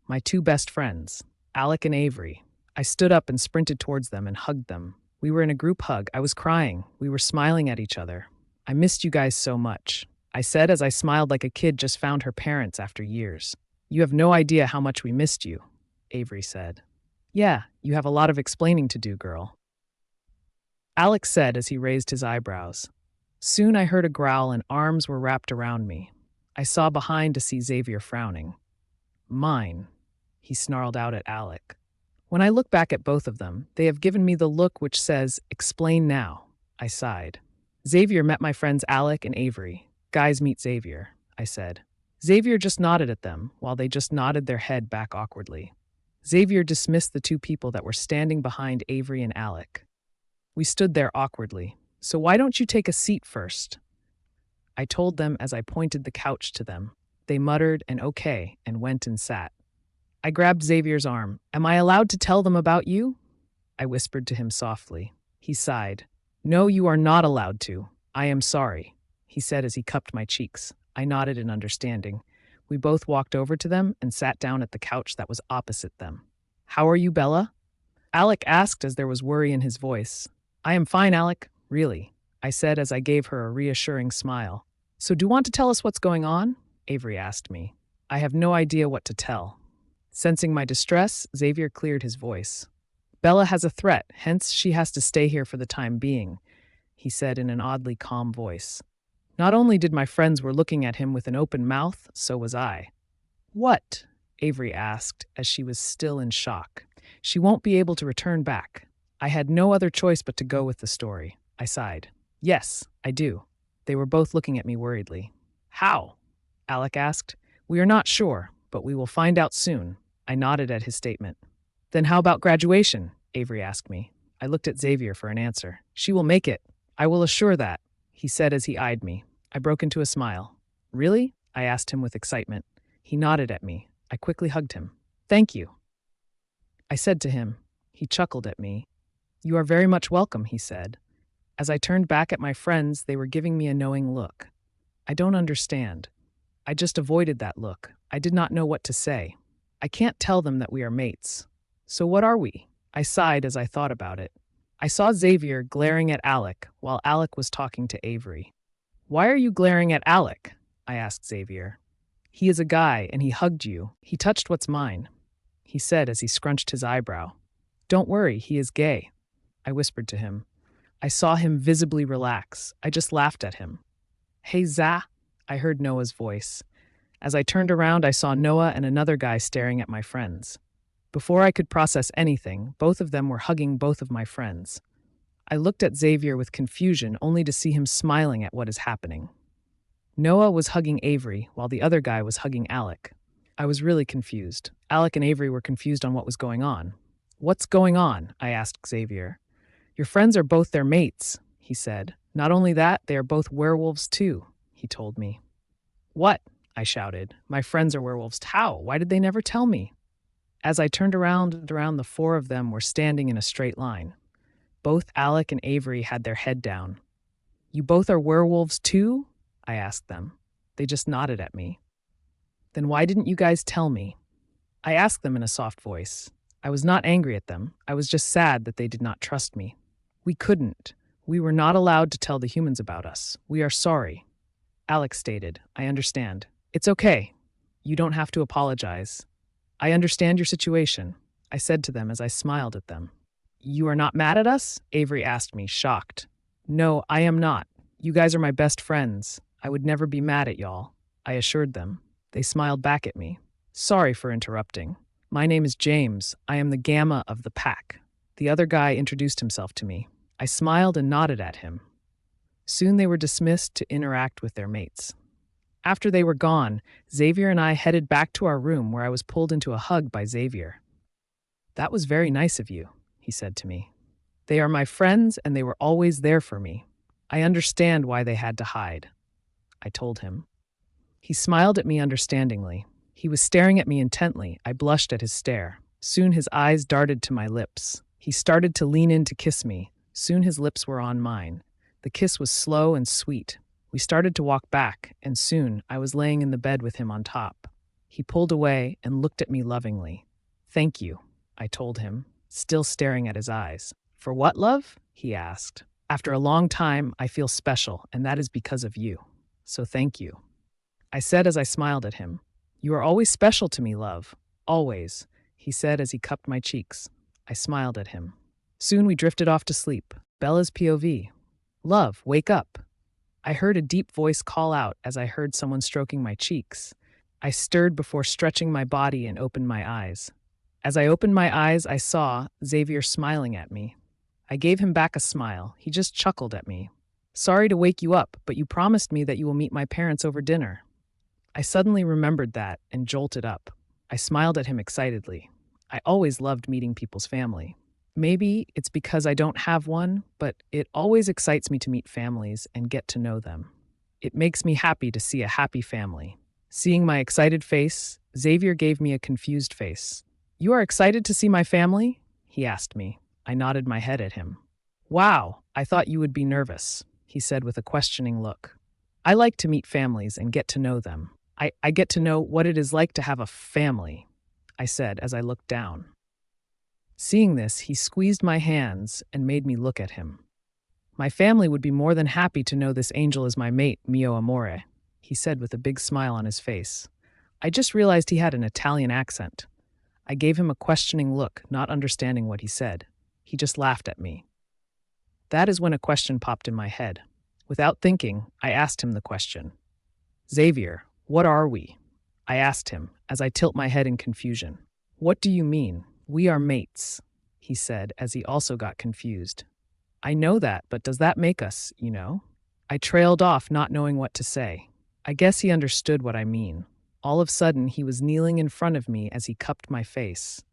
My two best friends, Alec and Avery. I stood up and sprinted towards them and hugged them. We were in a group hug. I was crying. We were smiling at each other. I missed you guys so much, I said as I smiled like a kid just found her parents after years. You have no idea how much we missed you, Avery said. Yeah, you have a lot of explaining to do, girl, Alex said as he raised his eyebrows. Soon I heard a growl and arms were wrapped around me. I saw behind to see Xavier frowning. Mine, he snarled out at Alec. When I look back at both of them, they have given me the look which says, explain now, I sighed. Xavier met my friends Alec and Avery. Guys meet Xavier, I said. Xavier just nodded at them, while they just nodded their head back awkwardly. Xavier dismissed the two people that were standing behind Avery and Alec. We stood there awkwardly. So why don't you take a seat first? I told them as I pointed the couch to them. They muttered an okay and went and sat. I grabbed Xavier's arm. Am I allowed to tell them about you? I whispered to him softly. He sighed. No, you are not allowed to. I am sorry, he said as he cupped my cheeks. I nodded in understanding. We both walked over to them and sat down at the couch that was opposite them. How are you, Bella? Alec asked as there was worry in his voice. I am fine, Alec, really, I said as I gave her a reassuring smile. So do you want to tell us what's going on? Avery asked me. I have no idea what to tell. Sensing my distress, Xavier cleared his voice. Bella has a threat, hence she has to stay here for the time being, he said in an oddly calm voice. Not only did my friends were looking at him with an open mouth, so was I. What? Avery asked as she was still in shock. She won't be able to return back. I had no other choice but to go with the story. I sighed. Yes, I do. They were both looking at me worriedly. How? Alec asked. We are not sure, but we will find out soon. I nodded at his statement. Then how about graduation? Avery asked me. I looked at Xavier for an answer. She will make it. I will assure that, he said as he eyed me. I broke into a smile. Really? I asked him with excitement. He nodded at me. I quickly hugged him. Thank you, I said to him. He chuckled at me. You are very much welcome, he said. As I turned back at my friends, they were giving me a knowing look. I don't understand. I just avoided that look. I did not know what to say. I can't tell them that we are mates. So what are we? I sighed as I thought about it. I saw Xavier glaring at Alec while Alec was talking to Avery. Why are you glaring at Alec? I asked Xavier. He is a guy and he hugged you. He touched what's mine, he said as he scrunched his eyebrow. Don't worry, he is gay, I whispered to him. I saw him visibly relax. I just laughed at him. Hey, Za, I heard Noah's voice. As I turned around, I saw Noah and another guy staring at my friends. Before I could process anything, both of them were hugging both of my friends. I looked at Xavier with confusion, only to see him smiling at what is happening. Noah was hugging Avery, while the other guy was hugging Alec. I was really confused. Alec and Avery were confused on what was going on. What's going on? I asked Xavier. Your friends are both their mates, he said. Not only that, they are both werewolves too, he told me. What? I shouted. My friends are werewolves. How? Why did they never tell me? As I turned around, the four of them were standing in a straight line. Both Alec and Avery had their head down. You both are werewolves too? I asked them. They just nodded at me. Then why didn't you guys tell me? I asked them in a soft voice. I was not angry at them. I was just sad that they did not trust me. We couldn't. We were not allowed to tell the humans about us. We are sorry. Alex stated. I understand. It's okay. You don't have to apologize. I understand your situation, I said to them as I smiled at them. You are not mad at us? Avery asked me, shocked. No, I am not. You guys are my best friends. I would never be mad at y'all, I assured them. They smiled back at me. Sorry for interrupting. My name is James. I am the Gamma of the pack. The other guy introduced himself to me. I smiled and nodded at him. Soon they were dismissed to interact with their mates. After they were gone, Xavier and I headed back to our room where I was pulled into a hug by Xavier. "That was very nice of you," he said to me. "They are my friends and they were always there for me. I understand why they had to hide," I told him. He smiled at me understandingly. He was staring at me intently. I blushed at his stare. Soon his eyes darted to my lips. He started to lean in to kiss me. Soon his lips were on mine. The kiss was slow and sweet. We started to walk back, and soon I was laying in the bed with him on top. He pulled away and looked at me lovingly. "Thank you," I told him, still staring at his eyes. "For what, love?" he asked. "After a long time, I feel special, and that is because of you. So thank you," I said as I smiled at him. "You are always special to me, love. Always," he said as he cupped my cheeks. I smiled at him. Soon we drifted off to sleep. Bella's POV. "Love, wake up." I heard a deep voice call out as I heard someone stroking my cheeks. I stirred before stretching my body and opened my eyes. As I opened my eyes, I saw Xavier smiling at me. I gave him back a smile. He just chuckled at me. "Sorry to wake you up, but you promised me that you will meet my parents over dinner." I suddenly remembered that and jolted up. I smiled at him excitedly. I always loved meeting people's family. Maybe it's because I don't have one, but it always excites me to meet families and get to know them. It makes me happy to see a happy family. Seeing my excited face, Xavier gave me a confused face. "You are excited to see my family?" he asked me. I nodded my head at him. "Wow, I thought you would be nervous," he said with a questioning look. "I like to meet families and get to know them. I get to know what it is like to have a family," I said as I looked down. Seeing this, he squeezed my hands and made me look at him. "My family would be more than happy to know this angel is my mate, mio amore," he said with a big smile on his face. I just realized he had an Italian accent. I gave him a questioning look, not understanding what he said. He just laughed at me. That is when a question popped in my head. Without thinking, I asked him the question. "Xavier, what are we?" I asked him, as I tilt my head in confusion. "What do you mean? We are mates," he said, as he also got confused. "I know that, but does that make us, you know?" I trailed off, not knowing what to say. I guess he understood what I mean. All of a sudden, he was kneeling in front of me as he cupped my face.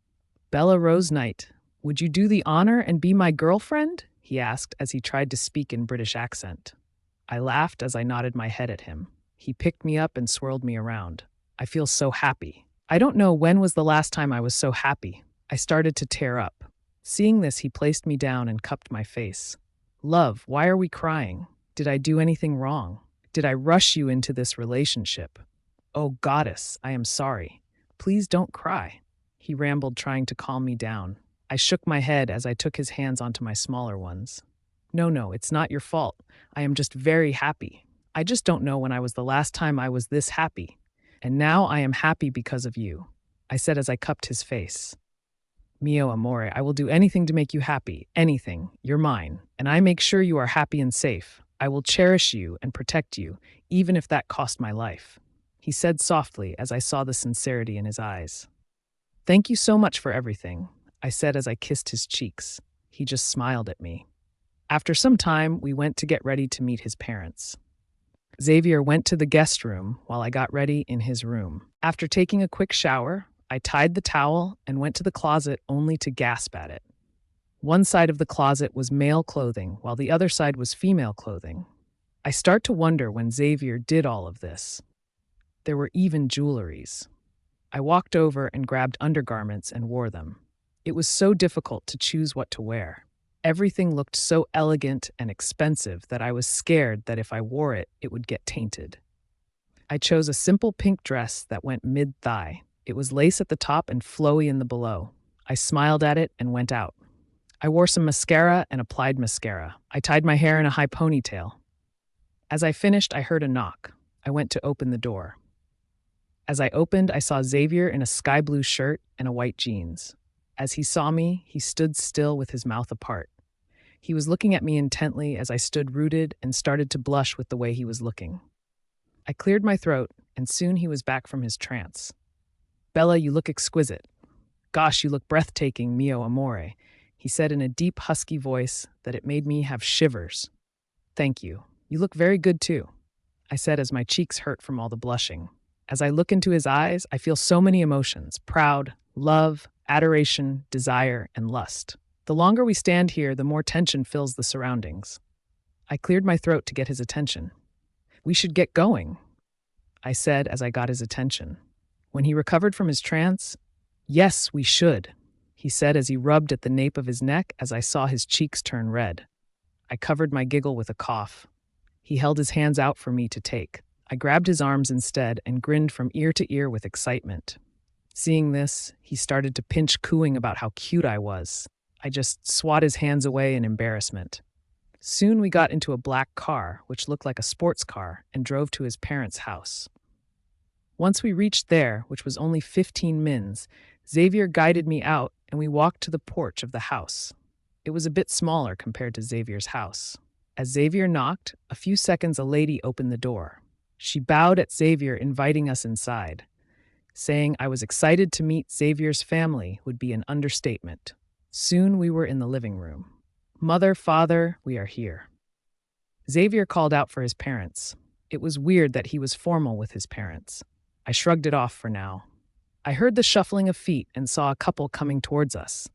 "Bella Rose Knight, would you do the honor and be my girlfriend?" he asked as he tried to speak in British accent. I laughed as I nodded my head at him. He picked me up and swirled me around. I feel so happy. I don't know when was the last time I was so happy. I started to tear up. Seeing this, he placed me down and cupped my face. "Love, why are we crying? Did I do anything wrong? Did I rush you into this relationship? Oh, goddess, I am sorry. Please don't cry," he rambled, trying to calm me down. I shook my head as I took his hands onto my smaller ones. No, it's not your fault. I am just very happy. I just don't know when I was the last time I was this happy. And now I am happy because of you," I said as I cupped his face. "Mio amore, I will do anything to make you happy. Anything. You're mine. And I make sure you are happy and safe. I will cherish you and protect you, even if that cost my life," he said softly as I saw the sincerity in his eyes. "Thank you so much for everything," I said as I kissed his cheeks. He just smiled at me. After some time, we went to get ready to meet his parents. Xavier went to the guest room while I got ready in his room. After taking a quick shower, I tied the towel and went to the closet only to gasp at it. One side of the closet was male clothing, while the other side was female clothing. I start to wonder when Xavier did all of this. There were even jewelries. I walked over and grabbed undergarments and wore them. It was so difficult to choose what to wear. Everything looked so elegant and expensive that I was scared that if I wore it, it would get tainted. I chose a simple pink dress that went mid-thigh. It was lace at the top and flowy in the below. I smiled at it and went out. I wore some mascara and applied mascara. I tied my hair in a high ponytail. As I finished, I heard a knock. I went to open the door. As I opened, I saw Xavier in a sky blue shirt and a white jeans. As he saw me, he stood still with his mouth apart. He was looking at me intently as I stood rooted and started to blush with the way he was looking. I cleared my throat, and soon he was back from his trance. "Bella, you look exquisite. Gosh, you look breathtaking, mio amore," he said in a deep, husky voice that it made me have shivers. "Thank you," You look very good too, I said as my cheeks hurt from all the blushing. As I look into his eyes, I feel so many emotions: proud, love, adoration, desire, and lust. The longer we stand here, the more tension fills the surroundings. I cleared my throat to get his attention. We should get going, I said as I got his attention. When he recovered from his trance, yes, we should, he said as he rubbed at the nape of his neck as I saw his cheeks turn red. I covered my giggle with a cough. He held his hands out for me to take. I grabbed his arms instead and grinned from ear to ear with excitement. Seeing this, he started to pinch, cooing about how cute I was. I just swat his hands away in embarrassment. Soon we got into a black car, which looked like a sports car, and drove to his parents' house. Once we reached there, which was only 15 mins, Xavier guided me out and we walked to the porch of the house. It was a bit smaller compared to Xavier's house. As Xavier knocked, a few seconds a lady opened the door. She bowed at Xavier, inviting us inside. Saying I was excited to meet Xavier's family would be an understatement. Soon we were in the living room. Mother, father, we are here. Xavier called out for his parents. It was weird that he was formal with his parents. I shrugged it off for now. I heard the shuffling of feet and saw a couple coming towards us.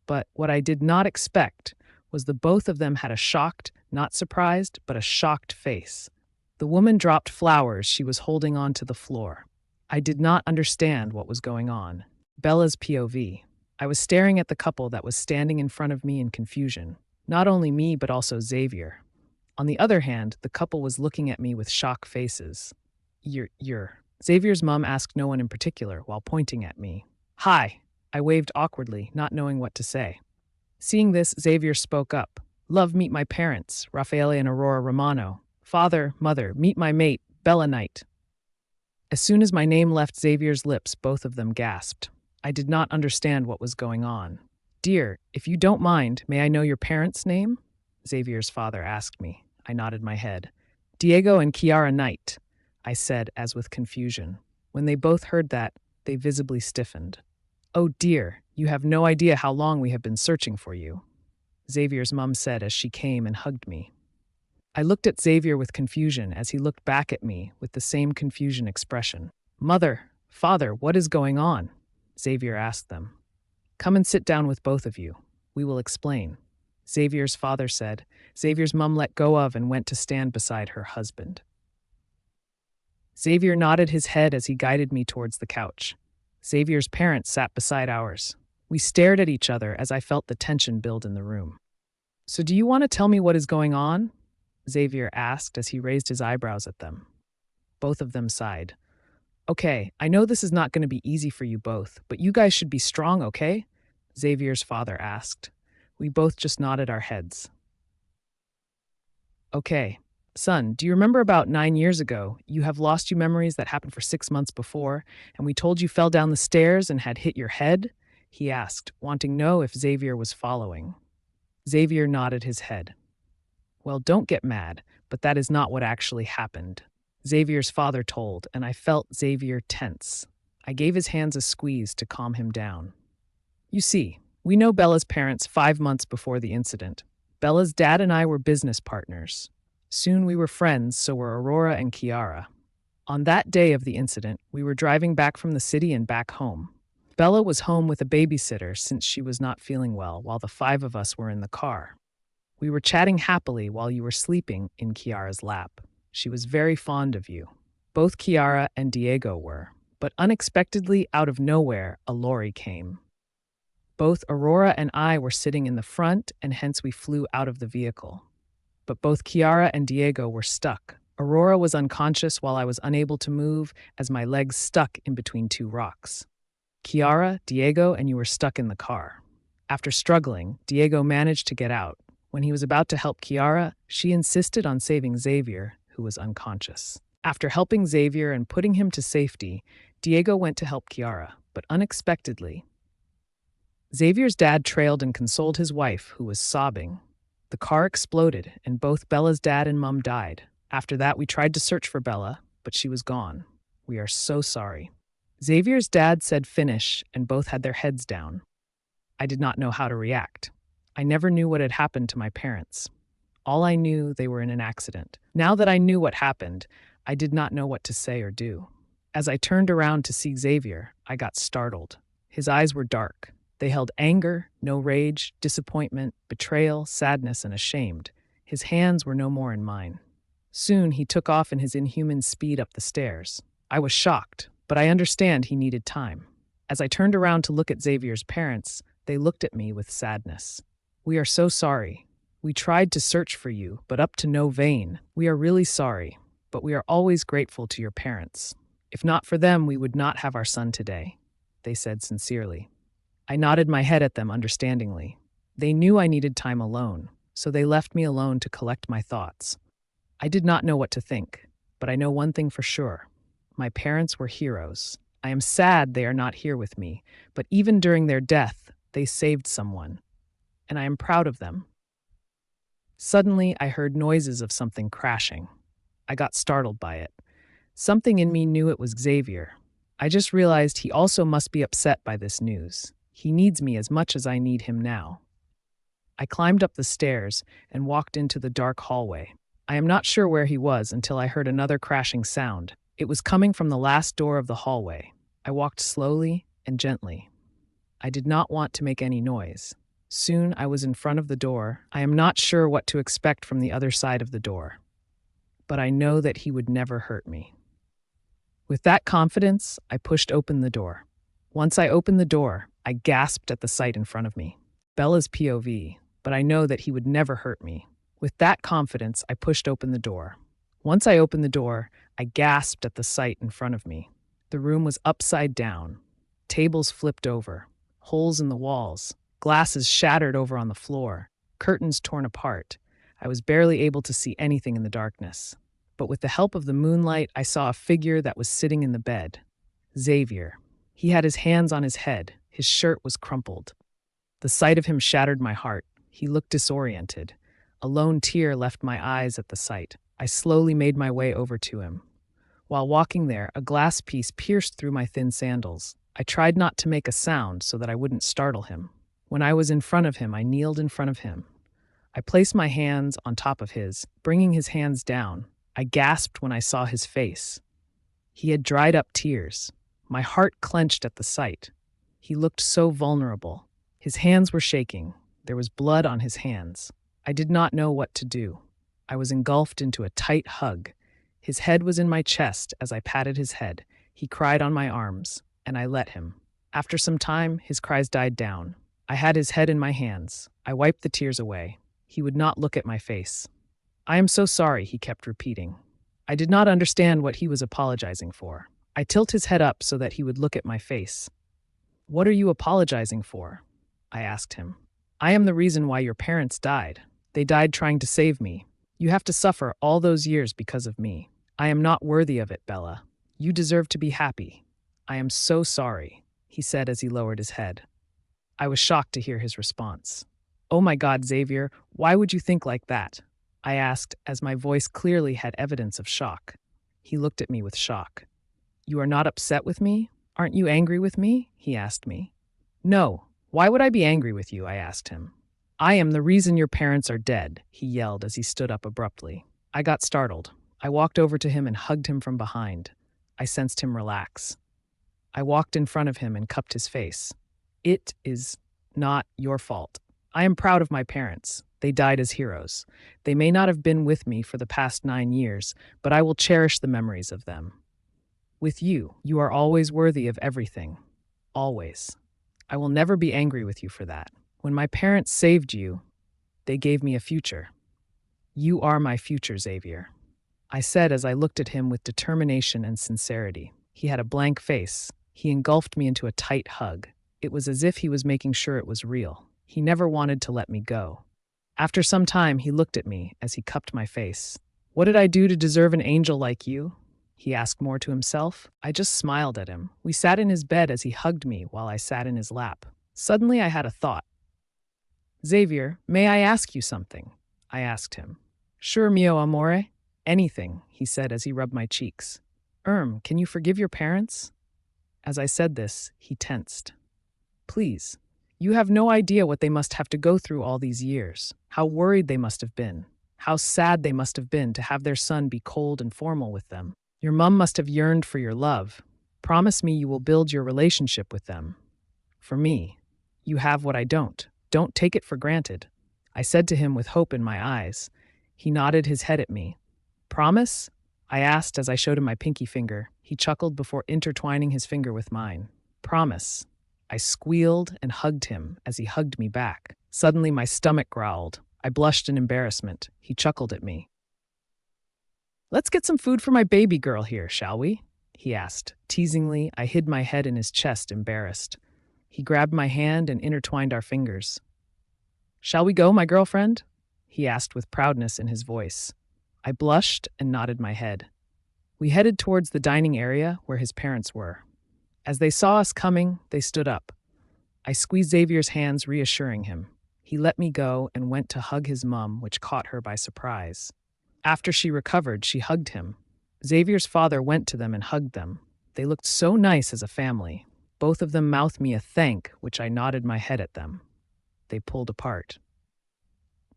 But what I did not expect was the both of them had a shocked, not surprised, but a shocked face. The woman dropped flowers she was holding onto the floor. I did not understand what was going on. Bella's POV. I was staring at the couple that was standing in front of me in confusion. Not only me, but also Xavier. On the other hand, the couple was looking at me with shocked faces. You're... Xavier's mom asked no one in particular while pointing at me. Hi, I waved awkwardly, not knowing what to say. Seeing this, Xavier spoke up. Love, meet my parents, Raffaele and Aurora Romano. Father, mother, meet my mate, Bella Knight. As soon as my name left Xavier's lips, both of them gasped. I did not understand what was going on. Dear, if you don't mind, may I know your parents' name? Xavier's father asked me. I nodded my head. Diego and Chiara Knight, I said, as with confusion. When they both heard that, they visibly stiffened. Oh dear, you have no idea how long we have been searching for you, Xavier's mum said as she came and hugged me. I looked at Xavier with confusion as he looked back at me with the same confusion expression. Mother, father, what is going on? Xavier asked them. Come and sit down with both of you. We will explain, Xavier's father said. Xavier's mum let go of and went to stand beside her husband. Xavier nodded his head as he guided me towards the couch. Xavier's parents sat beside ours. We stared at each other as I felt the tension build in the room. So do you want to tell me what is going on? Xavier asked as he raised his eyebrows at them. Both of them sighed. Okay, I know this is not going to be easy for you both, but you guys should be strong, okay? Xavier's father asked. We both just nodded our heads. Okay. Son, do you remember about 9 years ago, you have lost you memories that happened for 6 months before, and we told you fell down the stairs and had hit your head? He asked, wanting to know if Xavier was following. Xavier nodded his head. Well, don't get mad, but that is not what actually happened, Xavier's father told, and I felt Xavier tense. I gave his hands a squeeze to calm him down. You see, we know Bella's parents 5 months before the incident. Bella's dad and I were business partners. Soon we were friends, so were Aurora and Chiara. On that day of the incident, we were driving back from the city and back home. Bella was home with a babysitter since she was not feeling well, while the 5 of us were in the car. We were chatting happily while you were sleeping in Chiara's lap. She was very fond of you. Both Chiara and Diego were, but unexpectedly, out of nowhere, a lorry came. Both Aurora and I were sitting in the front, and hence we flew out of the vehicle. But both Chiara and Diego were stuck. Aurora was unconscious while I was unable to move as my legs stuck in between 2 rocks. Chiara, Diego, and you were stuck in the car. After struggling, Diego managed to get out. When he was about to help Chiara, she insisted on saving Xavier, who was unconscious. After helping Xavier and putting him to safety, Diego went to help Chiara, but unexpectedly, Xavier's dad trailed and consoled his wife, who was sobbing. The car exploded, and both Bella's dad and mum died. After that, we tried to search for Bella, but she was gone. We are so sorry. Xavier's dad said finish, and both had their heads down. I did not know how to react. I never knew what had happened to my parents. All I knew, they were in an accident. Now that I knew what happened, I did not know what to say or do. As I turned around to see Xavier, I got startled. His eyes were dark. They held anger, no rage, disappointment, betrayal, sadness, and ashamed. His hands were no more in mine. Soon he took off in his inhuman speed up the stairs. I was shocked, but I understand he needed time. As I turned around to look at Xavier's parents, they looked at me with sadness. "We are so sorry. We tried to search for you, but up to no vein. We are really sorry, but we are always grateful to your parents. If not for them, we would not have our son today," they said sincerely. I nodded my head at them understandingly. They knew I needed time alone, so they left me alone to collect my thoughts. I did not know what to think, but I know one thing for sure. My parents were heroes. I am sad they are not here with me, but even during their death, they saved someone, and I am proud of them. Suddenly, I heard noises of something crashing. I got startled by it. Something in me knew it was Xavier. I just realized he also must be upset by this news. He needs me as much as I need him now. I climbed up the stairs and walked into the dark hallway. I am not sure where he was until I heard another crashing sound. It was coming from the last door of the hallway. I walked slowly and gently. I did not want to make any noise. Soon I was in front of the door. I am not sure what to expect from the other side of the door, but I know that he would never hurt me. With that confidence, I pushed open the door. Once I opened the door, I gasped at the sight in front of me. Bella's POV, but I know that he would never hurt me. With that confidence, I pushed open the door. Once I opened the door, I gasped at the sight in front of me. The room was upside down. Tables flipped over. Holes in the walls. Glasses shattered over on the floor. Curtains torn apart. I was barely able to see anything in the darkness. But with the help of the moonlight, I saw a figure that was sitting in the bed. Xavier. He had his hands on his head. His shirt was crumpled. The sight of him shattered my heart. He looked disoriented. A lone tear left my eyes at the sight. I slowly made my way over to him. While walking there, a glass piece pierced through my thin sandals. I tried not to make a sound so that I wouldn't startle him. When I was in front of him, I kneeled in front of him. I placed my hands on top of his, bringing his hands down. I gasped when I saw his face. He had dried up tears. My heart clenched at the sight. He looked so vulnerable. His hands were shaking. There was blood on his hands. I did not know what to do. I was engulfed into a tight hug. His head was in my chest as I patted his head. He cried on my arms, and I let him. After some time, his cries died down. I had his head in my hands. I wiped the tears away. He would not look at my face. "I am so sorry," he kept repeating. I did not understand what he was apologizing for. I tilted his head up so that he would look at my face. "What are you apologizing for?" I asked him. "I am the reason why your parents died. They died trying to save me. You have to suffer all those years because of me. I am not worthy of it, Bella. You deserve to be happy. I am so sorry," he said as he lowered his head. I was shocked to hear his response. "Oh my God, Xavier, why would you think like that?" I asked, as my voice clearly had evidence of shock. He looked at me with shock. "You are not upset with me? Aren't you angry with me?" he asked me. "No. Why would I be angry with you?" I asked him. "I am the reason your parents are dead," he yelled as he stood up abruptly. I got startled. I walked over to him and hugged him from behind. I sensed him relax. I walked in front of him and cupped his face. "It is not your fault. I am proud of my parents. They died as heroes. They may not have been with me for the past 9 years, but I will cherish the memories of them. With you, you are always worthy of everything. Always. I will never be angry with you for that. When my parents saved you, they gave me a future. You are my future, Xavier," I said as I looked at him with determination and sincerity. He had a blank face. He engulfed me into a tight hug. It was as if he was making sure it was real. He never wanted to let me go. After some time, he looked at me as he cupped my face. "What did I do to deserve an angel like you?" he asked more to himself. I just smiled at him. We sat in his bed as he hugged me while I sat in his lap. Suddenly, I had a thought. "Xavier, may I ask you something?" I asked him. "Sure, mio amore. Anything," he said as he rubbed my cheeks. Can you forgive your parents?" As I said this, he tensed. "Please. You have no idea what they must have to go through all these years, how worried they must have been, How sad they must have been to have their son be cold and formal with them. Your mum must have yearned for your love. Promise me you will build your relationship with them. For me, you have what I don't. Don't take it for granted. I said to him with hope in my eyes. He nodded his head at me. Promise? I asked as I showed him my pinky finger. He chuckled before intertwining his finger with mine. Promise. I squealed and hugged him as he hugged me back. Suddenly my stomach growled. I blushed in embarrassment. He chuckled at me. Let's get some food for my baby girl here, shall we? He asked. Teasingly, I hid my head in his chest, embarrassed. He grabbed my hand and intertwined our fingers. Shall we go, my girlfriend? He asked with proudness in his voice. I blushed and nodded my head. We headed towards the dining area where his parents were. As they saw us coming, they stood up. I squeezed Xavier's hands, reassuring him. He let me go and went to hug his mum, which caught her by surprise. After she recovered, she hugged him. Xavier's father went to them and hugged them. They looked so nice as a family. Both of them mouthed me a thank, which I nodded my head at them. They pulled apart.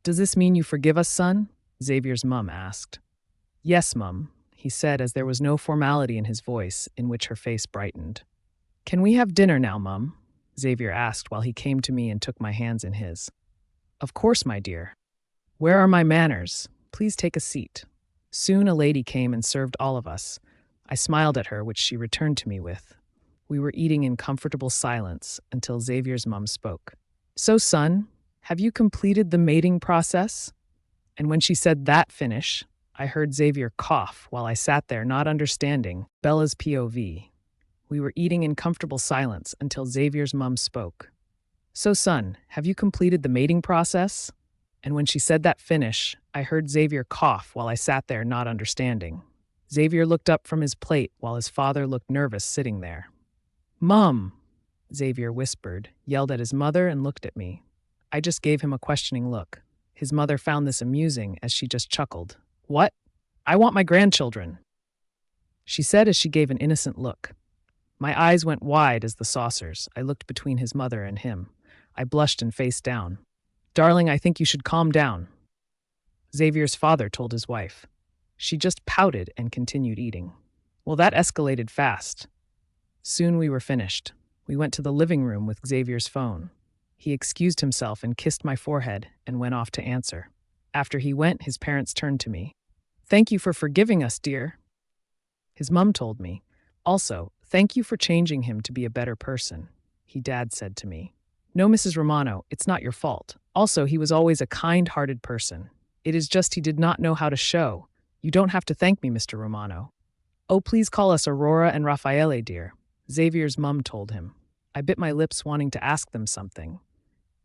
Does this mean you forgive us, son? Xavier's mum asked. Yes, Mum, he said as there was no formality in his voice, in which her face brightened. Can we have dinner now, Mum? Xavier asked while he came to me and took my hands in his. Of course, my dear. Where are my manners? Please take a seat. Soon a lady came and served all of us. I smiled at her, which she returned to me with. We were eating in comfortable silence until Xavier's mum spoke. So, son, have you completed the mating process? And when she said that finish, I heard Xavier cough while I sat there not understanding Bella's POV. We were eating in comfortable silence until Xavier's mum spoke. So, son, have you completed the mating process? And when she said that finish, I heard Xavier cough while I sat there not understanding. Xavier looked up from his plate while his father looked nervous sitting there. Mum, Xavier whispered, yelled at his mother, and looked at me. I just gave him a questioning look. His mother found this amusing as she just chuckled. What? I want my grandchildren, she said as she gave an innocent look. My eyes went wide as the saucers. I looked between his mother and him. I blushed and faced down. Darling, I think you should calm down, Xavier's father told his wife. She just pouted and continued eating. Well, that escalated fast. Soon we were finished. We went to the living room with Xavier's phone. He excused himself and kissed my forehead and went off to answer. After he went, his parents turned to me. Thank you for forgiving us, dear, his mum told me. Also, thank you for changing him to be a better person, Dad said to me. No, Mrs. Romano, it's not your fault. Also, he was always a kind-hearted person. It is just he did not know how to show. You don't have to thank me, Mr. Romano. Oh, please call us Aurora and Raffaele, dear, Xavier's mum told him. I bit my lips, wanting to ask them something.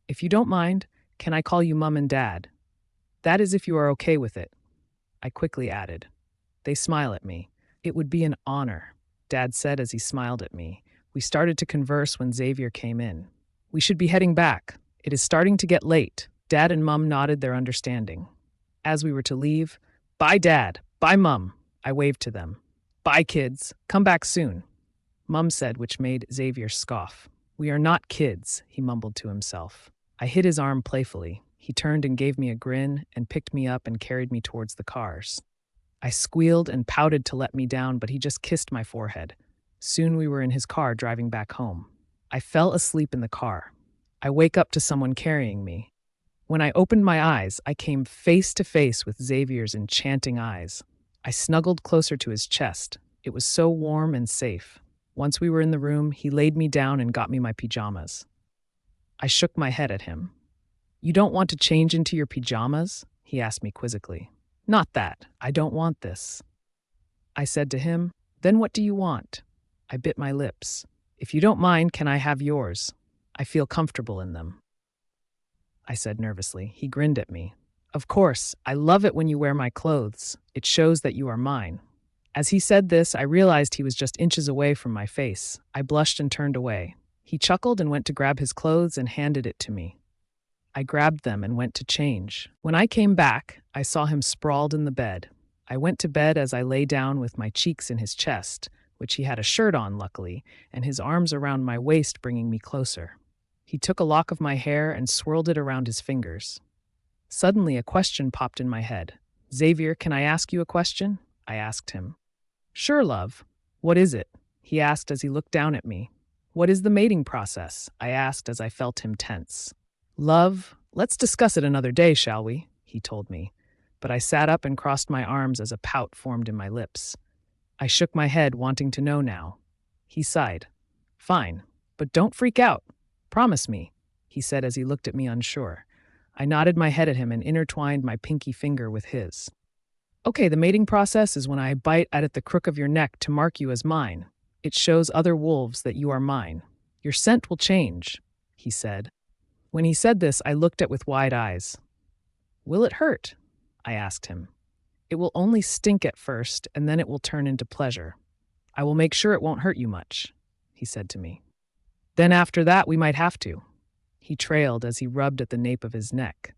If you don't mind, can I call you Mum and Dad? That is if you are okay with it, I quickly added. They smile at me. It would be an honor, Dad said as he smiled at me. We started to converse when Xavier came in. We should be heading back. It is starting to get late. Dad and Mum nodded their understanding. As we were to leave, bye, Dad. Bye, Mum. I waved to them. Bye, kids. Come back soon, Mum said, which made Xavier scoff. We are not kids, he mumbled to himself. I hit his arm playfully. He turned and gave me a grin and picked me up and carried me towards the cars. I squealed and pouted to let me down, but he just kissed my forehead. Soon we were in his car driving back home. I fell asleep in the car. I wake up to someone carrying me. When I opened my eyes, I came face to face with Xavier's enchanting eyes. I snuggled closer to his chest. It was so warm and safe. Once we were in the room, he laid me down and got me my pajamas. I shook my head at him. You don't want to change into your pajamas? He asked me quizzically. Not that. I don't want this, I said to him. Then what do you want? I bit my lips. If you don't mind, can I have yours? I feel comfortable in them, I said nervously. He grinned at me. Of course, I love it when you wear my clothes. It shows that you are mine. As he said this, I realized he was just inches away from my face. I blushed and turned away. He chuckled and went to grab his clothes and handed it to me. I grabbed them and went to change. When I came back, I saw him sprawled in the bed. I went to bed as I lay down with my cheeks in his chest, which he had a shirt on, luckily, and his arms around my waist, bringing me closer. He took a lock of my hair and swirled it around his fingers. Suddenly, a question popped in my head. Xavier, can I ask you a question? I asked him. Sure, love. What is it? He asked as he looked down at me. What is the mating process? I asked as I felt him tense. Love, let's discuss it another day, shall we? He told me. But I sat up and crossed my arms as a pout formed in my lips. I shook my head, wanting to know now. He sighed. Fine, but don't freak out. Promise me, he said as he looked at me unsure. I nodded my head at him and intertwined my pinky finger with his. Okay, the mating process is when I bite at the crook of your neck to mark you as mine. It shows other wolves that you are mine. Your scent will change, he said. When he said this, I looked at with wide eyes. Will it hurt? I asked him. It will only stink at first, and then it will turn into pleasure. I will make sure it won't hurt you much, he said to me. Then after that, we might have to. He trailed as he rubbed at the nape of his neck.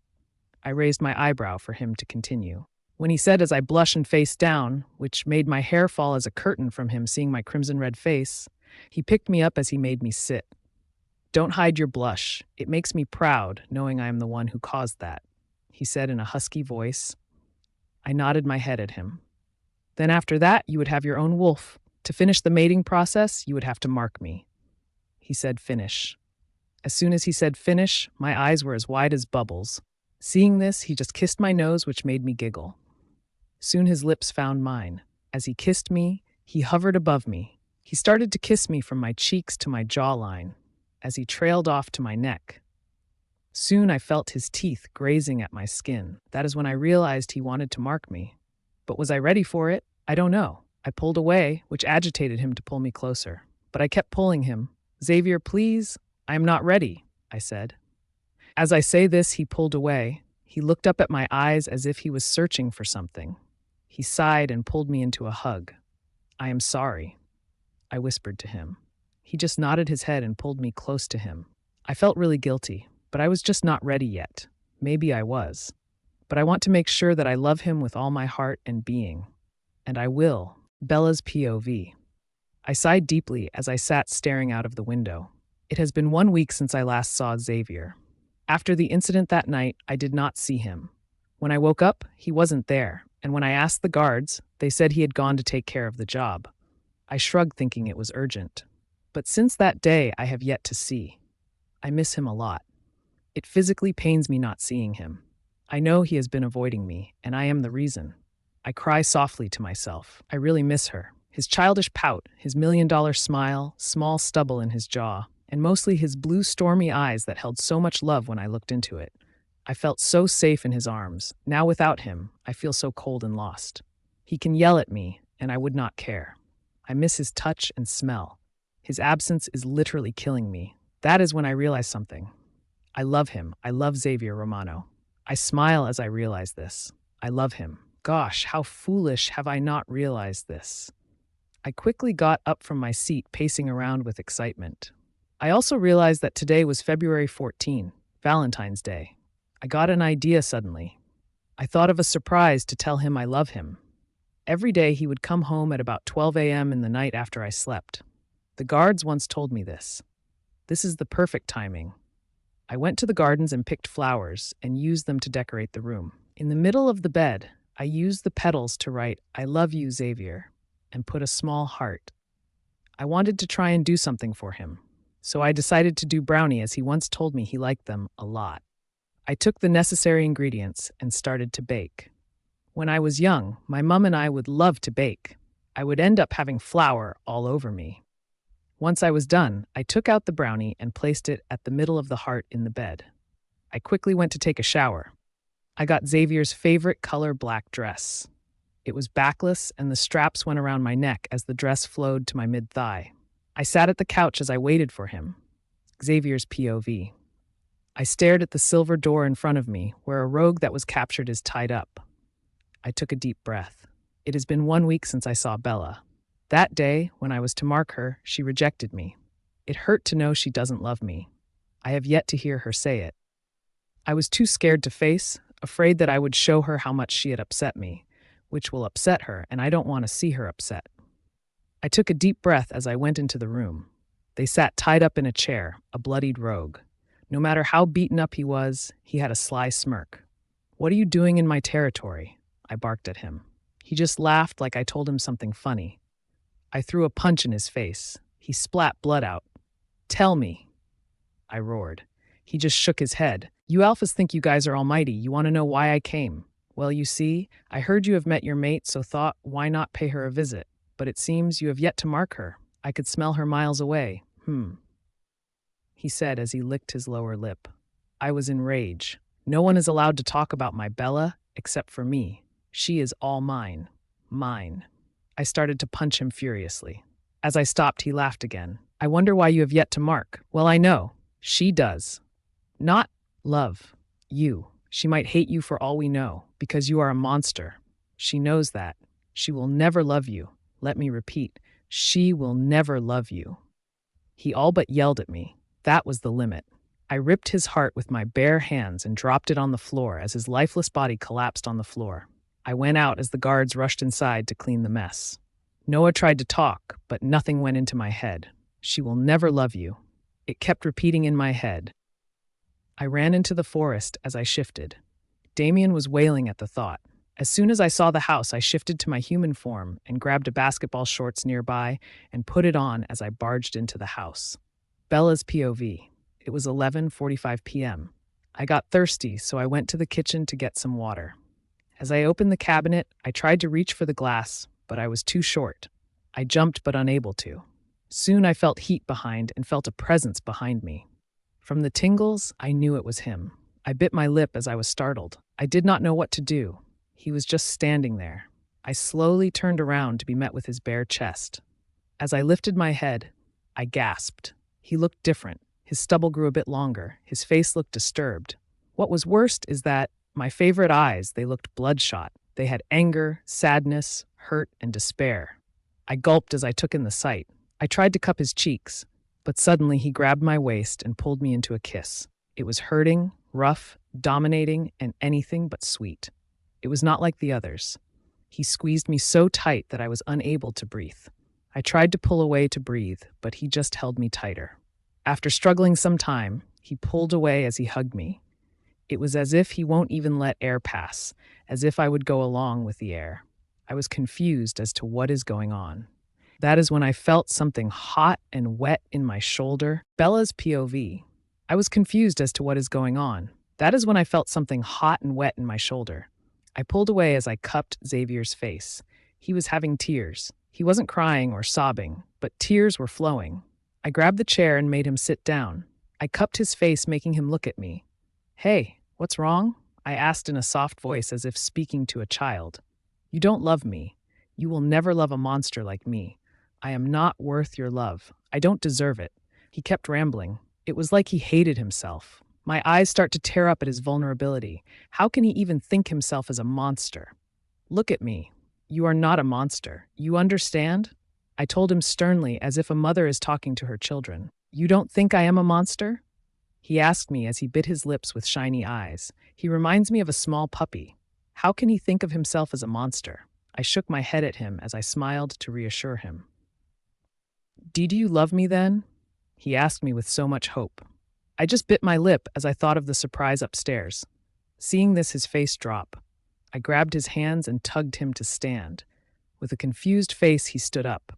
I raised my eyebrow for him to continue. When he said as I blushed and face down, which made my hair fall as a curtain from him seeing my crimson-red face, he picked me up as he made me sit. Don't hide your blush. It makes me proud, knowing I am the one who caused that, he said in a husky voice. I nodded my head at him. Then after that, you would have your own wolf. To finish the mating process, you would have to mark me. He said finish. As soon as he said finish, my eyes were as wide as bubbles. Seeing this, he just kissed my nose, which made me giggle. Soon his lips found mine. As he kissed me, he hovered above me. He started to kiss me from my cheeks to my jawline, as he trailed off to my neck. Soon I felt his teeth grazing at my skin. That is when I realized he wanted to mark me. But was I ready for it? I don't know. I pulled away, which agitated him to pull me closer. But I kept pulling him. Xavier, please. I am not ready, I said. As I say this, he pulled away. He looked up at my eyes as if he was searching for something. He sighed and pulled me into a hug. I am sorry, I whispered to him. He just nodded his head and pulled me close to him. I felt really guilty, but I was just not ready yet. Maybe I was. But I want to make sure that I love him with all my heart and being. And I will. Bella's POV. I sighed deeply as I sat staring out of the window. It has been 1 week since I last saw Xavier. After the incident that night, I did not see him. When I woke up, he wasn't there, and when I asked the guards, they said he had gone to take care of the job. I shrugged, thinking it was urgent. But since that day, I have yet to see. I miss him a lot. It physically pains me not seeing him. I know he has been avoiding me, and I am the reason. I cry softly to myself. I really miss her. His childish pout, his $1,000,000 smile, small stubble in his jaw, and mostly his blue, stormy eyes that held so much love when I looked into it. I felt so safe in his arms. Now without him, I feel so cold and lost. He can yell at me, and I would not care. I miss his touch and smell. His absence is literally killing me. That is when I realize something. I love him. I love Xavier Romano. I smile as I realize this. I love him. Gosh, how foolish have I not realized this? I quickly got up from my seat, pacing around with excitement. I also realized that today was February 14, Valentine's Day. I got an idea suddenly. I thought of a surprise to tell him I love him. Every day he would come home at about 12 a.m. in the night after I slept. The guards once told me this. This is the perfect timing. I went to the gardens and picked flowers and used them to decorate the room. In the middle of the bed, I used the petals to write, "I love you, Xavier," and put a small heart. I wanted to try and do something for him, so I decided to do brownie as he once told me he liked them a lot. I took the necessary ingredients and started to bake. When I was young, my mom and I would love to bake. I would end up having flour all over me. Once I was done, I took out the brownie and placed it at the middle of the heart in the bed. I quickly went to take a shower. I got Xavier's favorite color black dress. It was backless and the straps went around my neck as the dress flowed to my mid-thigh. I sat at the couch as I waited for him. Xavier's POV. I stared at the silver door in front of me, where a rogue that was captured is tied up. I took a deep breath. It has been 1 week since I saw Bella. That day, when I was to mark her, she rejected me. It hurt to know she doesn't love me. I have yet to hear her say it. I was too scared to face, afraid that I would show her how much she had upset me, which will upset her, and I don't want to see her upset. I took a deep breath as I went into the room. They sat tied up in a chair, a bloodied rogue. No matter how beaten up he was, he had a sly smirk. "What are you doing in my territory?" I barked at him. He just laughed like I told him something funny. I threw a punch in his face. He splat blood out. "Tell me," I roared. He just shook his head. "You alphas think you guys are almighty. You want to know why I came? Well, you see, I heard you have met your mate, so thought, why not pay her a visit? But it seems you have yet to mark her. I could smell her miles away. He said as he licked his lower lip. I was in rage. No one is allowed to talk about my Bella except for me. She is all mine. Mine. I started to punch him furiously. As I stopped, he laughed again. "I wonder why you have yet to mark. Well, I know. She does. Not love. You. She might hate you for all we know, because you are a monster. She knows that. She will never love you. Let me repeat. She will never love you." He all but yelled at me. That was the limit. I ripped his heart with my bare hands and dropped it on the floor as his lifeless body collapsed on the floor. I went out as the guards rushed inside to clean the mess. Noah tried to talk, but nothing went into my head. She will never love you. It kept repeating in my head. I ran into the forest as I shifted. Damien was wailing at the thought. As soon as I saw the house, I shifted to my human form and grabbed a basketball shorts nearby and put it on as I barged into the house. Bella's POV. It was 11:45 p.m. I got thirsty, so I went to the kitchen to get some water. As I opened the cabinet, I tried to reach for the glass, but I was too short. I jumped but unable to. Soon I felt heat behind and felt a presence behind me. From the tingles, I knew it was him. I bit my lip as I was startled. I did not know what to do. He was just standing there. I slowly turned around to be met with his bare chest. As I lifted my head, I gasped. He looked different. His stubble grew a bit longer. His face looked disturbed. What was worst is that my favorite eyes, they looked bloodshot. They had anger, sadness, hurt, and despair. I gulped as I took in the sight. I tried to cup his cheeks, but suddenly he grabbed my waist and pulled me into a kiss. It was hurting, rough, dominating, and anything but sweet. It was not like the others. He squeezed me so tight that I was unable to breathe. I tried to pull away to breathe, but he just held me tighter. After struggling some time, he pulled away as he hugged me. It was as if he won't even let air pass, as if I would go along with the air. I was confused as to what is going on. That is when I felt something hot and wet in my shoulder. Bella's POV. I was confused as to what is going on. That is when I felt something hot and wet in my shoulder. I pulled away as I cupped Xavier's face. He was having tears. He wasn't crying or sobbing, but tears were flowing. I grabbed the chair and made him sit down. I cupped his face, making him look at me. "Hey, what's wrong?" I asked in a soft voice as if speaking to a child. "You don't love me. You will never love a monster like me. I am not worth your love. I don't deserve it." He kept rambling. It was like he hated himself. My eyes start to tear up at his vulnerability. How can he even think himself as a monster? "Look at me. You are not a monster. You understand?" I told him sternly, as if a mother is talking to her children. "You don't think I am a monster?" He asked me as he bit his lips with shiny eyes. He reminds me of a small puppy. How can he think of himself as a monster? I shook my head at him as I smiled to reassure him. Do you love me then?" He asked me with so much hope. I just bit my lip as I thought of the surprise upstairs. Seeing this, his face drop. I grabbed his hands and tugged him to stand. With a confused face, he stood up.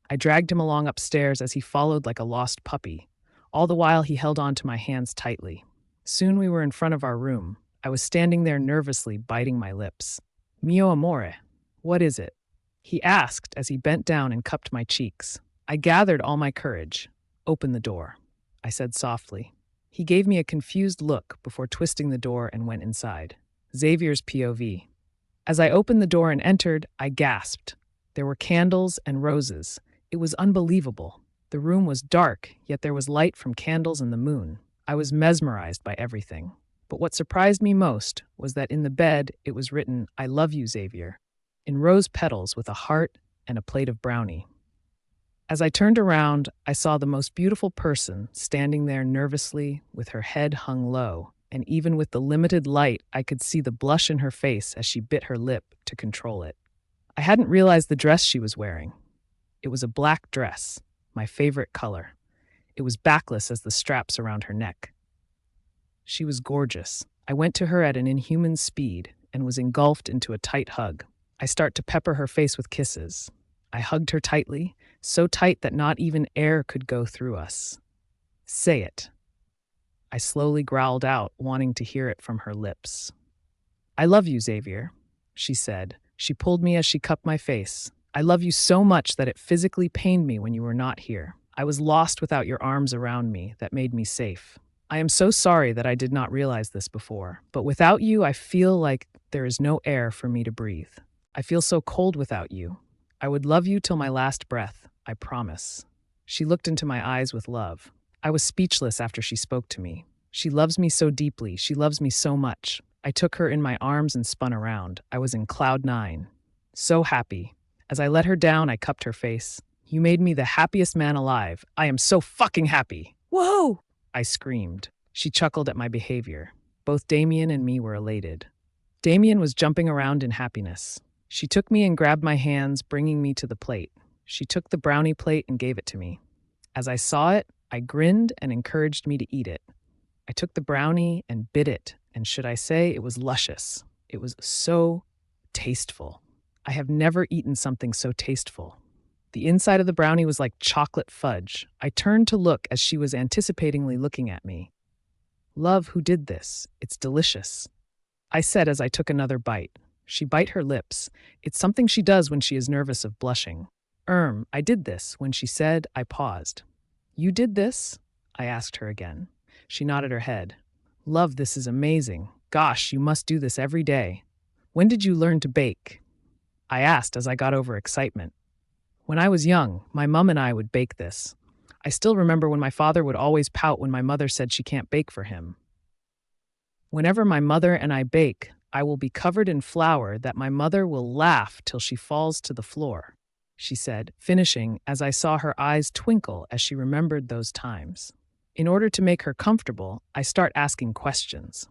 I dragged him along upstairs as he followed like a lost puppy. All the while, he held on to my hands tightly. Soon we were in front of our room. I was standing there nervously, biting my lips. "Mio amore, what is it?" he asked as he bent down and cupped my cheeks. I gathered all my courage. "Open the door," I said softly. He gave me a confused look before twisting the door and went inside. Xavier's POV. As I opened the door and entered, I gasped. There were candles and roses. It was unbelievable. The room was dark, yet there was light from candles and the moon. I was mesmerized by everything. But what surprised me most was that in the bed it was written, "I love you, Xavier," in rose petals with a heart and a plate of brownie. As I turned around, I saw the most beautiful person standing there nervously with her head hung low, and even with the limited light, I could see the blush in her face as she bit her lip to control it. I hadn't realized the dress she was wearing. It was a black dress, my favorite color. It was backless as the straps around her neck. She was gorgeous. I went to her at an inhuman speed and was engulfed into a tight hug. I start to pepper her face with kisses. I hugged her tightly, so tight that not even air could go through us. Say it. I slowly growled out, wanting to hear it from her lips. I love you, Xavier, she said. She pulled me as she cupped my face. I love you so much that it physically pained me when you were not here. I was lost without your arms around me that made me safe. I am so sorry that I did not realize this before, but without you, I feel like there is no air for me to breathe. I feel so cold without you. I would love you till my last breath, I promise. She looked into my eyes with love. I was speechless after she spoke to me. She loves me so deeply. She loves me so much. I took her in my arms and spun around. I was in cloud 9. So happy. As I let her down, I cupped her face. You made me the happiest man alive. I am so fucking happy. Whoa! I screamed. She chuckled at my behavior. Both Damien and me were elated. Damien was jumping around in happiness. She took me and grabbed my hands, bringing me to the plate. She took the brownie plate and gave it to me. As I saw it, I grinned and encouraged me to eat it. I took the brownie and bit it, and should I say it was luscious. It was so tasteful. I have never eaten something so tasteful. The inside of the brownie was like chocolate fudge. I turned to look as she was anticipatingly looking at me. Love, who did this? It's delicious, I said as I took another bite. She bit her lips. It's something she does when she is nervous of blushing. I did this. When she said, I paused. You did this? I asked her again. She nodded her head. Love, this is amazing. Gosh, you must do this every day. When did you learn to bake? I asked as I got over excitement. When I was young, my mom and I would bake this. I still remember when my father would always pout when my mother said she can't bake for him. Whenever my mother and I bake, I will be covered in flour that my mother will laugh till she falls to the floor, she said, finishing as I saw her eyes twinkle as she remembered those times. In order to make her comfortable, I start asking questions.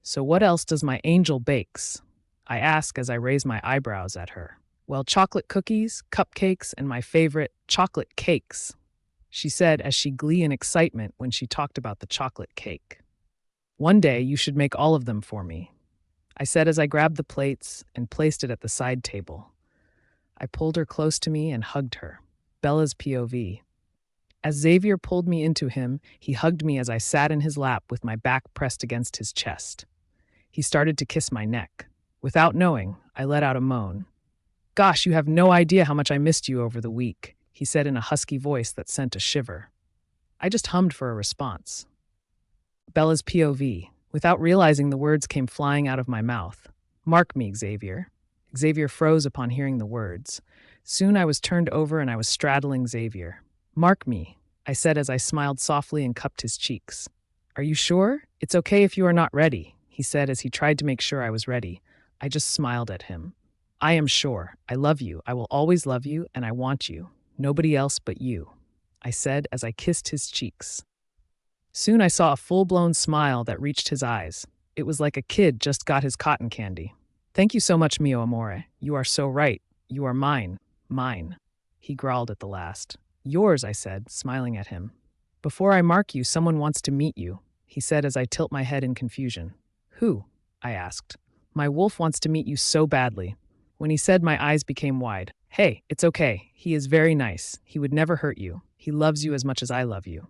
So what else does my angel bakes? I ask as I raise my eyebrows at her. Well, chocolate cookies, cupcakes, and my favorite, chocolate cakes, she said as she glee in excitement when she talked about the chocolate cake. One day you should make all of them for me, I said as I grabbed the plates and placed it at the side table. I pulled her close to me and hugged her. Bella's POV. As Xavier pulled me into him, he hugged me as I sat in his lap with my back pressed against his chest. He started to kiss my neck. Without knowing, I let out a moan. Gosh, you have no idea how much I missed you over the week, he said in a husky voice that sent a shiver. I just hummed for a response. Bella's POV. Without realizing, the words came flying out of my mouth. Mark me, Xavier. Xavier froze upon hearing the words. Soon I was turned over and I was straddling Xavier. Mark me, I said as I smiled softly and cupped his cheeks. Are you sure? It's okay if you are not ready, he said as he tried to make sure I was ready. I just smiled at him. I am sure. I love you. I will always love you, and I want you. Nobody else but you, I said as I kissed his cheeks. Soon I saw a full-blown smile that reached his eyes. It was like a kid just got his cotton candy. Thank you so much, mio amore. You are so right. You are mine. Mine, he growled at the last. Yours, I said, smiling at him. Before I mark you, someone wants to meet you, he said as I tilt my head in confusion. Who? I asked. My wolf wants to meet you so badly. When he said, my eyes became wide. Hey, it's okay. He is very nice. He would never hurt you. He loves you as much as I love you,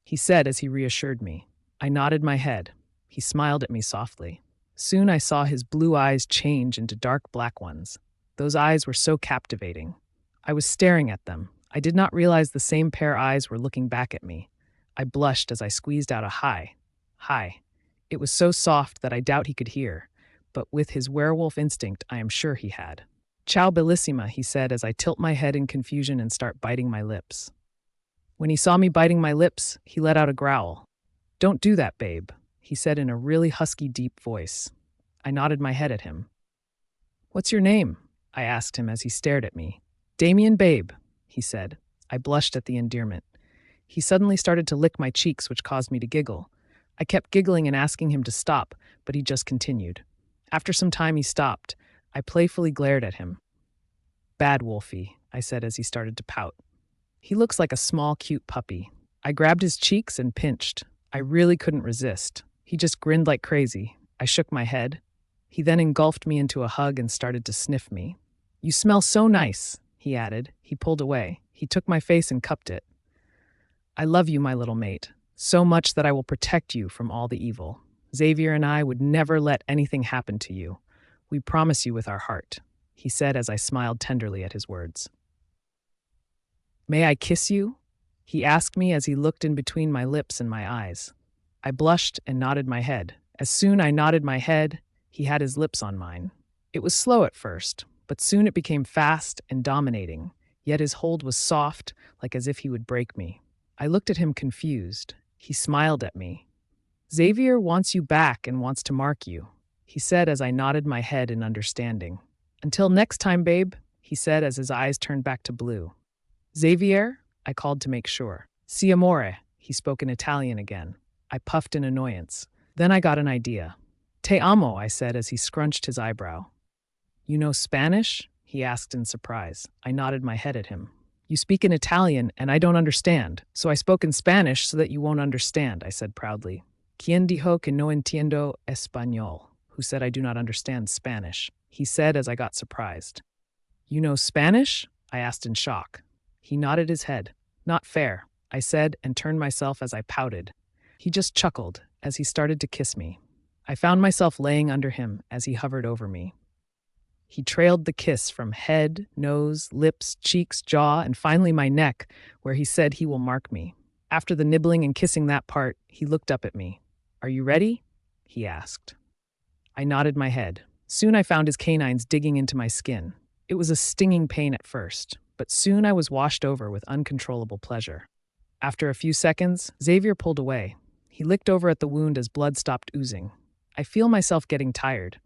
he said as he reassured me. I nodded my head. He smiled at me softly. Soon I saw his blue eyes change into dark black ones. Those eyes were so captivating. I was staring at them. I did not realize the same pair eyes were looking back at me. I blushed as I squeezed out a hi. Hi. It was so soft that I doubt he could hear, but with his werewolf instinct, I am sure he had. Ciao bellissima, he said as I tilt my head in confusion and start biting my lips. When he saw me biting my lips, he let out a growl. Don't do that, babe, he said in a really husky, deep voice. I nodded my head at him. What's your name? I asked him as he stared at me. Damien, babe, he said. I blushed at the endearment. He suddenly started to lick my cheeks, which caused me to giggle. I kept giggling and asking him to stop, but he just continued. After some time, he stopped. I playfully glared at him. Bad Wolfie, I said as he started to pout. He looks like a small, cute puppy. I grabbed his cheeks and pinched. I really couldn't resist. He just grinned like crazy. I shook my head. He then engulfed me into a hug and started to sniff me. You smell so nice, he added. He pulled away. He took my face and cupped it. I love you, my little mate, so much that I will protect you from all the evil. Xavier and I would never let anything happen to you. We promise you with our heart, he said as I smiled tenderly at his words. May I kiss you? He asked me as he looked in between my lips and my eyes. I blushed and nodded my head. As soon I nodded my head, he had his lips on mine. It was slow at first, but soon it became fast and dominating, yet his hold was soft, like as if he would break me. I looked at him confused. He smiled at me. Xavier wants you back and wants to mark you, he said as I nodded my head in understanding. Until next time, babe, he said as his eyes turned back to blue. Xavier, I called to make sure. Si amore, he spoke in Italian again. I puffed in annoyance. Then I got an idea. Te amo, I said as he scrunched his eyebrow. You know Spanish? He asked in surprise. I nodded my head at him. You speak in Italian and I don't understand, so I spoke in Spanish so that you won't understand, I said proudly. ¿Quién dijo que no entiendo español? Who said I do not understand Spanish? He said as I got surprised. You know Spanish? I asked in shock. He nodded his head. Not fair, I said and turned myself as I pouted. He just chuckled as he started to kiss me. I found myself laying under him as he hovered over me. He trailed the kiss from head, nose, lips, cheeks, jaw, and finally my neck, where he said he will mark me. After the nibbling and kissing that part, he looked up at me. Are you ready? He asked. I nodded my head. Soon I found his canines digging into my skin. It was a stinging pain at first, but soon I was washed over with uncontrollable pleasure. After a few seconds, Xavier pulled away. He licked over at the wound as blood stopped oozing. I feel myself getting tired.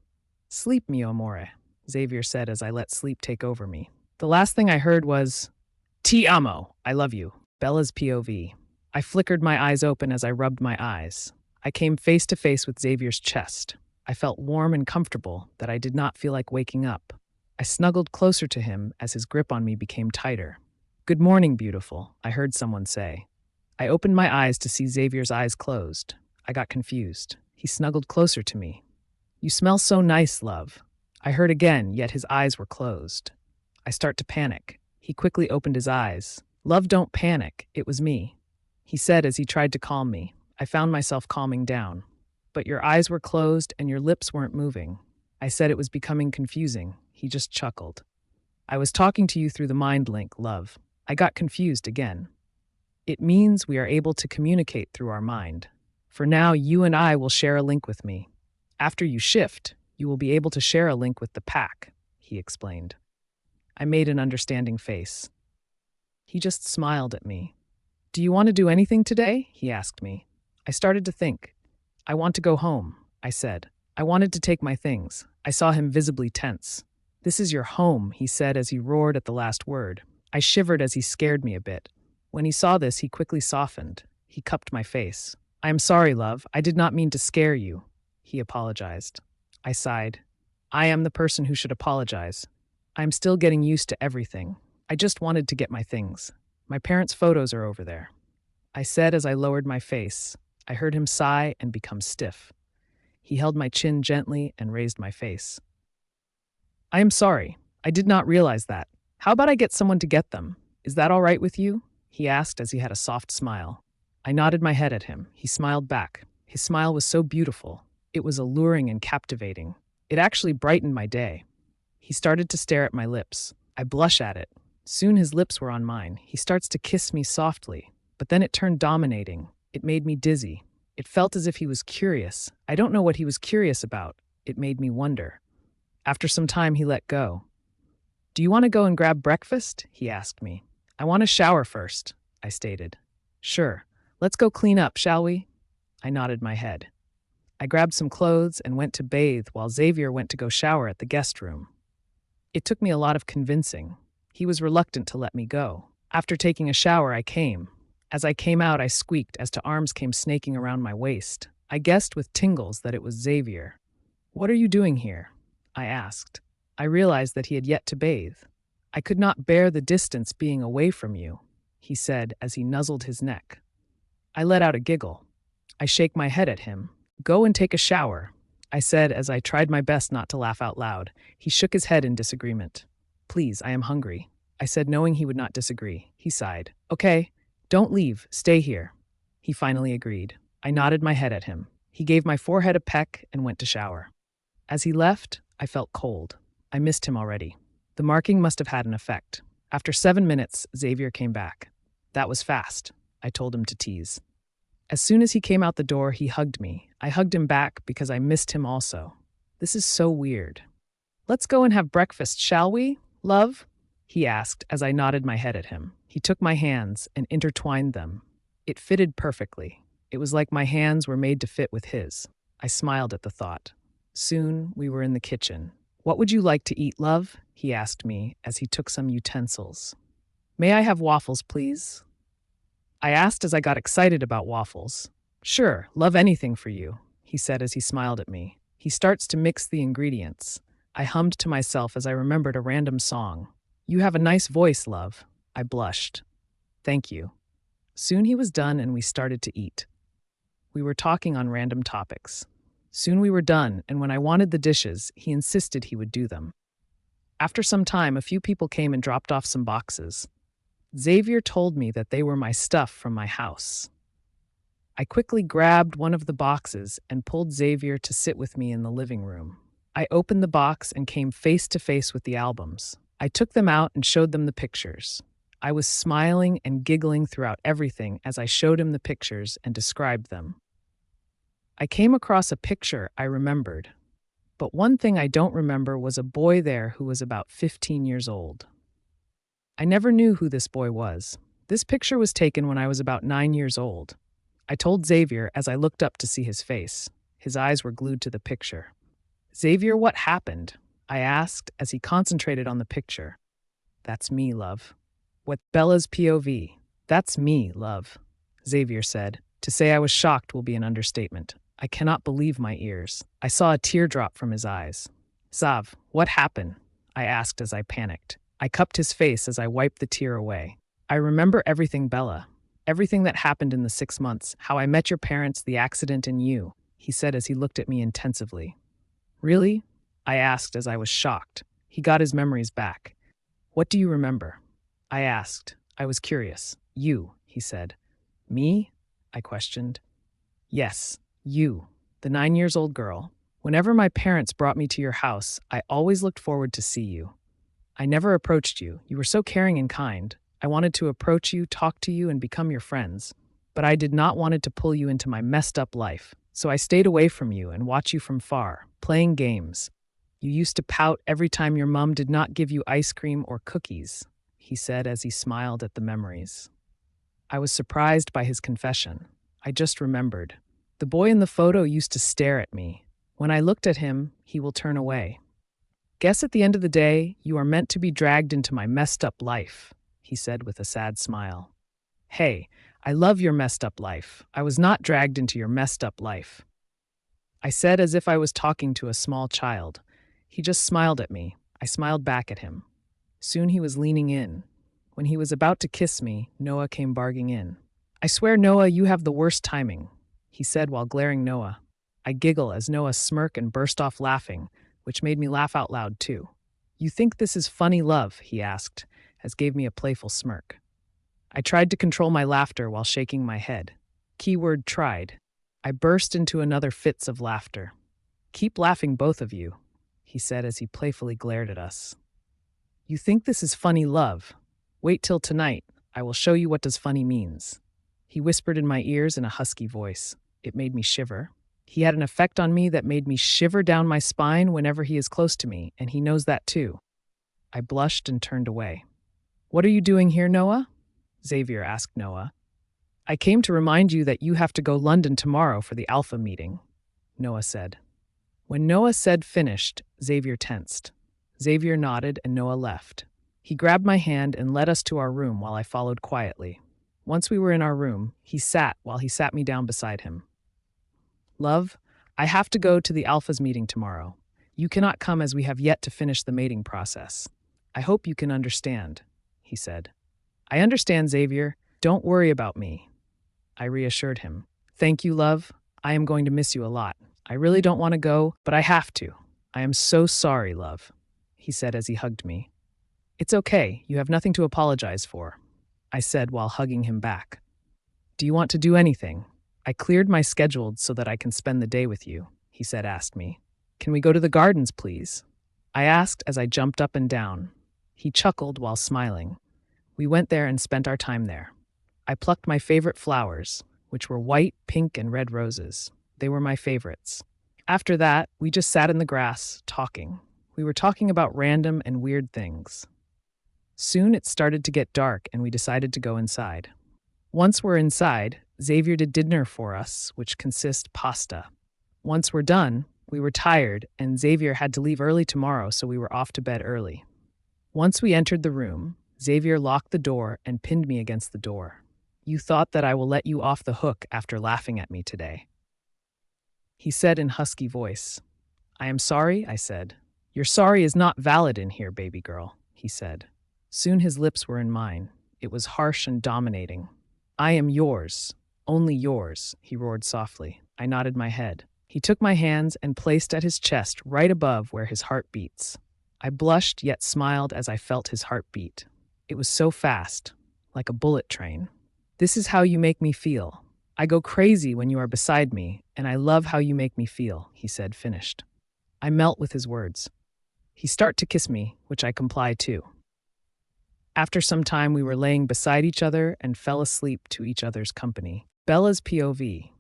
Sleep, mio amore, Xavier said as I let sleep take over me. The last thing I heard was, Ti amo, I love you, Bella's POV. I flickered my eyes open as I rubbed my eyes. I came face to face with Xavier's chest. I felt warm and comfortable that I did not feel like waking up. I snuggled closer to him as his grip on me became tighter. Good morning, beautiful, I heard someone say. I opened my eyes to see Xavier's eyes closed. I got confused. He snuggled closer to me. You smell so nice, love. I heard again, yet his eyes were closed. I start to panic. He quickly opened his eyes. Love, don't panic. It was me, he said as he tried to calm me. I found myself calming down. But your eyes were closed and your lips weren't moving. I said it was becoming confusing. He just chuckled. I was talking to you through the mind link, love. I got confused again. It means we are able to communicate through our mind. For now, you and I will share a link with me. After you shift, you will be able to share a link with the pack, he explained. I made an understanding face. He just smiled at me. Do you want to do anything today? He asked me. I started to think. I want to go home, I said. I wanted to take my things. I saw him visibly tense. This is your home, he said as he roared at the last word. I shivered as he scared me a bit. When he saw this, he quickly softened. He cupped my face. I am sorry, love. I did not mean to scare you, he apologized. I sighed. I am the person who should apologize. I am still getting used to everything. I just wanted to get my things. My parents' photos are over there, I said as I lowered my face. I heard him sigh and become stiff. He held my chin gently and raised my face. I am sorry. I did not realize that. How about I get someone to get them? Is that all right with you? He asked as he had a soft smile. I nodded my head at him. He smiled back. His smile was so beautiful. It was alluring and captivating. It actually brightened my day. He started to stare at my lips. I blush at it. Soon his lips were on mine. He starts to kiss me softly, but then it turned dominating. It made me dizzy. It felt as if he was curious. I don't know what he was curious about. It made me wonder. After some time, he let go. Do you want to go and grab breakfast? He asked me. I want to shower first, I stated. Sure. Let's go clean up, shall we? I nodded my head. I grabbed some clothes and went to bathe while Xavier went to go shower at the guest room. It took me a lot of convincing. He was reluctant to let me go. After taking a shower, I came. As I came out, I squeaked as two arms came snaking around my waist. I guessed with tingles that it was Xavier. What are you doing here? I asked. I realized that he had yet to bathe. I could not bear the distance being away from you, he said as he nuzzled his neck. I let out a giggle. I shake my head at him. Go and take a shower, I said as I tried my best not to laugh out loud. He shook his head in disagreement. Please, I am hungry, I said, knowing he would not disagree. He sighed. Okay, don't leave, stay here. He finally agreed. I nodded my head at him. He gave my forehead a peck and went to shower. As he left, I felt cold. I missed him already. The marking must have had an effect. After 7 minutes, Xavier came back. That was fast, I told him to tease. As soon as he came out the door, he hugged me. I hugged him back because I missed him also. This is so weird. Let's go and have breakfast, shall we, love? He asked as I nodded my head at him. He took my hands and intertwined them. It fitted perfectly. It was like my hands were made to fit with his. I smiled at the thought. Soon we were in the kitchen. What would you like to eat, love? He asked me as he took some utensils. May I have waffles, please? I asked as I got excited about waffles. Sure, love anything for you, he said as he smiled at me. He starts to mix the ingredients. I hummed to myself as I remembered a random song. You have a nice voice, love. I blushed. Thank you. Soon he was done and we started to eat. We were talking on random topics. Soon we were done, and when I wanted the dishes, he insisted he would do them. After some time, a few people came and dropped off some boxes. Xavier told me that they were my stuff from my house. I quickly grabbed one of the boxes and pulled Xavier to sit with me in the living room. I opened the box and came face to face with the albums. I took them out and showed them the pictures. I was smiling and giggling throughout everything as I showed him the pictures and described them. I came across a picture I remembered, but one thing I don't remember was a boy there who was about 15 years old. I never knew who this boy was. This picture was taken when I was about 9 years old. I told Xavier as I looked up to see his face. His eyes were glued to the picture. Xavier, what happened? I asked as he concentrated on the picture. That's me, love. What Bella's POV? That's me, love, Xavier said. To say I was shocked will be an understatement. I cannot believe my ears. I saw a tear drop from his eyes. Xav, what happened? I asked as I panicked. I cupped his face as I wiped the tear away. I remember everything, Bella. Everything that happened in the 6 months, how I met your parents, the accident, and you, he said as he looked at me intensively. Really? I asked as I was shocked. He got his memories back. What do you remember? I asked. I was curious. You, he said. Me? I questioned. Yes, you, the 9-year-old girl. Whenever my parents brought me to your house, I always looked forward to see you. I never approached you. You were so caring and kind. I wanted to approach you, talk to you, and become your friends. But I did not want to pull you into my messed up life. So I stayed away from you and watched you from far, playing games. You used to pout every time your mom did not give you ice cream or cookies, he said as he smiled at the memories. I was surprised by his confession. I just remembered. The boy in the photo used to stare at me. When I looked at him, he will turn away. Guess at the end of the day, you are meant to be dragged into my messed up life, he said with a sad smile. Hey, I love your messed up life. I was not dragged into your messed up life, I said as if I was talking to a small child. He just smiled at me. I smiled back at him. Soon he was leaning in. When he was about to kiss me, Noah came barging in. I swear, Noah, you have the worst timing, he said while glaring Noah. I giggle as Noah smirked and burst off laughing, which made me laugh out loud too. You think this is funny, love? He asked, as gave me a playful smirk. I tried to control my laughter while shaking my head. Keyword tried. I burst into another fits of laughter. Keep laughing, both of you, he said as he playfully glared at us. You think this is funny, love? Wait till tonight. I will show you what does funny means. He whispered in my ears in a husky voice. It made me shiver. He had an effect on me that made me shiver down my spine whenever he is close to me, and he knows that too. I blushed and turned away. What are you doing here, Noah? Xavier asked Noah. I came to remind you that you have to go London tomorrow for the Alpha meeting, Noah said. When Noah said finished, Xavier tensed. Xavier nodded and Noah left. He grabbed my hand and led us to our room while I followed quietly. Once we were in our room, he sat while he sat me down beside him. Love, I have to go to the Alpha's meeting tomorrow. You cannot come as we have yet to finish the mating process. I hope you can understand, he said. I understand, Xavier. Don't worry about me, I reassured him. Thank you, love. I am going to miss you a lot. I really don't want to go, but I have to. I am so sorry, love, he said as he hugged me. It's okay, you have nothing to apologize for, I said while hugging him back. Do you want to do anything? I cleared my schedule so that I can spend the day with you, he said, asked me. Can we go to the gardens, please? I asked as I jumped up and down. He chuckled while smiling. We went there and spent our time there. I plucked my favorite flowers, which were white, pink, and red roses. They were my favorites. After that, we just sat in the grass, talking. We were talking about random and weird things. Soon it started to get dark and we decided to go inside. Once we're inside, Xavier did dinner for us, which consists pasta. Once we're done, we were tired and Xavier had to leave early tomorrow, so we were off to bed early. Once we entered the room, Xavier locked the door and pinned me against the door. You thought that I will let you off the hook after laughing at me today, he said in husky voice. I am sorry, I said. Your sorry is not valid in here, baby girl, he said. Soon his lips were in mine. It was harsh and dominating. I am yours, only yours, he roared softly. I nodded my head. He took my hands and placed at his chest right above where his heart beats. I blushed yet smiled as I felt his heart beat. It was so fast, like a bullet train. This is how you make me feel. I go crazy when you are beside me, and I love how you make me feel, he said, finished. I melt with his words. He start to kiss me, which I comply to. After some time, we were laying beside each other and fell asleep to each other's company. Bella's POV.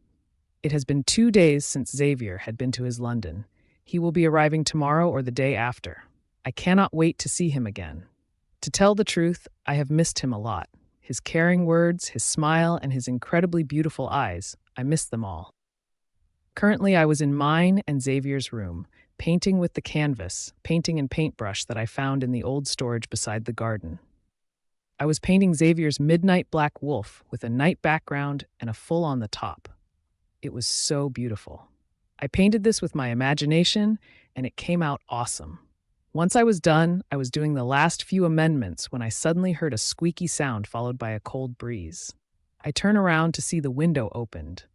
It has been 2 days since Xavier had been to his London. He will be arriving tomorrow or the day after. I cannot wait to see him again. To tell the truth, I have missed him a lot. His caring words, his smile, and his incredibly beautiful eyes, I miss them all. Currently, I was in mine and Xavier's room, painting with the canvas, painting and paintbrush that I found in the old storage beside the garden. I was painting Xavier's midnight black wolf with a night background and a full on the top. It was so beautiful. I painted this with my imagination, and it came out awesome. Once I was done, I was doing the last few amendments when I suddenly heard a squeaky sound followed by a cold breeze. I turn around to see the window opened.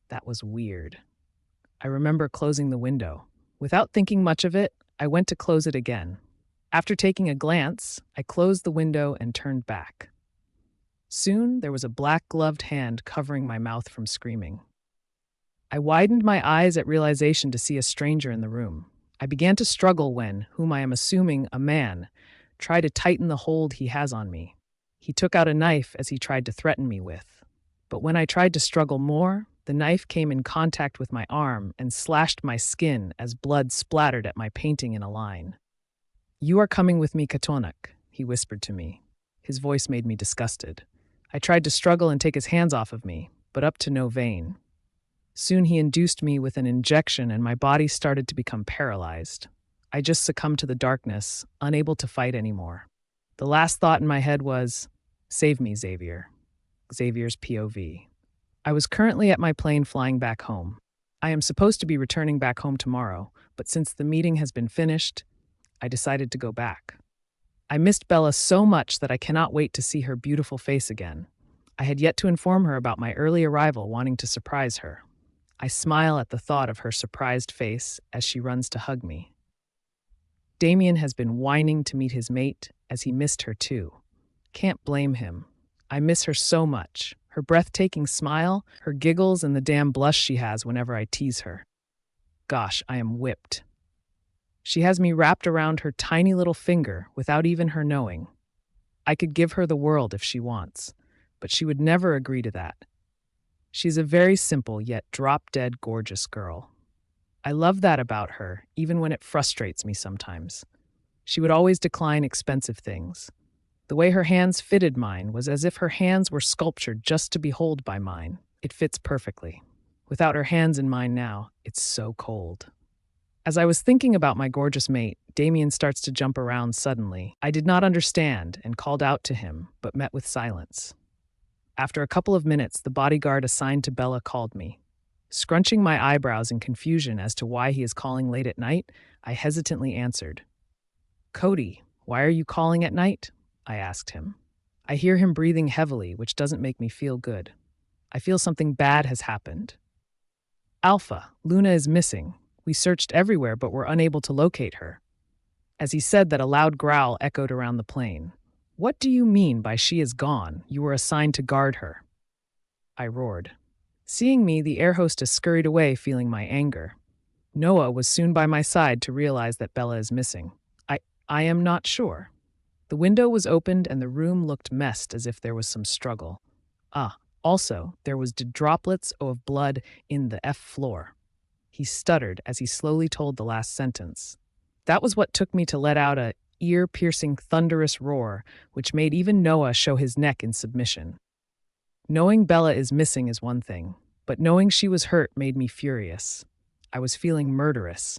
That was weird. I remember closing the window. Without thinking much of it, I went to close it again. After taking a glance, I closed the window and turned back. Soon, there was a black-gloved hand covering my mouth from screaming. I widened my eyes at realization to see a stranger in the room. I began to struggle when, whom I am assuming a man, tried to tighten the hold he has on me. He took out a knife as he tried to threaten me with. But when I tried to struggle more, the knife came in contact with my arm and slashed my skin as blood splattered at my painting in a line. You are coming with me, Katonak, he whispered to me. His voice made me disgusted. I tried to struggle and take his hands off of me, but up to no vein. Soon he induced me with an injection and my body started to become paralyzed. I just succumbed to the darkness, unable to fight anymore. The last thought in my head was, save me, Xavier. Xavier's POV. I was currently at my plane flying back home. I am supposed to be returning back home tomorrow, but since the meeting has been finished, I decided to go back. I missed Bella so much that I cannot wait to see her beautiful face again. I had yet to inform her about my early arrival, wanting to surprise her. I smile at the thought of her surprised face as she runs to hug me. Damien has been whining to meet his mate as he missed her too. Can't blame him. I miss her so much. Her breathtaking smile, her giggles, and the damn blush she has whenever I tease her. Gosh, I am whipped. She has me wrapped around her tiny little finger without even her knowing. I could give her the world if she wants, but she would never agree to that. She's a very simple yet drop-dead gorgeous girl. I love that about her, even when it frustrates me sometimes. She would always decline expensive things. The way her hands fitted mine was as if her hands were sculptured just to be held by mine. It fits perfectly. Without her hands in mine now, it's so cold. As I was thinking about my gorgeous mate, Damien starts to jump around suddenly. I did not understand and called out to him, but met with silence. After a couple of minutes, the bodyguard assigned to Bella called me. Scrunching my eyebrows in confusion as to why he is calling late at night, I hesitantly answered. Cody, why are you calling at night? I asked him. I hear him breathing heavily, which doesn't make me feel good. I feel something bad has happened. Alpha, Luna is missing. We searched everywhere but were unable to locate her. As he said that, a loud growl echoed around the plane. What do you mean by she is gone? You were assigned to guard her. I roared. Seeing me, the air hostess scurried away, feeling my anger. Noah was soon by my side to realize that Bella is missing. I am not sure. The window was opened and the room looked messed, as if there was some struggle. Also, there was droplets of blood in the floor. He stuttered as he slowly told the last sentence. That was what took me to let out a ear-piercing, thunderous roar, which made even Noah show his neck in submission. Knowing Bella is missing is one thing, but knowing she was hurt made me furious. I was feeling murderous.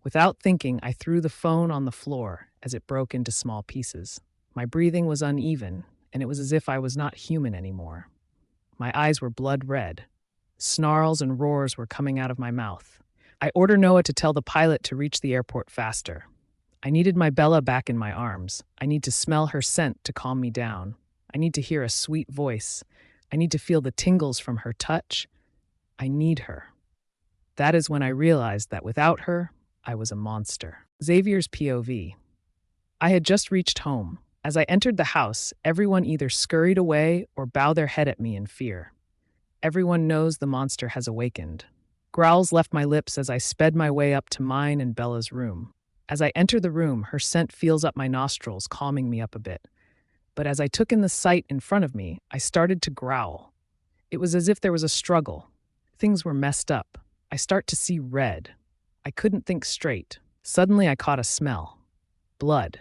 Without thinking, I threw the phone on the floor as it broke into small pieces. My breathing was uneven, and it was as if I was not human anymore. My eyes were blood red. Snarls and roars were coming out of my mouth. I ordered Noah to tell the pilot to reach the airport faster. I needed my Bella back in my arms. I need to smell her scent to calm me down. I need to hear a sweet voice. I need to feel the tingles from her touch. I need her. That is when I realized that without her, I was a monster. Xavier's POV. I had just reached home. As I entered the house, everyone either scurried away or bowed their head at me in fear. Everyone knows the monster has awakened. Growls left my lips as I sped my way up to mine and Bella's room. As I enter the room, her scent feels up my nostrils, calming me up a bit. But as I took in the sight in front of me, I started to growl. It was as if there was a struggle. Things were messed up. I start to see red. I couldn't think straight. Suddenly I caught a smell. Blood.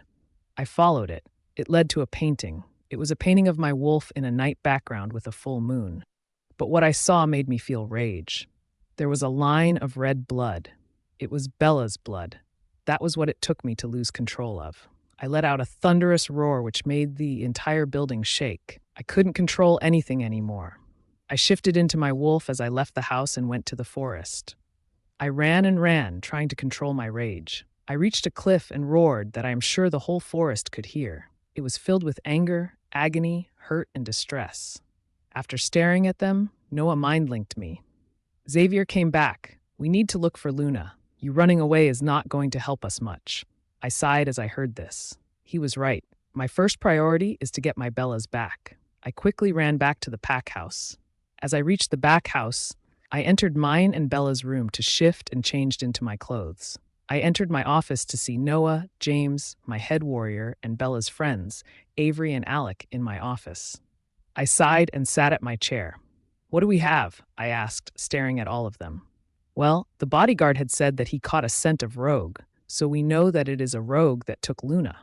I followed it. It led to a painting. It was a painting of my wolf in a night background with a full moon. But what I saw made me feel rage. There was a line of red blood. It was Bella's blood. That was what it took me to lose control of. I let out a thunderous roar which made the entire building shake. I couldn't control anything anymore. I shifted into my wolf as I left the house and went to the forest. I ran and ran, trying to control my rage. I reached a cliff and roared that I am sure the whole forest could hear. It was filled with anger, agony, hurt, and distress. After staring at them, Noah mind-linked me. Xavier came back. We need to look for Luna. You running away is not going to help us much. I sighed as I heard this. He was right. My first priority is to get my Bellas back. I quickly ran back to the pack house. As I reached the back house, I entered mine and Bella's room to shift and changed into my clothes. I entered my office to see Noah, James, my head warrior, and Bella's friends, Avery and Alec, in my office. I sighed and sat at my chair. What do we have? I asked, staring at all of them. Well, the bodyguard had said that he caught a scent of rogue, so we know that it is a rogue that took Luna,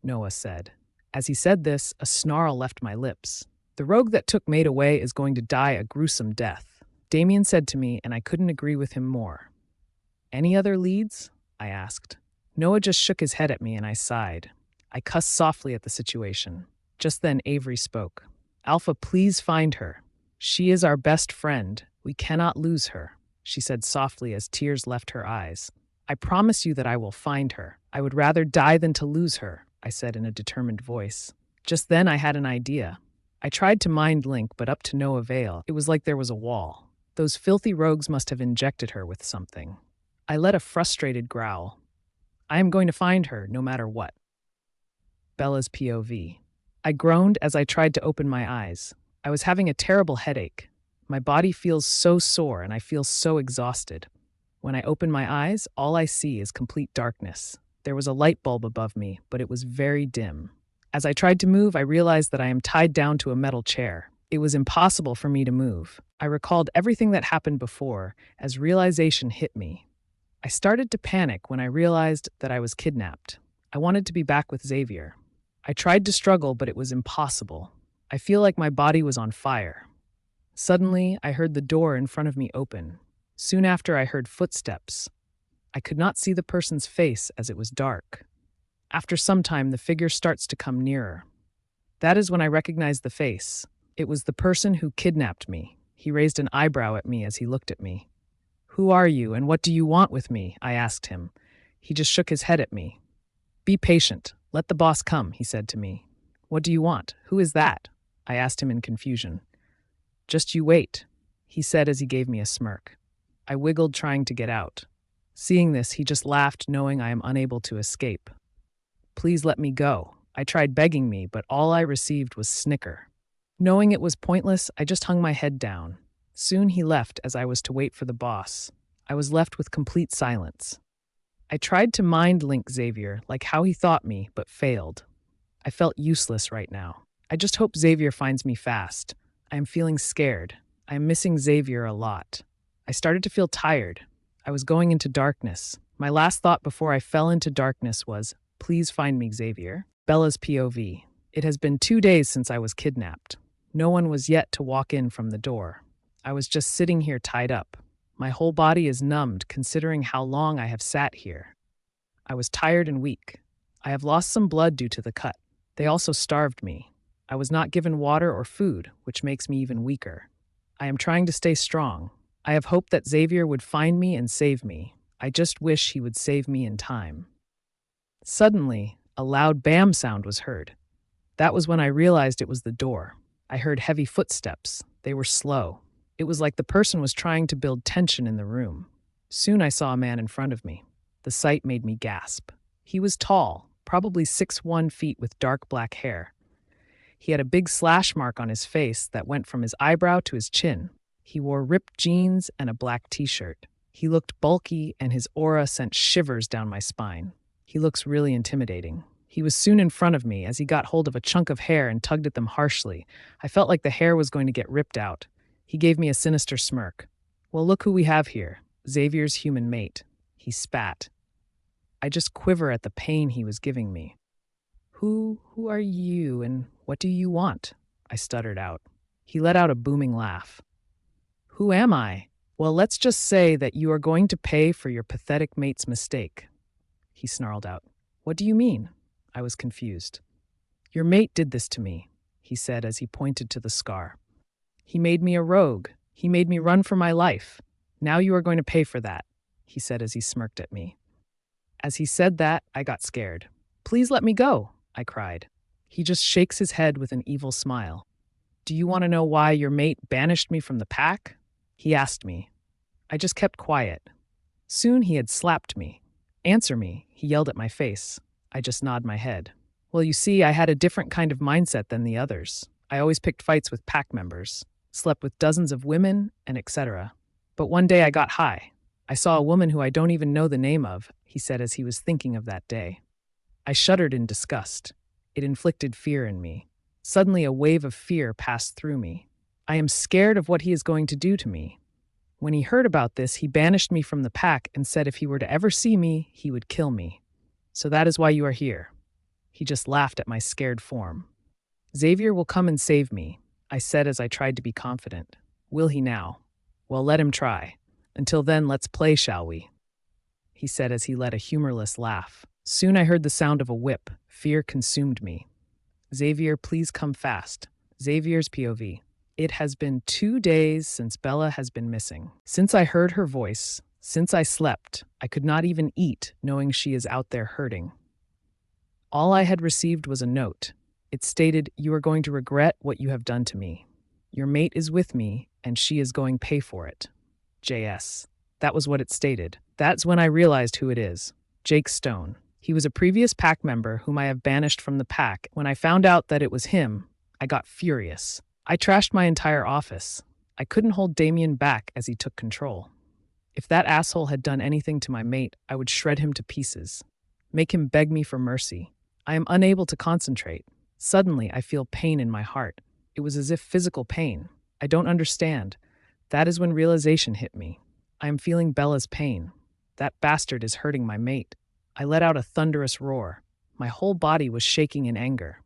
Noah said. As he said this, a snarl left my lips. The rogue that took Maid away is going to die a gruesome death, Damien said to me, and I couldn't agree with him more. Any other leads? I asked. Noah just shook his head at me and I sighed. I cussed softly at the situation. Just then Avery spoke. Alpha, please find her. She is our best friend. We cannot lose her, she said softly as tears left her eyes. I promise you that I will find her. I would rather die than to lose her, I said in a determined voice. Just then I had an idea. I tried to mind link, but up to no avail. It was like there was a wall. Those filthy rogues must have injected her with something. I let a frustrated growl. I am going to find her, no matter what. Bella's POV. I groaned as I tried to open my eyes. I was having a terrible headache. My body feels so sore and I feel so exhausted. When I open my eyes, all I see is complete darkness. There was a light bulb above me, but it was very dim. As I tried to move, I realized that I am tied down to a metal chair. It was impossible for me to move. I recalled everything that happened before as realization hit me. I started to panic when I realized that I was kidnapped. I wanted to be back with Xavier. I tried to struggle, but it was impossible. I feel like my body was on fire. Suddenly, I heard the door in front of me open. Soon after, I heard footsteps. I could not see the person's face as it was dark. After some time, the figure starts to come nearer. That is when I recognized the face. It was the person who kidnapped me. He raised an eyebrow at me as he looked at me. Who are you and what do you want with me? I asked him. He just shook his head at me. Be patient. Let the boss come, he said to me. What do you want? Who is that? I asked him in confusion. Just you wait, he said as he gave me a smirk. I wiggled, trying to get out. Seeing this, he just laughed, knowing I am unable to escape. Please let me go. I tried begging me, but all I received was snicker. Knowing it was pointless, I just hung my head down. Soon he left as I was to wait for the boss. I was left with complete silence. I tried to mind link Xavier, like how he thought me, but failed. I felt useless right now. I just hope Xavier finds me fast. I am feeling scared. I am missing Xavier a lot. I started to feel tired. I was going into darkness. My last thought before I fell into darkness was, please find me, Xavier. Bella's POV. It has been 2 days since I was kidnapped. No one was yet to walk in from the door. I was just sitting here tied up. My whole body is numbed considering how long I have sat here. I was tired and weak. I have lost some blood due to the cut. They also starved me. I was not given water or food, which makes me even weaker. I am trying to stay strong. I have hoped that Xavier would find me and save me. I just wish he would save me in time. Suddenly, a loud bam sound was heard. That was when I realized it was the door. I heard heavy footsteps. They were slow. It was like the person was trying to build tension in the room. Soon I saw a man in front of me. The sight made me gasp. He was tall, probably 6'1" with dark black hair. He had a big slash mark on his face that went from his eyebrow to his chin. He wore ripped jeans and a black t-shirt. He looked bulky, and his aura sent shivers down my spine. He looks really intimidating. He was soon in front of me as he got hold of a chunk of hair and tugged at them harshly. I felt like the hair was going to get ripped out. He gave me a sinister smirk. Well, look who we have here. Xavier's human mate. He spat. I just quiver at the pain he was giving me. Who are you and what do you want? I stuttered out. He let out a booming laugh. Who am I? Well, let's just say that you are going to pay for your pathetic mate's mistake. He snarled out. What do you mean? I was confused. Your mate did this to me, he said as he pointed to the scar. He made me a rogue. He made me run for my life. Now you are going to pay for that, he said as he smirked at me. As he said that, I got scared. Please let me go, I cried. He just shakes his head with an evil smile. Do you want to know why your mate banished me from the pack? He asked me. I just kept quiet. Soon he had slapped me. Answer me, he yelled at my face. I just nodded my head. Well, you see, I had a different kind of mindset than the others. I always picked fights with pack members, slept with dozens of women, and etc. But one day I got high. I saw a woman who I don't even know the name of, he said as he was thinking of that day. I shuddered in disgust. It inflicted fear in me. Suddenly a wave of fear passed through me. I am scared of what he is going to do to me. When he heard about this, he banished me from the pack and said if he were to ever see me, he would kill me. So that is why you are here. He just laughed at my scared form. Xavier will come and save me, I said as I tried to be confident. Will he now? Well, let him try. Until then, let's play, shall we? He said as he let a humorless laugh. Soon I heard the sound of a whip. Fear consumed me. Xavier, please come fast. Xavier's POV. It has been 2 days since Bella has been missing. Since I heard her voice, since I slept, I could not even eat, knowing she is out there hurting. All I had received was a note. It stated, you are going to regret what you have done to me. Your mate is with me, and she is going to pay for it. JS. That was what it stated. That's when I realized who it is. Jake Stone. He was a previous pack member whom I have banished from the pack. When I found out that it was him, I got furious. I trashed my entire office. I couldn't hold Damien back as he took control. If that asshole had done anything to my mate, I would shred him to pieces. Make him beg me for mercy. I am unable to concentrate. Suddenly, I feel pain in my heart. It was as if physical pain. I don't understand. That is when realization hit me. I am feeling Bella's pain. That bastard is hurting my mate. I let out a thunderous roar. My whole body was shaking in anger.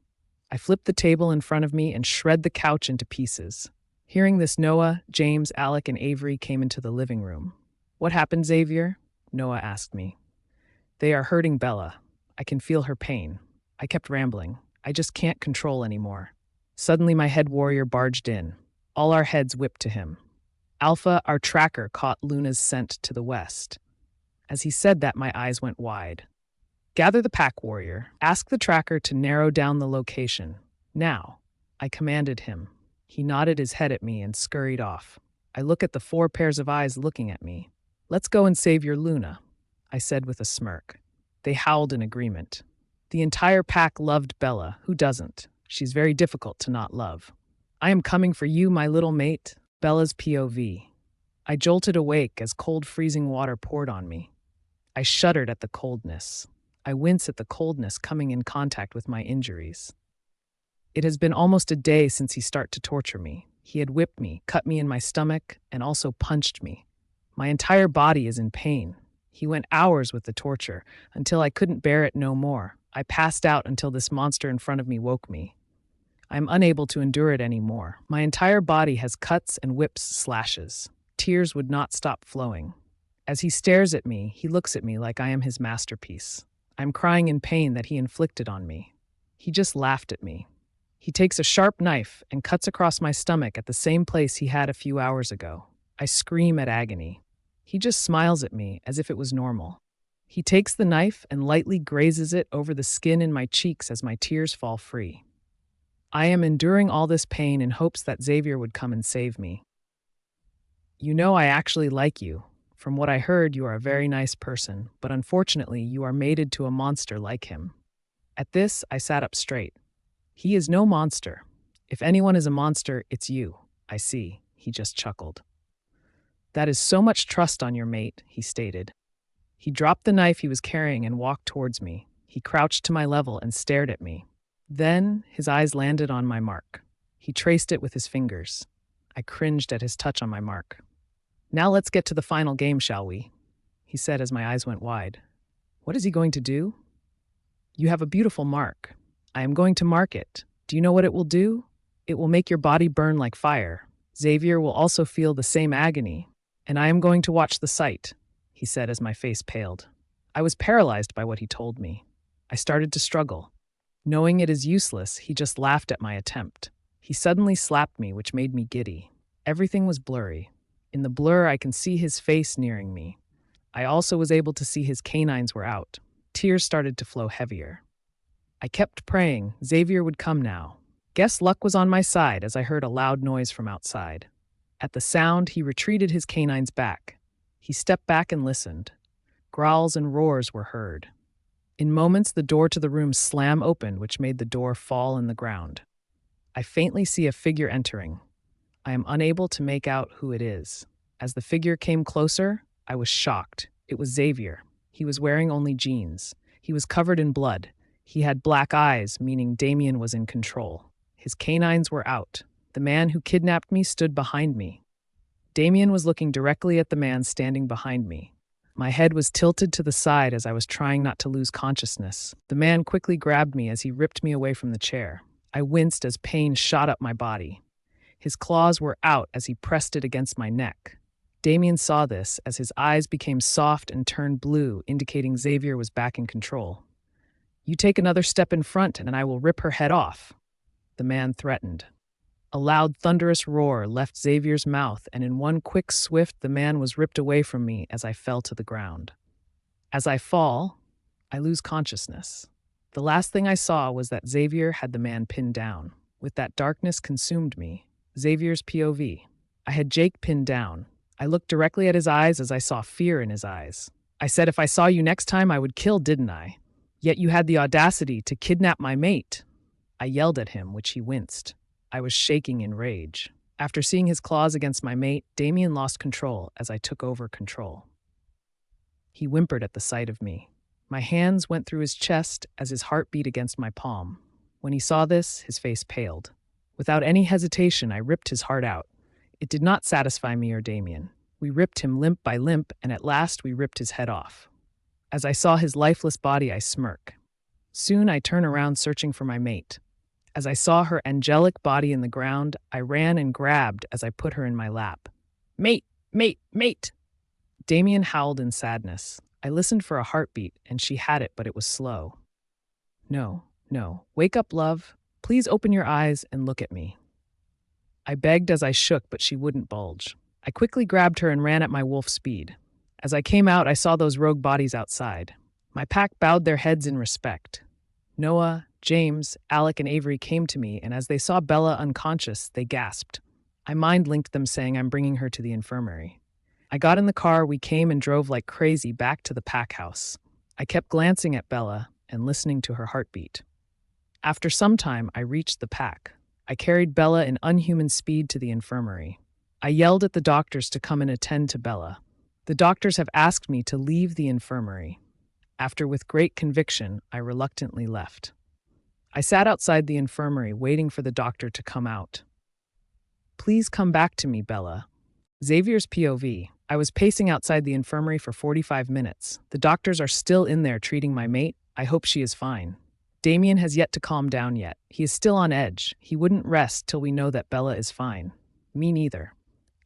I flipped the table in front of me and shred the couch into pieces. Hearing this, Noah, James, Alec, and Avery came into the living room. What happened, Xavier? Noah asked me. They are hurting Bella. I can feel her pain. I kept rambling. I just can't control anymore. Suddenly my head warrior barged in. All our heads whipped to him. Alpha, our tracker, caught Luna's scent to the west. As he said that, my eyes went wide. Gather the pack warrior. Ask the tracker to narrow down the location. Now, I commanded him. He nodded his head at me and scurried off. I look at the 4 pairs of eyes looking at me. "Let's go and save your Luna," I said with a smirk. They howled in agreement. The entire pack loved Bella. Who doesn't? She's very difficult to not love. "I am coming for you, my little mate." Bella's POV. I jolted awake as cold freezing water poured on me. I shuddered at the coldness. I wince at the coldness coming in contact with my injuries. It has been almost a day since he started to torture me. He had whipped me, cut me in my stomach, and also punched me. My entire body is in pain. He went hours with the torture, until I couldn't bear it no more. I passed out until this monster in front of me woke me. I am unable to endure it anymore. My entire body has cuts and whips, slashes. Tears would not stop flowing. As he stares at me, he looks at me like I am his masterpiece. I'm crying in pain that he inflicted on me. He just laughed at me. He takes a sharp knife and cuts across my stomach at the same place he had a few hours ago. I scream at agony. He just smiles at me as if it was normal. He takes the knife and lightly grazes it over the skin in my cheeks as my tears fall free. I am enduring all this pain in hopes that Xavier would come and save me. "You know, I actually like you. From what I heard, you are a very nice person, but unfortunately, you are mated to a monster like him." At this, I sat up straight. "He is no monster. If anyone is a monster, it's you. I see," he just chuckled. "That is so much trust on your mate," he stated. He dropped the knife he was carrying and walked towards me. He crouched to my level and stared at me. Then, his eyes landed on my mark. He traced it with his fingers. I cringed at his touch on my mark. "Now let's get to the final game, shall we?" he said as my eyes went wide. What is he going to do? "You have a beautiful mark. I am going to mark it. Do you know what it will do? It will make your body burn like fire. Xavier will also feel the same agony, and I am going to watch the sight," he said as my face paled. I was paralyzed by what he told me. I started to struggle. Knowing it is useless, he just laughed at my attempt. He suddenly slapped me, which made me giddy. Everything was blurry. In the blur, I can see his face nearing me. I also was able to see his canines were out. Tears started to flow heavier. I kept praying Xavier would come now. Guess luck was on my side as I heard a loud noise from outside. At the sound, he retreated his canines back. He stepped back and listened. Growls and roars were heard. In moments, the door to the room slammed open, which made the door fall in the ground. I faintly see a figure entering. I am unable to make out who it is. As the figure came closer, I was shocked. It was Xavier. He was wearing only jeans. He was covered in blood. He had black eyes, meaning Damien was in control. His canines were out. The man who kidnapped me stood behind me. Damien was looking directly at the man standing behind me. My head was tilted to the side as I was trying not to lose consciousness. The man quickly grabbed me as he ripped me away from the chair. I winced as pain shot up my body. His claws were out as he pressed it against my neck. Damien saw this as his eyes became soft and turned blue, indicating Xavier was back in control. "You take another step in front and I will rip her head off," the man threatened. A loud, thunderous roar left Xavier's mouth, and in one quick swift, the man was ripped away from me as I fell to the ground. As I fall, I lose consciousness. The last thing I saw was that Xavier had the man pinned down. With that darkness consumed me. Xavier's POV. I had Jake pinned down. I looked directly at his eyes as I saw fear in his eyes. "I said if I saw you next time I would kill, didn't I? Yet you had the audacity to kidnap my mate." I yelled at him, which he winced. I was shaking in rage. After seeing his claws against my mate, Damien lost control as I took over control. He whimpered at the sight of me. My hands went through his chest as his heart beat against my palm. When he saw this, his face paled. Without any hesitation, I ripped his heart out. It did not satisfy me or Damien. We ripped him limb by limb, and at last we ripped his head off. As I saw his lifeless body, I smirked. Soon I turned around searching for my mate. As I saw her angelic body in the ground, I ran and grabbed as I put her in my lap. "Mate! Mate! Mate!" Damien howled in sadness. I listened for a heartbeat, and she had it, but it was slow. No. Wake up, love. Please open your eyes and look at me." I begged as I shook, but she wouldn't bulge. I quickly grabbed her and ran at my wolf speed. As I came out, I saw those rogue bodies outside. My pack bowed their heads in respect. Noah, James, Alec, and Avery came to me, and as they saw Bella unconscious, they gasped. I mind-linked them saying I'm bringing her to the infirmary. I got in the car, we came and drove like crazy back to the pack house. I kept glancing at Bella and listening to her heartbeat. After some time, I reached the pack. I carried Bella in unhuman speed to the infirmary. I yelled at the doctors to come and attend to Bella. The doctors have asked me to leave the infirmary. After, with great conviction, I reluctantly left. I sat outside the infirmary waiting for the doctor to come out. Please come back to me, Bella. Xavier's POV. I was pacing outside the infirmary for 45 minutes. The doctors are still in there treating my mate. I hope she is fine. Damien has yet to calm down yet. He is still on edge. He wouldn't rest till we know that Bella is fine. Me neither.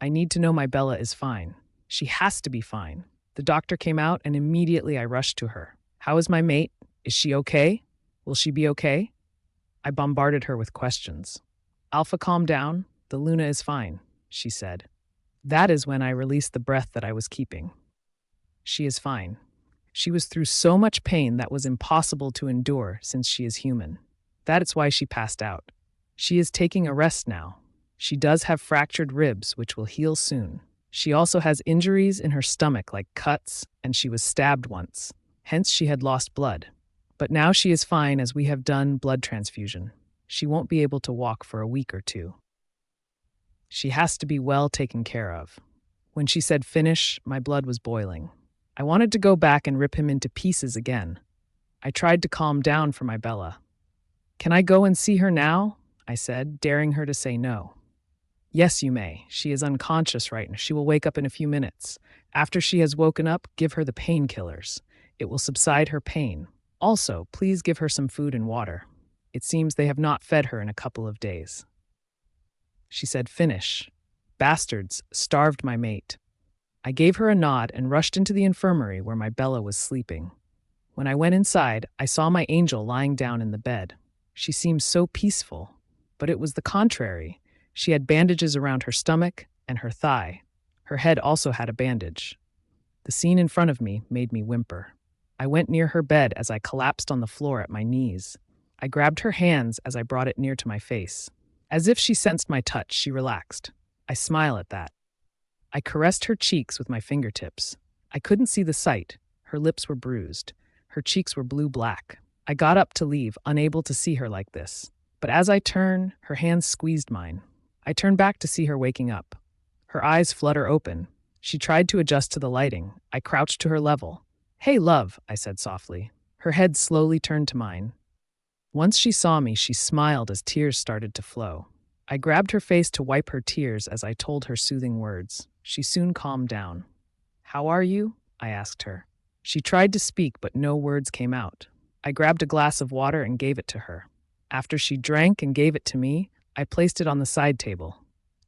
I need to know my Bella is fine. She has to be fine. The doctor came out and immediately I rushed to her. How is my mate? Is she okay? Will she be okay? I bombarded her with questions. Alpha, calm down. The Luna is fine, she said. That is when I released the breath that I was keeping. She is fine. She was through so much pain that was impossible to endure since she is human. That is why she passed out. She is taking a rest now. She does have fractured ribs, which will heal soon. She also has injuries in her stomach like cuts, and she was stabbed once. Hence she had lost blood. But now she is fine as we have done blood transfusion. She won't be able to walk for a week or two. She has to be well taken care of. When she said finish, my blood was boiling. I wanted to go back and rip him into pieces again. I tried to calm down for my Bella. Can I go and see her now? I said, daring her to say no. Yes, you may. She is unconscious right now. She will wake up in a few minutes. After she has woken up, give her the painkillers. It will subside her pain. Also, please give her some food and water. It seems they have not fed her in a couple of days. She said, finish. Bastards, starved my mate. I gave her a nod and rushed into the infirmary where my Bella was sleeping. When I went inside, I saw my angel lying down in the bed. She seemed so peaceful, but it was the contrary. She had bandages around her stomach and her thigh. Her head also had a bandage. The scene in front of me made me whimper. I went near her bed as I collapsed on the floor at my knees. I grabbed her hands as I brought it near to my face. As if she sensed my touch, she relaxed. I smile at that. I caressed her cheeks with my fingertips. I couldn't see the sight. Her lips were bruised. Her cheeks were blue-black. I got up to leave, unable to see her like this. But as I turned, her hands squeezed mine. I turned back to see her waking up. Her eyes flutter open. She tried to adjust to the lighting. I crouched to her level. Hey, love, I said softly. Her head slowly turned to mine. Once she saw me, she smiled as tears started to flow. I grabbed her face to wipe her tears as I told her soothing words. She soon calmed down. How are you? I asked her. She tried to speak, but no words came out. I grabbed a glass of water and gave it to her. After she drank and gave it to me, I placed it on the side table.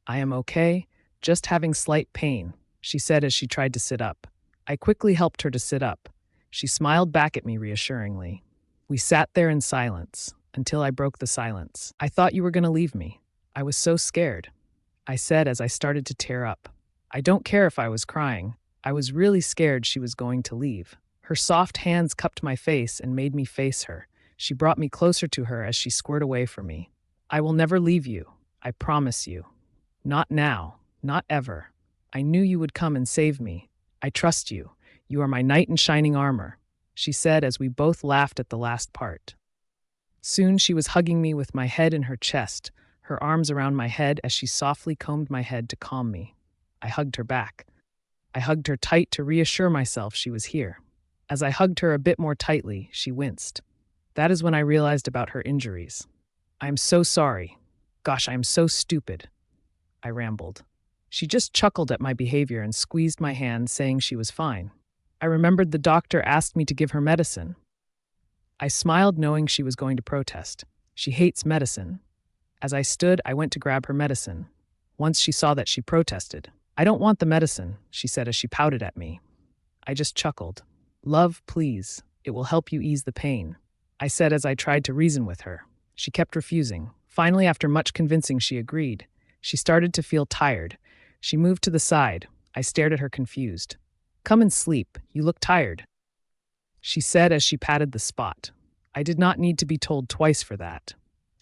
I am okay, just having slight pain, she said as she tried to sit up. I quickly helped her to sit up. She smiled back at me reassuringly. We sat there in silence, until I broke the silence. I thought you were going to leave me. I was so scared, I said as I started to tear up. I don't care if I was crying. I was really scared she was going to leave. Her soft hands cupped my face and made me face her. She brought me closer to her as she squirted away from me. I will never leave you, I promise you. Not now, not ever. I knew you would come and save me. I trust you. You are my knight in shining armor, she said as we both laughed at the last part. Soon she was hugging me with my head in her chest, her arms around my head as she softly combed my head to calm me. I hugged her back. I hugged her tight to reassure myself she was here. As I hugged her a bit more tightly, she winced. That is when I realized about her injuries. I am so sorry. Gosh, I am so stupid, I rambled. She just chuckled at my behavior and squeezed my hand, saying she was fine. I remembered the doctor asked me to give her medicine. I smiled, knowing she was going to protest. She hates medicine. As I stood, I went to grab her medicine. Once she saw that she protested. I don't want the medicine, she said as she pouted at me. I just chuckled. Love, please. It will help you ease the pain, I said as I tried to reason with her. She kept refusing. Finally, after much convincing, she agreed. She started to feel tired. She moved to the side. I stared at her confused. Come and sleep. You look tired, she said as she patted the spot. I did not need to be told twice for that.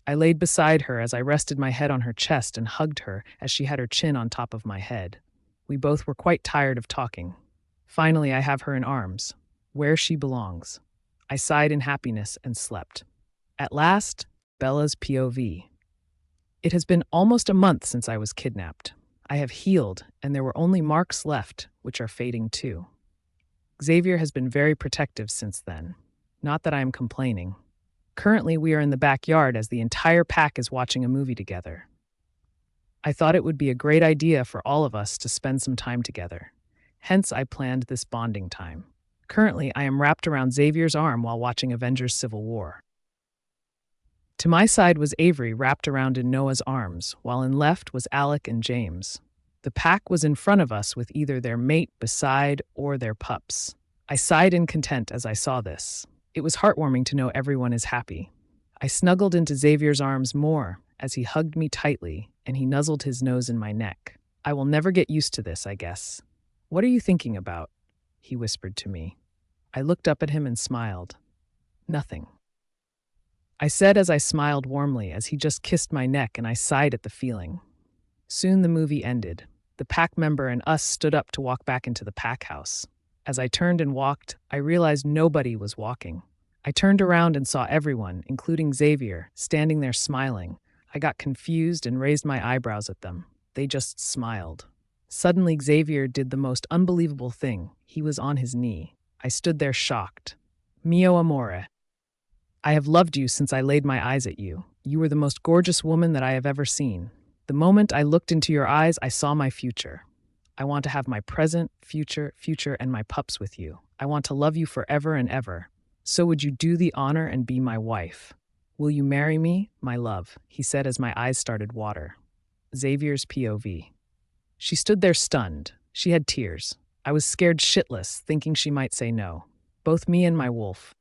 I laid beside her as I rested my head on her chest and hugged her as she had her chin on top of my head. We both were quite tired of talking. Finally, I have her in arms, where she belongs. I sighed in happiness and slept. At last, Bella's POV. It has been almost a month since I was kidnapped. I have healed, and there were only marks left, which are fading too. Xavier has been very protective since then. Not that I am complaining. Currently, we are in the backyard as the entire pack is watching a movie together. I thought it would be a great idea for all of us to spend some time together. Hence, I planned this bonding time. Currently, I am wrapped around Xavier's arm while watching Avengers Civil War. To my side was Avery wrapped around in Noah's arms, while in left was Alec and James. The pack was in front of us with either their mate beside or their pups. I sighed in content as I saw this. It was heartwarming to know everyone is happy. I snuggled into Xavier's arms more as he hugged me tightly and he nuzzled his nose in my neck. I will never get used to this, I guess. What are you thinking about? He whispered to me. I looked up at him and smiled. Nothing. I said as I smiled warmly as he just kissed my neck and I sighed at the feeling. Soon the movie ended. The pack member and us stood up to walk back into the pack house. As I turned and walked, I realized nobody was walking. I turned around and saw everyone, including Xavier, standing there smiling. I got confused and raised my eyebrows at them. They just smiled. Suddenly, Xavier did the most unbelievable thing. He was on his knee. I stood there shocked. Mio amore. I have loved you since I laid my eyes at you. You were the most gorgeous woman that I have ever seen. The moment I looked into your eyes, I saw my future. I want to have my present, future, and my pups with you. I want to love you forever and ever. So would you do the honor and be my wife? Will you marry me, my love? He said as my eyes started water. Xavier's POV. She stood there stunned. She had tears. I was scared shitless, thinking she might say no. Both me and my wolf.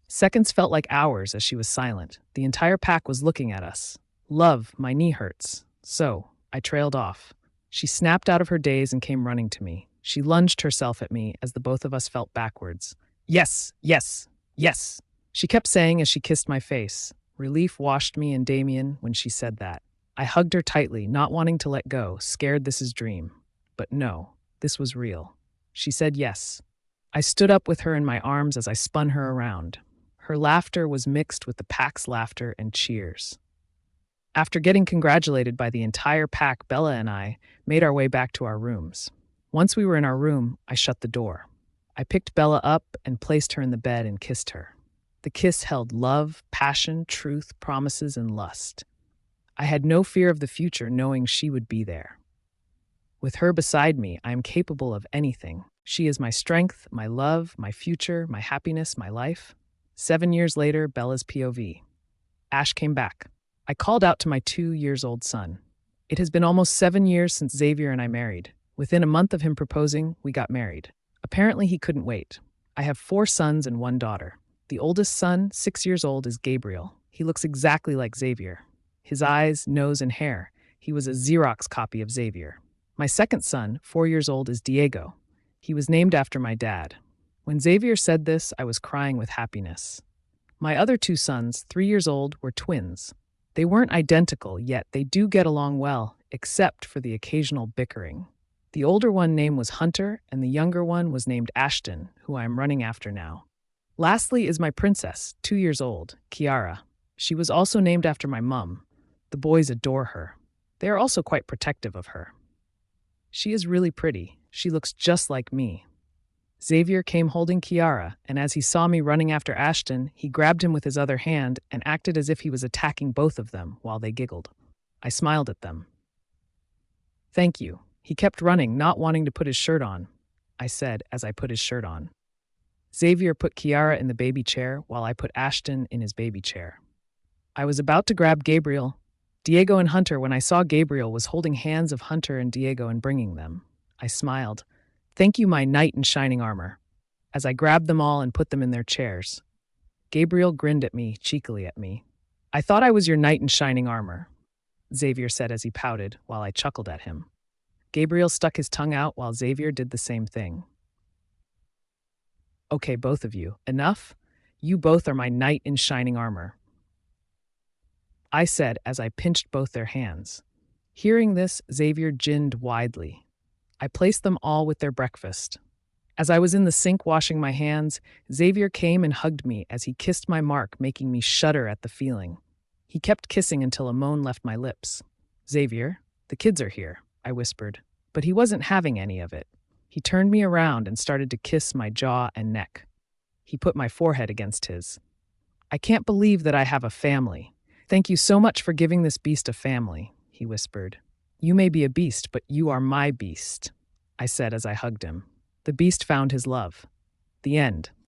Seconds felt like hours as she was silent. The entire pack was looking at us. Love, my knee hurts. So, I trailed off. She snapped out of her daze and came running to me. She lunged herself at me as the both of us felt backwards. Yes, yes, yes, she kept saying as she kissed my face. Relief washed me and Damien when she said that. I hugged her tightly, not wanting to let go, scared this is dream. But no, this was real. She said yes. I stood up with her in my arms as I spun her around. Her laughter was mixed with the pack's laughter and cheers. After getting congratulated by the entire pack, Bella and I made our way back to our rooms. Once we were in our room, I shut the door. I picked Bella up and placed her in the bed and kissed her. The kiss held love, passion, truth, promises, and lust. I had no fear of the future, knowing she would be there. With her beside me, I am capable of anything. She is my strength, my love, my future, my happiness, my life. 7 years later, Bella's POV. Ash came back. I called out to my 2-year-old son. It has been almost 7 years since Xavier and I married. Within a month of him proposing, we got married. Apparently, he couldn't wait. I have 4 sons and 1 daughter. The oldest son, 6 years old, is Gabriel. He looks exactly like Xavier. His eyes, nose, and hair. He was a Xerox copy of Xavier. My second son, 4 years old, is Diego. He was named after my dad. When Xavier said this, I was crying with happiness. My other 2 sons, 3 years old, were twins. They weren't identical, yet they do get along well, except for the occasional bickering. The older one name was Hunter, and the younger one was named Ashton, who I am running after now. Lastly is my princess, 2 years old, Kiara. She was also named after my mum. The boys adore her. They are also quite protective of her. She is really pretty. She looks just like me. Xavier came holding Kiara, and as he saw me running after Ashton, he grabbed him with his other hand and acted as if he was attacking both of them while they giggled. I smiled at them. Thank you. He kept running, not wanting to put his shirt on, I said as I put his shirt on. Xavier put Kiara in the baby chair while I put Ashton in his baby chair. I was about to grab Gabriel, Diego, and Hunter when I saw Gabriel was holding hands of Hunter and Diego and bringing them. I smiled. Thank you, my knight in shining armor, as I grabbed them all and put them in their chairs. Gabriel grinned at me, cheekily at me. I thought I was your knight in shining armor, Xavier said as he pouted while I chuckled at him. Gabriel stuck his tongue out while Xavier did the same thing. Okay, both of you, enough? You both are my knight in shining armor. I said as I pinched both their hands. Hearing this, Xavier grinned widely. I placed them all with their breakfast. As I was in the sink washing my hands, Xavier came and hugged me as he kissed my mark, making me shudder at the feeling. He kept kissing until a moan left my lips. Xavier, the kids are here, I whispered, but he wasn't having any of it. He turned me around and started to kiss my jaw and neck. He put my forehead against his. I can't believe that I have a family. Thank you so much for giving this beast a family, he whispered. You may be a beast, but you are my beast, I said as I hugged him. The beast found his love. The end.